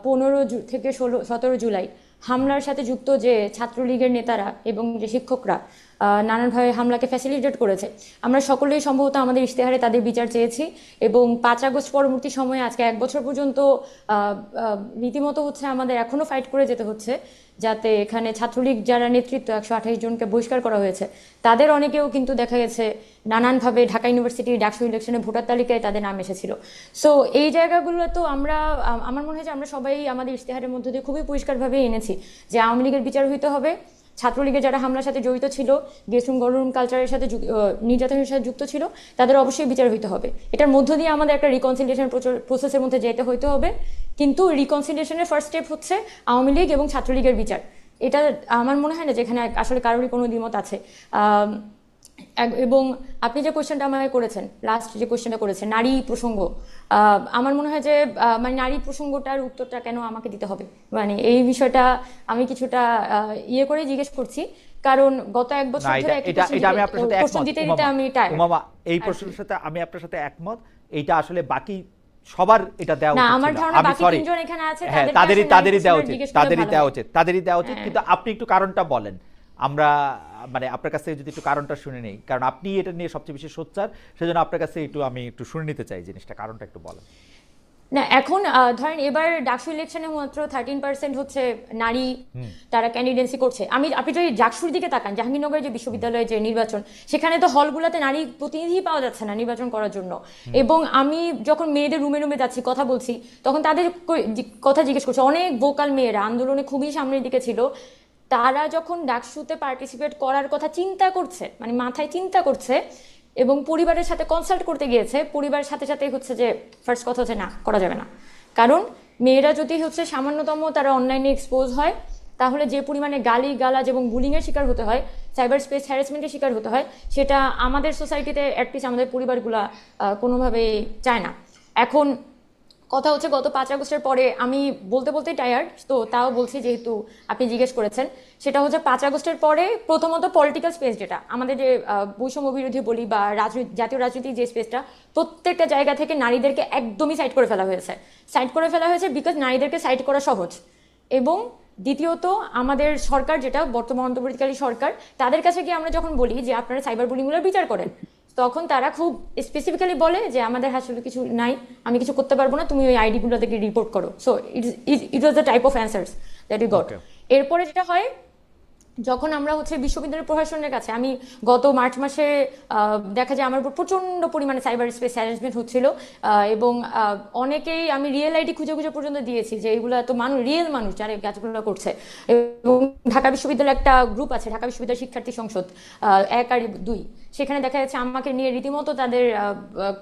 15 থেকে 17 জুলাই হামলার সাথে যুক্ত যে ছাত্রলীগের নেতারা এবং যে শিক্ষকরা নানানভাবে হামলাকে ফ্যাসিলিটেট করেছে, আমরা সকলেই সম্ভবত আমাদের ইশতেহারে তাদের বিচার চেয়েছি। এবং 5 আগস্ট পরবর্তী সময়ে আজকে 1 বছর পর্যন্ত রীতিমতো হচ্ছে আমাদের এখনো ফাইট করে যেতে হচ্ছে, যাতে এখানে ছাত্রলীগ যারা নেতৃত্ব 128 জনকে বহিষ্কার করা হয়েছে, তাদের অনেকেও কিন্তু দেখা গেছে নানানভাবে ঢাকা ইউনিভার্সিটি ডাকসু ইলেকশনে ভোটার তালিকায় তাদের নাম এসেছিল। সো এই জায়গাগুলো তো আমার মনে হয় যে আমরা সবাই আমাদের ইশতেহারের মধ্য দিয়ে খুবই পরিষ্কারভাবে এনেছি যে আওয়ামী লীগের বিচার হইতে হবে, ছাত্রলীগের যারা হামলার সাথে জড়িত ছিল, গেস্ট রুম গণরুম কালচারের সাথে নির্যাতনের সাথে যুক্ত ছিল, তাদের অবশ্যই বিচার হইতে হবে। এটার মধ্য দিয়ে আমাদের একটা রিকনসিলিয়েশন প্রসেসের মধ্যে যেতে হইতে হবে। কিন্তু রিকনসিলিয়েশনের ফার্স্ট স্টেপ হচ্ছে আওয়ামী লীগ এবং ছাত্রলীগের বিচার। এটা আমার মনে হয় না যেখানে আসলে কারোরই কোনো দ্বিমত আছে। এবং আপনি যে কোয়েশ্চেনটা আমাকে করেছেন, লাস্ট যে কোয়েশ্চেনটা করেছেন নারী প্রসঙ্গ, আমার মনে হয় যে মানে নারী প্রসঙ্গটার উত্তরটা কেন আমাকে দিতে হবে, মানে এই বিষয়টা আমি কিছুটা ইয়ে করে জিজ্ঞেস করছি, কারণ গত 1 বছর ধরে এটা আমি আপনার সাথে প্রশ্ন দিতে দিতে আমি উমামা, এই প্রশ্নের সাথে আমি আপনার সাথে একমত। এইটা আসলে বাকি সবার এটা দেওয়া না, উচিত আমার ছিল। ধারণা আমি বাকি সরি, 3 জন এখানে আছে, হ্যাঁ, তাদেরই দেওয়া উচিত, তাদেরই দেওয়া উচিত। কিন্তু আপনি একটু কারণটা বলেন, আমরা মানে আপনার কাছ থেকে যদি একটু কারণটা শুনে নেই, কারণ আপনি এটা নিয়ে সবচেয়ে বেশি সোচ্চার, সেজন্য আপনার কাছে আমি একটু শুনে নিতে চাই জিনিসটা, কারণটা একটু বলেন। না, এখন ধরেন এবার ডাকসু ইলেকশনে মাত্র 13% হচ্ছে নারী তারা ক্যান্ডিডেন্সি করছে। আপনি যদি ডাকসুর দিকে তাকান, জাহাঙ্গীরনগরের যে বিশ্ববিদ্যালয়ের যে নির্বাচন, সেখানে তো হলগুলোতে নারী প্রতিনিধি পাওয়া যাচ্ছে না নির্বাচন করার জন্য। এবং আমি যখন মেয়েদের রুমে রুমে যাচ্ছি, কথা বলছি, তখন তাদের কথা জিজ্ঞেস করছি। অনেক ভোকাল মেয়েরা আন্দোলনে খুবই সামনের দিকে ছিল, তারা যখন ডাকসুতে পার্টিসিপেট করার কথা চিন্তা করছে, মানে মাথায় চিন্তা করছে এবং পরিবারের সাথে কনসাল্ট করতে গিয়েছে, পরিবারের সাথে সাথে হচ্ছে যে ফার্স্ট কথা হচ্ছে না, করা যাবে না। কারণ মেয়েরা যদি হচ্ছে সামান্যতম তারা অনলাইনে এক্সপোজ হয়, তাহলে যে পরিমাণে গালি গালাজ এবং বুলিংয়ের শিকার হতে হয়, সাইবার স্পেস হ্যারাসমেন্টের শিকার হতে হয়, সেটা আমাদের সোসাইটিতে অ্যাটলিস্ট আমাদের পরিবারগুলা কোনোভাবেই চায় না। এখন কথা হচ্ছে গত 5 আগস্টের পরে আমি বলতেই টায়ার্ড, তো তাও বলছি যেহেতু আপনি জিজ্ঞেস করেছেন। সেটা হচ্ছে 5 আগস্টের পরে প্রথমত পলিটিক্যাল স্পেস, যেটা আমাদের যে বৈষম্য বিরোধী বলি বা জাতীয় রাজনীতির যে স্পেসটা, প্রত্যেকটা জায়গা থেকে নারীদেরকে একদমই সাইড করে ফেলা হয়েছে বিকজ নারীদেরকে সাইড করা সহজ। এবং দ্বিতীয়ত আমাদের সরকার, যেটা বর্তমান অন্তর্বর্তীকালী সরকার, তাদের কাছে গিয়ে আমরা যখন বলি যে আপনারা সাইবার বুলিংগুলোর বিচার করেন, তখন তারা খুব স্পেসিফিক্যালি বলে যে আমাদের আসলে কিছু নাই, আমি কিছু করতে পারবো না, তুমি ওই আইডিগুলো থেকে রিপোর্ট করো। So it was the type of answers that you got. Okay. এরপরে যেটা হয়, যখন আমরা বিশ্ববিদ্যালয় প্রশাসনের কাছে, আমি গত মার্চ মাসে দেখা যায় আমার উপর প্রচন্ড পরিমাণে সাইবার স্পেস হ্যারাসমেন্ট হচ্ছিল, এবং অনেকেই, আমি রিয়েল আইডি খুঁজে খুঁজে পর্যন্ত দিয়েছি যে এইগুলো এত মানুষ, রিয়েল মানুষ যারা এই কাজগুলো করছে। এবং ঢাকা বিশ্ববিদ্যালয়ের একটা গ্রুপ আছে, ঢাকা বিশ্ববিদ্যালয় শিক্ষার্থী সংসদ 1 আর 2, সেখানে দেখা যাচ্ছে আমাকে নিয়ে রীতিমতো তাদের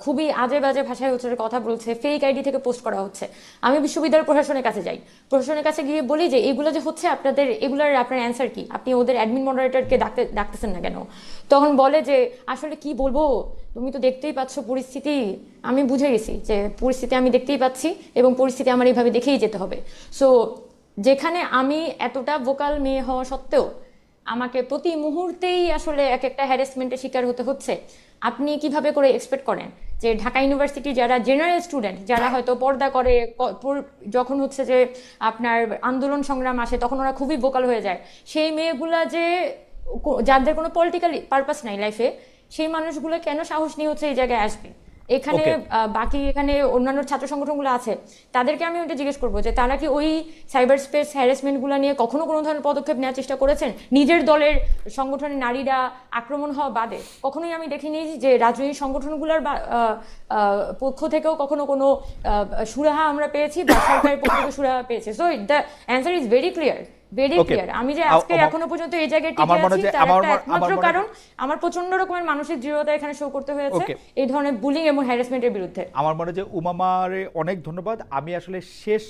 খুবই আজে বাজে ভাষায় হচ্ছে কথা বলছে, ফেক আইডি থেকে পোস্ট করা হচ্ছে। আমি বিশ্ববিদ্যালয় প্রশাসনের কাছে যাই, প্রশাসনের কাছে গিয়ে বলি যে এগুলো যে হচ্ছে আপনাদের, এগুলোর আপনার অ্যান্সার কি, আপনি ওদের অ্যাডমিন মডারেটরকে ডাকতেছেন না কেন? তখন বলে যে আসলে কি বলবো, তুমি তো দেখতেই পাচ্ছ পরিস্থিতি। আমি বুঝে গেছি যে পরিস্থিতি আমি দেখতেই পাচ্ছি এবং পরিস্থিতি আমার এইভাবে দেখেই যেতে হবে। সো যেখানে আমি এতটা ভোকাল মেয়ে হওয়া সত্ত্বেও আমাকে প্রতি মুহূর্তেই আসলে এক একটা হ্যারাসমেন্টের শিকার হতে হচ্ছে, আপনি কিভাবে করে এক্সপেক্ট করেন যে ঢাকা ইউনিভার্সিটি যারা জেনারেল স্টুডেন্ট, যারা হয়তো পর্দা করে, যখন হচ্ছে যে আপনার আন্দোলন সংগ্রাম আসে তখন ওরা খুবই ভোকাল হয়ে যায়, সেই মেয়েগুলা যে যাদের কোনো পলিটিক্যাল পারপাস নাই লাইফে, সেই মানুষগুলো কেন সাহস নিয়ে হচ্ছে এই জায়গায় আসবে? এখানে Okay. বাকি এখানে অন্যান্য ছাত্র সংগঠনগুলো আছে, তাদেরকে আমি ওইটা জিজ্ঞেস করবো যে তারা কি ওই সাইবার স্পেস হ্যারাসমেন্টগুলো নিয়ে কখনো কোনো ধরনের পদক্ষেপ নেওয়ার চেষ্টা করেছেন? নিজের দলের সংগঠনের নারীরা আক্রমণ হওয়া বাদে কখনোই আমি দেখিনি যে রাজনৈতিক সংগঠনগুলোর পক্ষ থেকেও কখনো কোনো সুরাহা আমরা পেয়েছি বা সরকারের পক্ষ থেকে সুরাহা পেয়েছে। So the answer is very clear, very Okay. Clear. আমি যে আজকে এখনো পর্যন্ত এই জায়গায় টিকে আমার মনে আছি হয় যে- তার আমার একটা মনে- একমাত্র আমার মনে- কারণ আমার প্রচন্ড রকমের মানসিক দৃঢ়তা এখানে শো করতে হয়েছে Okay. এই ধরনের বুলিং এবং হ্যারাসমেন্টের বিরুদ্ধে। আমার মনে হয় যে উমামারে অনেক ধন্যবাদ। আমি আসলে শেষ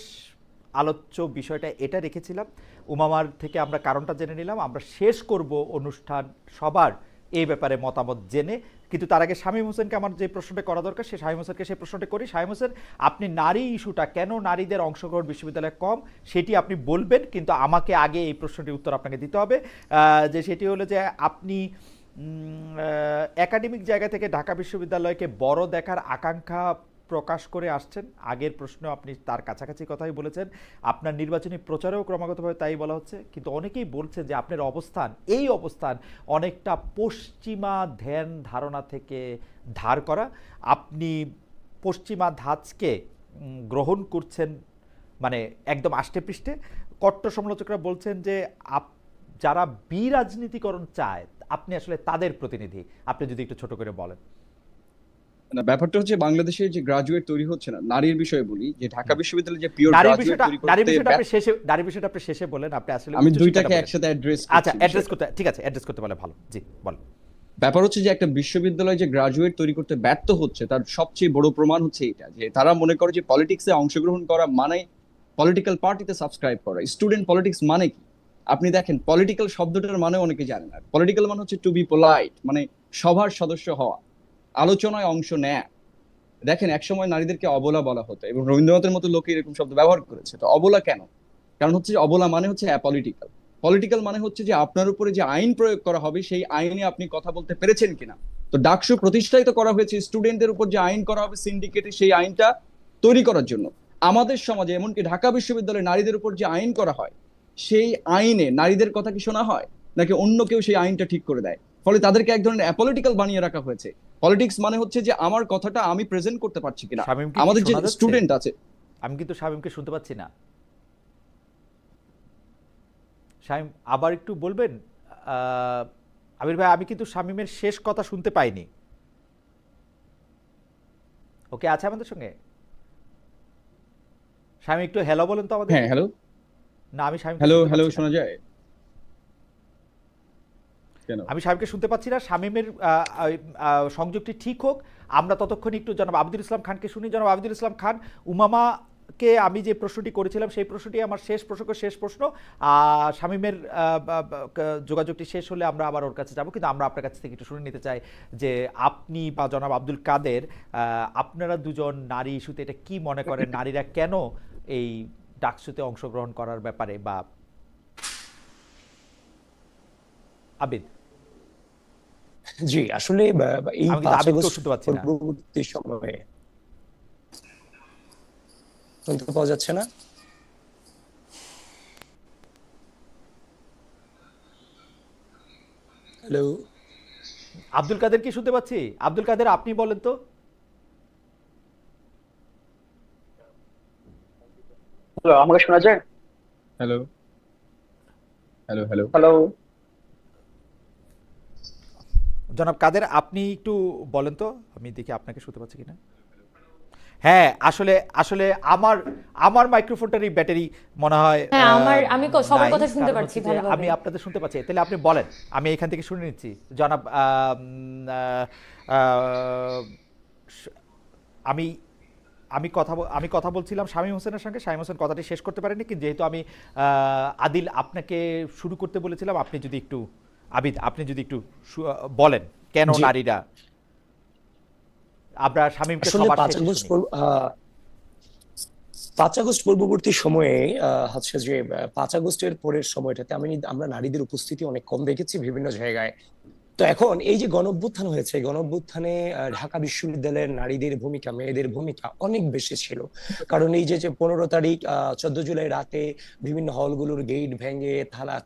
আলোচ্য বিষয়টা এটা রেখেছিলাম, উমামার থেকে আমরা কারণটা জেনে নিলাম, আমরা শেষ করব অনুষ্ঠান সবার এই ব্যাপারে মতামত জেনে। কিন্তু তার আগে শামীম হোসেনকে আমার যে প্রশ্নটা করা দরকার, সে শামীম হোসেনকে সেই প্রশ্নটা করি। শামীম হোসেন, আপনি নারী ইস্যুটা, কেন নারীদের অংশগ্রহণ বিশ্ববিদ্যালয়ে কম, সেটি আপনি বলবেন, কিন্তু আমাকে আগে এই প্রশ্নটির উত্তর আপনাকে দিতে হবে। যে সেটি হলো যে আপনি একাডেমিক জায়গা থেকে ঢাকা বিশ্ববিদ্যালয়কে বড় দেখার আকাঙ্ক্ষা প্রকাশ করে আসছেন। আগের প্রশ্ন আপনি তার কাছাকাছি কথাই বলেছেন, আপনার নির্বাচনী প্রচারেও ক্রমাগতভাবে তাই বলা হচ্ছে, কিন্তু অনেকেই বলছে যে আপনার অবস্থান, এই অবস্থান অনেকটা পশ্চিমা ধ্যান ধারণা থেকে ধার করা। আপনি পশ্চিমা ধাঁচকে গ্রহণ করছেন, মানে একদম আষ্টে পৃষ্ঠে। কট্টর সমালোচকরা বলছেন যে যারা বিরাজনীতিকরণ চায় আপনি আসলে তাদের প্রতিনিধি। আপনি যদি একটু ছোট করে বলেন। না, ব্যাপারটা হচ্ছে বাংলাদেশে যে গ্রাজুয়েট তৈরি হচ্ছে না, নারীর বিষয়ে বলি, যে ঢাকা বিশ্ববিদ্যালয়ে যে পিওর নারীর গ্রাজুয়েট বিষয়টা তৈরি নারীর করতে বিষয়টা আপনি শেষে, নারীর বিষয়টা আপনি শেষে বলেন। আপনি আসলে আমি উচ্চ দুইটাকে শিক্ষাটা বলেন। একসাথে অ্যাড্রেস আচ্ছা, অ্যাড্রেস করতে, ঠিক আছে, অ্যাড্রেস করতে পারলে ভালো। জি বল। ব্যাপার হচ্ছে যে একটা বিশ্ববিদ্যালয় যে গ্রাজুয়েট তৈরি করতে ব্যর্থ হচ্ছে, তার সবচেয়ে বড় প্রমাণ হচ্ছে এটা, যে তারা মনে করে যে পলিটিক্সে অংশগ্রহণ করা মানে পলিটিক্যাল পার্টিতে সাবস্ক্রাইব করা। স্টুডেন্ট পলিটিক্স মানে কি? আপনি দেখেন, পলিটিক্যাল শব্দটার মানে অনেকে জানে না। পলিটিক্যাল মানে হচ্ছে টু বি পোলাইট, মানে সভার সদস্য হওয়া, আলোচনায় অংশ নেয়া। দেখেন, একসময় নারীদেরকে অবলা বলা হতো এবং রবীন্দ্রনাথের মতো লোকে এরকম শব্দ ব্যবহার করেছে। তো অবলা কেন? কারণ হচ্ছে যে অবলা মানে হচ্ছে অ্যাপলিটিক্যাল। পলিটিক্যাল মানে হচ্ছে যে আপনার উপরে যে আইন প্রয়োগ করা হবে সেই আইনে আপনি কথা বলতে পেরেছেন কিনা। তো ডাকসু প্রতিষ্ঠাই তো করা হয়েছে স্টুডেন্টদের উপর যে আইন করা হবে সিন্ডিকেটে, সেই আইনটা তৈরি করার জন্য। আমাদের সমাজে এমনকি ঢাকা বিশ্ববিদ্যালয়ে নারীদের উপর যে আইন করা হয়, সেই আইনে নারীদের কথা কি শোনা হয়, নাকি অন্য কেউ সেই আইনটা ঠিক করে দেয়? ফলে তাদেরকে এক ধরনের অ্যাপলিটিক্যাল বানিয়ে রাখা হয়েছে। পলিটিক্স মানে হচ্ছে যে আমার কথাটা আমি প্রেজেন্ট করতে পারছি কিনা। শামীম কি আমাদের যে শোনা যাচ্ছে? স্টুডেন্ট আছে, আমি কিন্তু শামীমকে শুনতে পাচ্ছি না। শামীম আবার একটু বলবেন? আমির ভাই, আমি কিন্তু শামীমের শেষ কথা শুনতে পাইনি। ওকে, আছে আমাদের সঙ্গে? শামীম একটু হ্যালো বলেন তো আমাদের। হ্যাঁ হ্যালো না, আমি শামীমকে হ্যালো শুনতে হ্যালো পাচ্ছি না। শোনা যায় কেন? আমি শামীমকে শুনতে পাচ্ছি না। শামীমের সংযোগটি ঠিক হোক, আমরা ততক্ষণ একটু জনাব আবিদুল ইসলাম খানকে শুনি। জনাব আবিদুল ইসলাম খান, উমামাকে আমি যে প্রশ্নটি করেছিলাম সেই প্রশ্নটি আমার শেষ প্রশ্ন। শামীমের যোগাযোগটি শেষ হলে আমরা আবার ওর কাছে যাব, কিন্তু আমরা আপনার কাছ থেকে একটু শুনে নিতে চাই যে আপনি বা জনাব আব্দুল কাদের, আপনারা দুজন নারী ইস্যুতে এটা কি মনে করেন, নারীরা কেন এই ডাকসুতে অংশগ্রহণ করার ব্যাপারে, বা আবিদ? জি, আসলে এই আমি কিন্তু 5 আবেগকেও আগস্ট শুনতে পাচ্ছি না। পরবর্তী সময়ে শুনতে পাওয়া যাচ্ছে না? হ্যালো। আব্দুল কাদের কি শুনতে পাচ্ছি? আব্দুল কাদের আপনি বলেন তো। হ্যালো, আমাকে শোনা যায়? Hello, hello, hello. হ্যালো। জনাব কাদের আপনি একটু বলেন তো, আমি দেখি আপনাকে শুনতে পাচ্ছি কিনা। হ্যাঁ, আসলে আসলে আমার আমার মাইক্রোফোনটারই ব্যাটারি মনে হয় হ্যাঁ, আমি সবার নাই। কথা শুনতে কারণ পারছি হচ্ছে যে ভালোভাবে। আমি আপনাদের শুনতে পাচ্ছি, তাহলে আপনি বলেন, আমি এখান থেকে শুনে নিচ্ছি। জনাব আমি আমি কথা বলছিলাম শামীম হোসেনের সঙ্গে। শামীম হোসেন কথাটি শেষ করতে পারেনি, কিন্তু যেহেতু আমি আদিল আপনাকে শুরু করতে বলেছিলাম, আপনি যদি একটু আবিদ আপনি যদি একটু বলেন কেন জি, নারীরা, আমরা শামীমকে আসলে সবার 5 শেষে আগস্ট শুনি। 5 আগস্ট পূর্ববর্তী সময়ে হচ্ছে যে 5 আগস্টের পরের সময়টাতে আমরা নারীদের উপস্থিতি অনেক কম দেখেছি বিভিন্ন জায়গায়। তো এখন এই যে গণঅভ্যুত্থান হয়েছে, গণঅভ্যুত্থানে ঢাকা বিশ্ববিদ্যালয়ের নারীদের ভূমিকা, মেয়েদের ভূমিকা অনেক বেশি ছিল। কারণ এই যে 15 তারিখ 14 জুলাই রাতে বিভিন্ন হলগুলোর গেট ভেঙে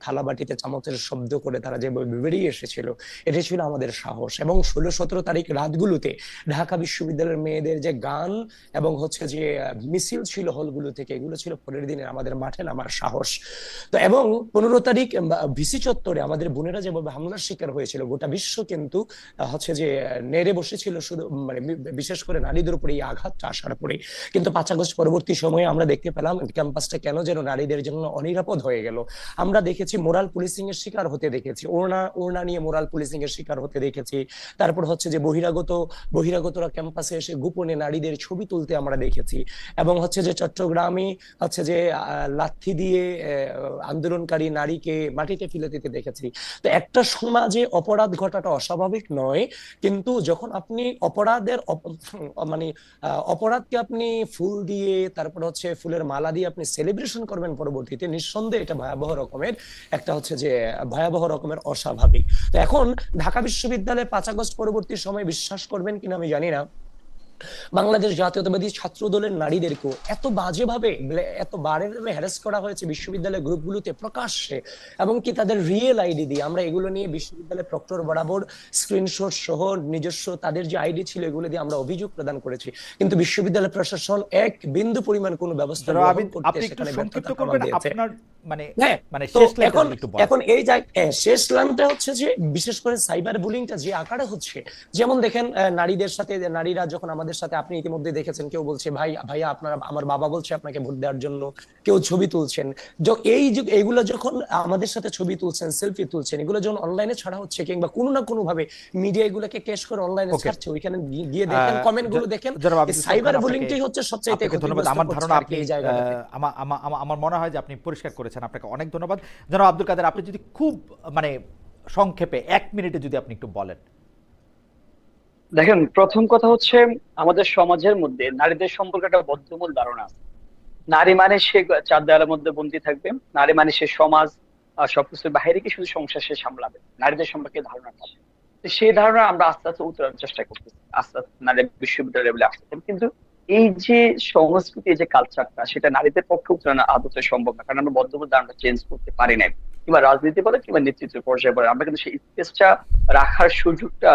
থালা বাটিতে চামচের শব্দ করে তারা যে বেরিয়ে এসেছিল, এটা ছিল আমাদের সাহস। এবং 16-17 তারিখ রাতগুলোতে ঢাকা বিশ্ববিদ্যালয়ের মেয়েদের যে গান এবং হচ্ছে যে মিছিল ছিল হলগুলো থেকে, এগুলো ছিল পরের দিনে আমাদের মাঠে নামার সাহস। তো এবং 15 তারিখ ভিসি চত্বরে আমাদের বোনেরা যেভাবে হামলার শিকার হয়েছিল, গোটা বিশ্ব কিন্তু হচ্ছে যে নেড়ে বসেছিল শুধু, মানে বিশেষ করে নারীদের উপরে এই আঘাতটা আসার পরে। কিন্তু 5 আগস্ট পরবর্তী সময়ে আমরা দেখতে পেলাম ক্যাম্পাসটা কেন যেন নারীদের জন্য অনিরাপদ হয়ে গেল। আমরা দেখেছি মোরাল পুলিশিং এর শিকার হতে দেখেছি, ওড়না ওড়না নিয়ে মোরাল পুলিশিং এর শিকার হতে দেখেছি। তারপর হচ্ছে যে বহিরাগতরা ক্যাম্পাসে এসে গোপনে নারীদের ছবি তুলতে আমরা দেখেছি। এবং হচ্ছে যে চট্টগ্রামে হচ্ছে যে লাথি দিয়ে আন্দোলনকারী নারীকে মাটিতে ফেলে দিতে দেখেছি। তো একটা সমাজে অপরাধ ঘটাটা অস্বাভাবিক নয়, কিন্তু যখন আপনি মানে অপরাধকে আপনি ফুল দিয়ে, তারপর হচ্ছে ফুলের মালা দিয়ে আপনি সেলিব্রেশন করবেন পরবর্তীতে, নিঃসন্দেহে এটা ভয়াবহ রকমের অস্বাভাবিক। তো এখন ঢাকা বিশ্ববিদ্যালয়ে 5 আগস্ট পরবর্তী সময়, বিশ্বাস করবেন কিনা আমি জানি না, বাংলাদেশ জাতীয়তাবাদী ছাত্র দলের নারীদেরকেও এত বারের হ্যারাস করা হয়েছে বিশ্ববিদ্যালয় গ্রুপগুলোতে প্রকাশ্যে, এবং কি তাদের রিয়েল আইডি দিয়ে। আমরা এগুলো নিয়ে বিশ্ববিদ্যালয় প্রক্টর বরাবর স্ক্রিনশট সহ নিজস্ব তাদের যে আইডি ছিল এগুলো দিয়ে আমরা অভিযোগ প্রদান করেছি, কিন্তু বিশ্ববিদ্যালয় প্রশাসন এক বিন্দু পরিমাণ কোনো ব্যবস্থা জনাব গ্রহণ আবিদ করতে আপনি একটু সেখানে সংক্ষিপ্ত ব্যর্থতা করবেন দিয়েছে। আপনার মানে হ্যাঁ, মানে তো শেষ লাইনটা এখন যদি একটু বলেন। এখন এই জায়গায় শেষ লাইনটা হচ্ছে যে বিশেষ করে সাইবার বুলিংটা যে আকারে হচ্ছে, যেমন দেখেন নারীদের সাথে, নারীরা যখন আমাদের সাথে, আপনি ইতিমধ্যে দেখেছেন, কেউ বলছে ভাইয়া আপনারা, আমার বাবা বলছে আপনাকে ভোট দেওয়ার জন্য, কেউ ছবি তুলছেন। এইগুলো যখন আমাদের সাথে ছবি তুলছেন, সেলফি তুলছেন, এগুলো যখন অনলাইনে ছাড়া হচ্ছে, কিংবা কোনো না কোনো ভাবে মিডিয়া এগুলোকে ক্যাশ করে অনলাইনে ওকে, ছাড়ছে, ওইখানে গিয়ে দেখেন, কমেন্ট গুলো দেখেন, জনাব এই আবিদ ইসলাম সাইবার খান আপনাকে বুলিংটাই হচ্ছে সবচেয়ে আপনাকে ধন্যবাদ। ক্ষতিগ্রস্ত আমার করছে ধারণা আর কি আপনি এই জায়গাটাতে। আমার মনে হয় যে আপনি পরিষ্কার করেছেন, আপনাকে অনেক ধন্যবাদ। জনাব আব্দুল কাদের আপনি যদি খুব মানে সংক্ষেপে 1 মিনিটে যদি আপনি একটু বলেন। দেখেন, প্রথম কথা হচ্ছে আমাদের সমাজের মধ্যে নারীদের সম্পর্কে একটা বদ্ধমূল ধারণা আছে। নারী মানে সে চার দেওয়ালের মধ্যে বন্দী থাকবে, নারী মানে সে সমাজ সবকিছুর বাইরে কি শুধু সংসার সে সামলাবে, নারীদের সম্পর্কে ধারণাটা আছে। তো সেই ধারণা আমরা আস্তে আস্তে উত্তরার চেষ্টা করতেছি, আস্তে আস্তে নারী বিশ্ববিদ্যালয় লেভেলে আসতেছি, কিন্তু এই যে সংস্কৃতি, এই যে কালচারটা, সেটা নারীদের পক্ষে উত্তরণ আদতে সম্ভব না, কারণ আমরা বদ্ধমূল ধারণা চেঞ্জ করতে পারি নাই। কিংবা রাজনীতি বলে কিংবা নেতৃত্ব পর্যায়ে বলে, আমরা কিন্তু সেই স্পেসটা রাখার সুযোগটা,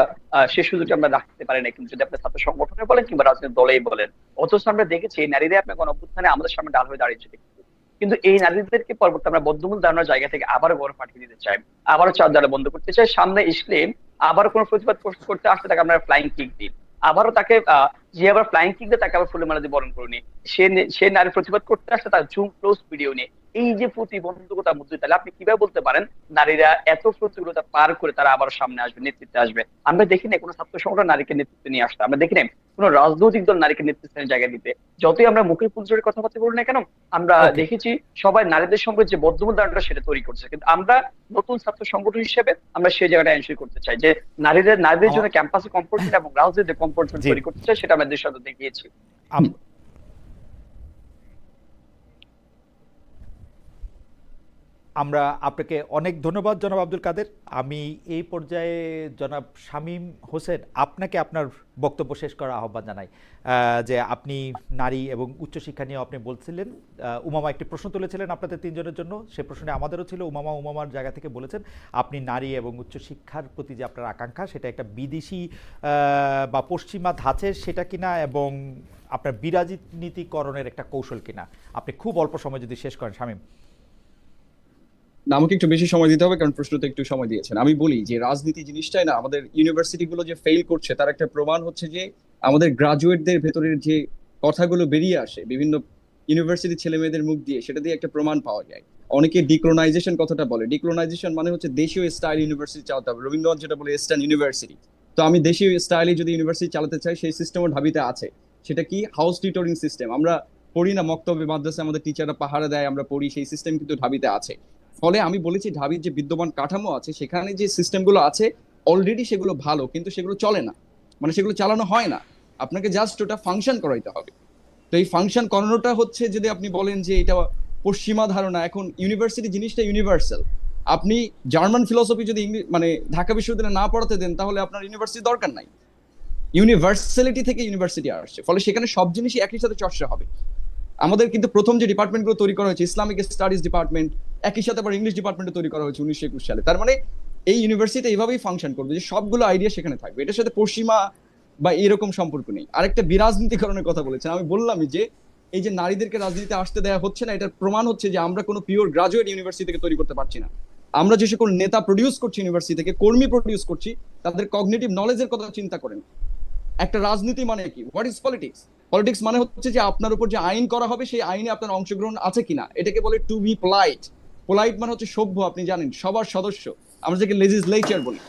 সেই সুযোগটা আমরা রাখতে পারি না, কিন্তু যদি আপনি ছাত্র সংগঠনে বলেন কিংবা রাজনৈতিক দলেই বলেন। অথচ আমরা দেখেছি এই নারীরা আপনার গণঅভ্যুত্থানে আমাদের সামনে ডাল হয়ে দাঁড়িয়েছে, কিন্তু এই নারীদেরকে পরবর্তী আমরা বদ্ধমূল ধারণার জায়গা থেকে আবারও গড় পাঠিয়ে দিতে চাই, আবারও চার দেওয়ালে বন্ধ করতে চাই। সামনে আসলে আবারও কোনো প্রতিবাদ করতে আসলে তাকে আমরা ফ্লাইং কিক দিই, আবারও তাকে যে আবার ফ্লাইং কিক দিয়ে তাকে আবার ফুলে মালা দিয়ে বরণ করে নিই। সে নারী প্রতিবাদ করতে আসলে তার জুম ক্লোজ ভিডিও নিয়ে, এই যে প্রতিবন্ধকতার মধ্যে, তাহলে আপনি কিভাবে বলতে পারেন নারীরা এত প্রতিকূলতা পার করে তারা আবার সামনে আসবে, নেতৃত্বে আসবে? আমরা দেখি না কোনো ছাত্র সংগঠন নারীকে নেতৃত্বে নিয়ে আসতে, আমরা দেখি না কোনো রাজনৈতিক দল নারীকে নেতৃত্বের জায়গায় দিতে। যতই আমরা মুখে ফুলঝুরি কথাবার্তা বলি না কেন, আমরা ওকে, দেখেছি সবাই নারীদের সম্পর্কে যে বদ্ধমূল ধারণাটা সেটা তৈরি করছে, কিন্তু আমরা নতুন ছাত্র সংগঠন হিসেবে আমরা সেই জায়গাটা এনশিওর করতে চাই যে নারীদের জন্য ক্যাম্পাসে কমফোর্ট জোন এবং রাজনীতিতে কমফোর্ট জোন জি, তৈরি করতে চাই, সেটা আমরা দেশের সাথে দেখিয়েছি। আমরা আপনাকে অনেক ধন্যবাদ জনাব আব্দুল কাদের। আমি এই পর্যায়ে জনাব শামীম হোসেন আপনাকে আপনার বক্তব্য শেষ করার আহ্বান জানাই। যে আপনি নারী এবং উচ্চশিক্ষা নিয়ে আপনি বলছিলেন, উমামা একটি প্রশ্ন তুলেছিলেন আপনাদের তিনজনের জন্য, সে প্রশ্নে আমাদেরও ছিল। উমামার জায়গা থেকে বলেছেন আপনি নারী এবং উচ্চশিক্ষার প্রতি যে আপনার আকাঙ্ক্ষা সেটা একটা বিদেশি বা পশ্চিমা ধাঁচের সেটা কিনা, এবং আপনার বিরাজনীতিকরণের একটা কৌশল কিনা। আপনি খুব অল্প সময় যদি শেষ করেন শামীম। না, আমাকে একটু বেশি সময় দিতে হবে কারণ প্রশ্নতে একটু সময় দিয়েছেন। আমি বলি যে রাজনীতি জিনিসটাই না, আমাদের ইউনিভার্সিটি গুলো যে ফেল করছে তার একটা প্রমাণ হচ্ছে যে আমাদের গ্রাজুয়েটদের ভেতরের যে কথাগুলো বেরিয়ে আসে বিভিন্ন ইউনিভার্সিটি ছেলে মেয়েদের মুখ দিয়ে, সেটা দিয়ে একটা প্রমাণ পাওয়া যায়। অনেকে ডিক্লোনাইজেশন কথাটা বলে, ডিক্লোনাইজেশন মানে হচ্ছে দেশীয় স্টাইল ইউনিভার্সিটি চালাতে হবে। রবীন্দ্রনাথ যেটা বলে ইস্টার্ন ইউনিভার্সিটি, তো আমি দেশীয় স্টাইলে যদি ইউনিভার্সিটি চালাতে চাই সেই সিস্টেমও ঢাবিতে আছে। সেটা কি? House tutoring system. আমরা পড়ি না মক্তবে মাদ্রাসা, আমাদের টিচাররা পাহারা দেয়, আমরা পড়ি, সেই সিস্টেম কিন্তু ঢাবিতে আছে। ফলে আমি বলেছি ঢাবির যে বিদ্যমান কাঠামো আছে সেখানে যে সিস্টেমগুলো আছে অলরেডি সেগুলো ভালো, কিন্তু সেগুলো চলে না, মানে সেগুলো চালানো হয় না। আপনাকে জাস্ট ওটা ফাংশন করাইতে হবে। তো এই ফাংশন করানোটা হচ্ছে, যদি আপনি বলেন যে এটা পশ্চিমা ধারণা, এখন ইউনিভার্সিটি জিনিসটা ইউনিভার্সাল। আপনি জার্মান ফিলোসফি যদি মানে ঢাকা বিশ্ববিদ্যালয়ে না পড়াতে দেন তাহলে আপনার ইউনিভার্সিটি দরকার নাই। ইউনিভার্সালিটি থেকে ইউনিভার্সিটি আসছে, ফলে সেখানে সব জিনিসই একই সাথে চর্চা হবে। আমাদের কিন্তু প্রথম যে ডিপার্টমেন্টগুলো তৈরি করা হয়েছে, ইসলামিক স্টাডিজ ডিপার্টমেন্ট, একই সাথে আবার ইংলিশ ডিপার্টমেন্টও তৈরি করা হয়েছে 1921 সালে। তার মানে এই ইউনিভার্সিটি এইভাবেই ফাংশন করবে যে সবগুলো আইডিয়া সেখানে থাকবে, এটার সাথে পশ্চিমা বা এরকম সম্পর্ক নেই। আরেকটা বিরাজনীতিকরণের কথা বলেছেন, আমি বললামই যে এই যে নারীদেরকে রাজনীতিতে আসতে দেওয়া হচ্ছে না, এটার প্রমাণ হচ্ছে যে আমরা কোনো পিওর গ্রাজুয়েট ইউনিভার্সিটি থেকে তৈরি করতে পারছি না। আমরা যে সকল নেতা প্রডিউস করছি ইউনিভার্সিটি থেকে, কর্মী প্রডিউস করছি, তাদের কগনিটিভ নলেজের কথা চিন্তা করেন। একটা রাজনীতি মানে কি? What is politics? পলিটিক্স মানে হচ্ছে যে আপনার উপর যে আইন করা হবে সেই আইনে আপনার অংশগ্রহণ আছে কিনা, এটাকে বলে টু বি পোলাইট। পোলাইট মানে হচ্ছে সভ্য, আপনি জানেন, সবার সদস্য, আমরা যাকে লেজিসলেচার বলি।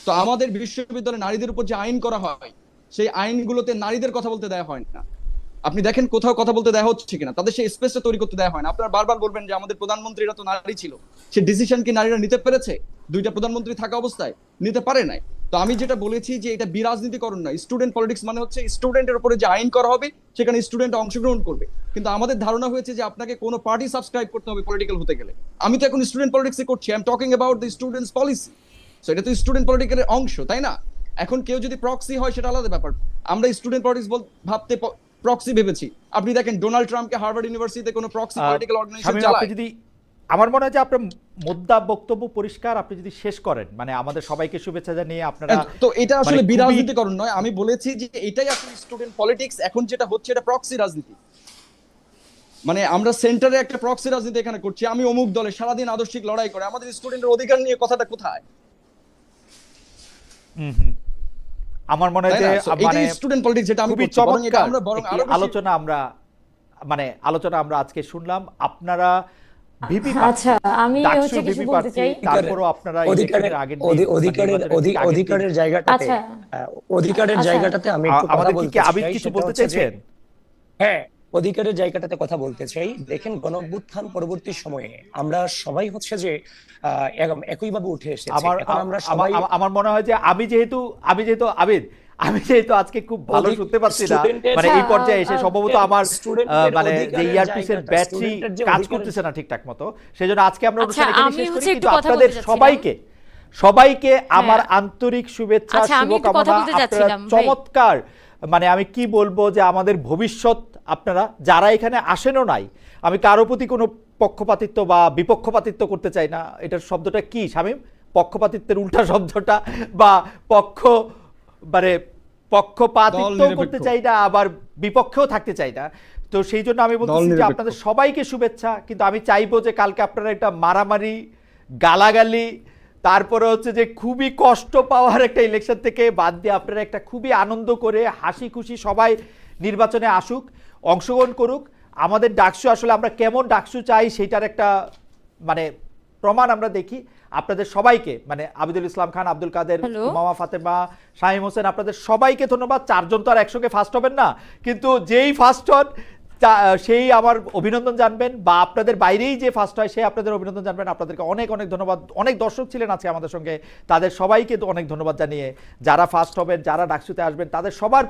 তো আমাদের বিশ্ববিদ্যালয়ে নারীদের উপর যে আইন করা হয় সেই আইনগুলোতে নারীদের কথা বলতে দেওয়া হয় না। আপনি দেখেন কোথাও কথা বলতে দেওয়া হচ্ছে কিনা, তাদের সেই স্পেসটা তৈরি করতে দেওয়া হয় না। আপনারা বারবার বলবেন যে আমাদের প্রধানমন্ত্রীরা তো নারী ছিল, সে ডিসিশন কি নারীরা নিতে পেরেছে? দুইটা প্রধানমন্ত্রী থাকা অবস্থায় নিতে পারে নাই। তো আমি যেটা বলেছি যে এটা বিরাজনীতিকরণ নয়, স্টুডেন্ট পলিটিক্স মানে হচ্ছে স্টুডেন্টের উপরে যে আইন করা হবে সেখানে স্টুডেন্ট অংশগ্রহণ করবে। কিন্তু আমাদের ধারণা হয়েছে যে আপনাকে কোনো পার্টি সাবস্ক্রাইব করতে হবে পলিটিক্যাল হতে গেলে। আমি তো এখন স্টুডেন্ট পলিটিক্সে করছি, I am talking about the students policy. So এটা তো স্টুডেন্ট পলিটিক্যালের অংশ, তাই না? এখন কেউ যদি প্রক্সি হয় সেটা আলাদা ব্যাপার। আমরা স্টুডেন্ট পলিটিক্স ভাবতে প্রক্সি ভেবেছি। আপনি দেখেন ডোনাল্ড ট্রাম্পকে হার্ভার্ড ইউনিভার্সিটিতে কোনো প্রক্সি পলিটিক্যাল অর্গানাইজেশন চালায়। আপনি যদি, আমার মনে হয় যে আপনার মুদ্রা বক্তব্য পরিষ্কার, আপনি যদি শেষ করেন, মানে আমাদের সবাইকে শুভেচ্ছা জানিয়ে আপনারা। তো এটা আসলে মানে বিরাজনীতিকরণ নয়, আমি বলেছি যে এটাই আসলে স্টুডেন্ট পলিটিক্স। এখন যেটা হচ্ছে এটা প্রক্সি রাজনীতি, মানে আমরা সেন্টারে একটা প্রক্সি রাজনীতি এখানে করছি। আমি অমুক দলে, সারাদিন আদর্শিক লড়াই করে, আমাদের স্টুডেন্টের অধিকার নিয়ে কথাটা কোথায়? আমার মনে হয় যে মানে স্টুডেন্ট পলিটিক্স যেটা আমি খুবই করছি, বরং এটা আমরা বরং আরো আলোচনা আমরা আজকে শুনলাম। আপনারা ভিপি, আচ্ছা আমি হচ্ছে কিছু বলতে চাই। তারপরও আপনারা অধিকারের জায়গাটাতে, আচ্ছা অধিকারের জায়গাটাতে আমি একটু কথা আমাদের বলতে কি আবিদ চাই। কিছু সেটা বলতে হচ্ছে যে, চাইছেন? হ্যাঁ, অধিকারের জায়গাটাতে কথা বলতে চাই। দেখেন, গণঅভ্যুত্থান পরবর্তী সময়ে আমরা সবাই হচ্ছে যে একইভাবে উঠে এসেছি। এখন আমরা সবাই, আমার মনে হয় যে আমি যেহেতু আবিদ, আমি যেহেতু আজকে খুব ভালো শুনতে পাচ্ছি না, মানে এই পর্যায়ে এসে সম্ভবত আমার মানে যে ইয়ারপিসের ব্যাটারি কাজ করতেছে না ঠিকঠাক মতো, সেজন্য আজকে আমরা অনুষ্ঠান এখানে শেষ করি। কিন্তু আপনাদের সবাইকে আমার আন্তরিক শুভেচ্ছা, শুভকামনা। আপনারা চমৎকার, মানে আমি কি বলবো যে আমাদের ভবিষ্যৎ আপনারা যারা এখানে আসেনও নাই, আমি কারো প্রতি কোনো পক্ষপাতিত্ব বা বিপক্ষপাতিত্ব করতে চাই না। এটার শব্দটা কি শামীম? পক্ষপাতিত্বের উল্টা শব্দটা, বা মানে পক্ষপাতিত্ব করতে চাই না, আবার বিপক্ষেও থাকতে চাই না। তো সেই জন্য আমি বলতেছি যে আপনাদের সবাইকে শুভেচ্ছা। কিন্তু আমি চাইবো যে কালকে আপনারা একটা মারামারি, গালাগালি, তারপরে হচ্ছে যে খুবই কষ্ট পাওয়ার একটা ইলেকশন থেকে বাদ দিয়ে আপনারা একটা খুবই আনন্দ করে হাসি খুশি সবাই নির্বাচনে আসুক, অংশগ্রহণ করুক। আমাদের ডাকসু আসলে আমরা কেমন ডাকসু চাই সেটার একটা মানে প্রমাণ আমরা দেখি। আপনাদের সবাইকে, মানে আবিদুল ইসলাম খান, আব্দুল কাদের, উমামা ফাতেমা, শামীম হোসেন, আপনাদের সবাইকে ধন্যবাদ। চারজন তো আর একসঙ্গে ফার্স্ট হবেন না, কিন্তু যেই ফার্স্ট হন সেই আমার অভিনন্দন জানবেন, বা আপনাদের বাইরেই যে ফার্স্ট হয় সে আপনাদের অভিনন্দন জানবেন। আপনাদেরকে অনেক অনেক ধন্যবাদ। অনেক দর্শক ছিলেন আজকে আমাদের সঙ্গে, তাদের সবাইকে তো অনেক ধন্যবাদ জানিয়ে, যারা ফার্স্ট হবেন, যারা ডাকসুতে আসবেন, তাদের সবার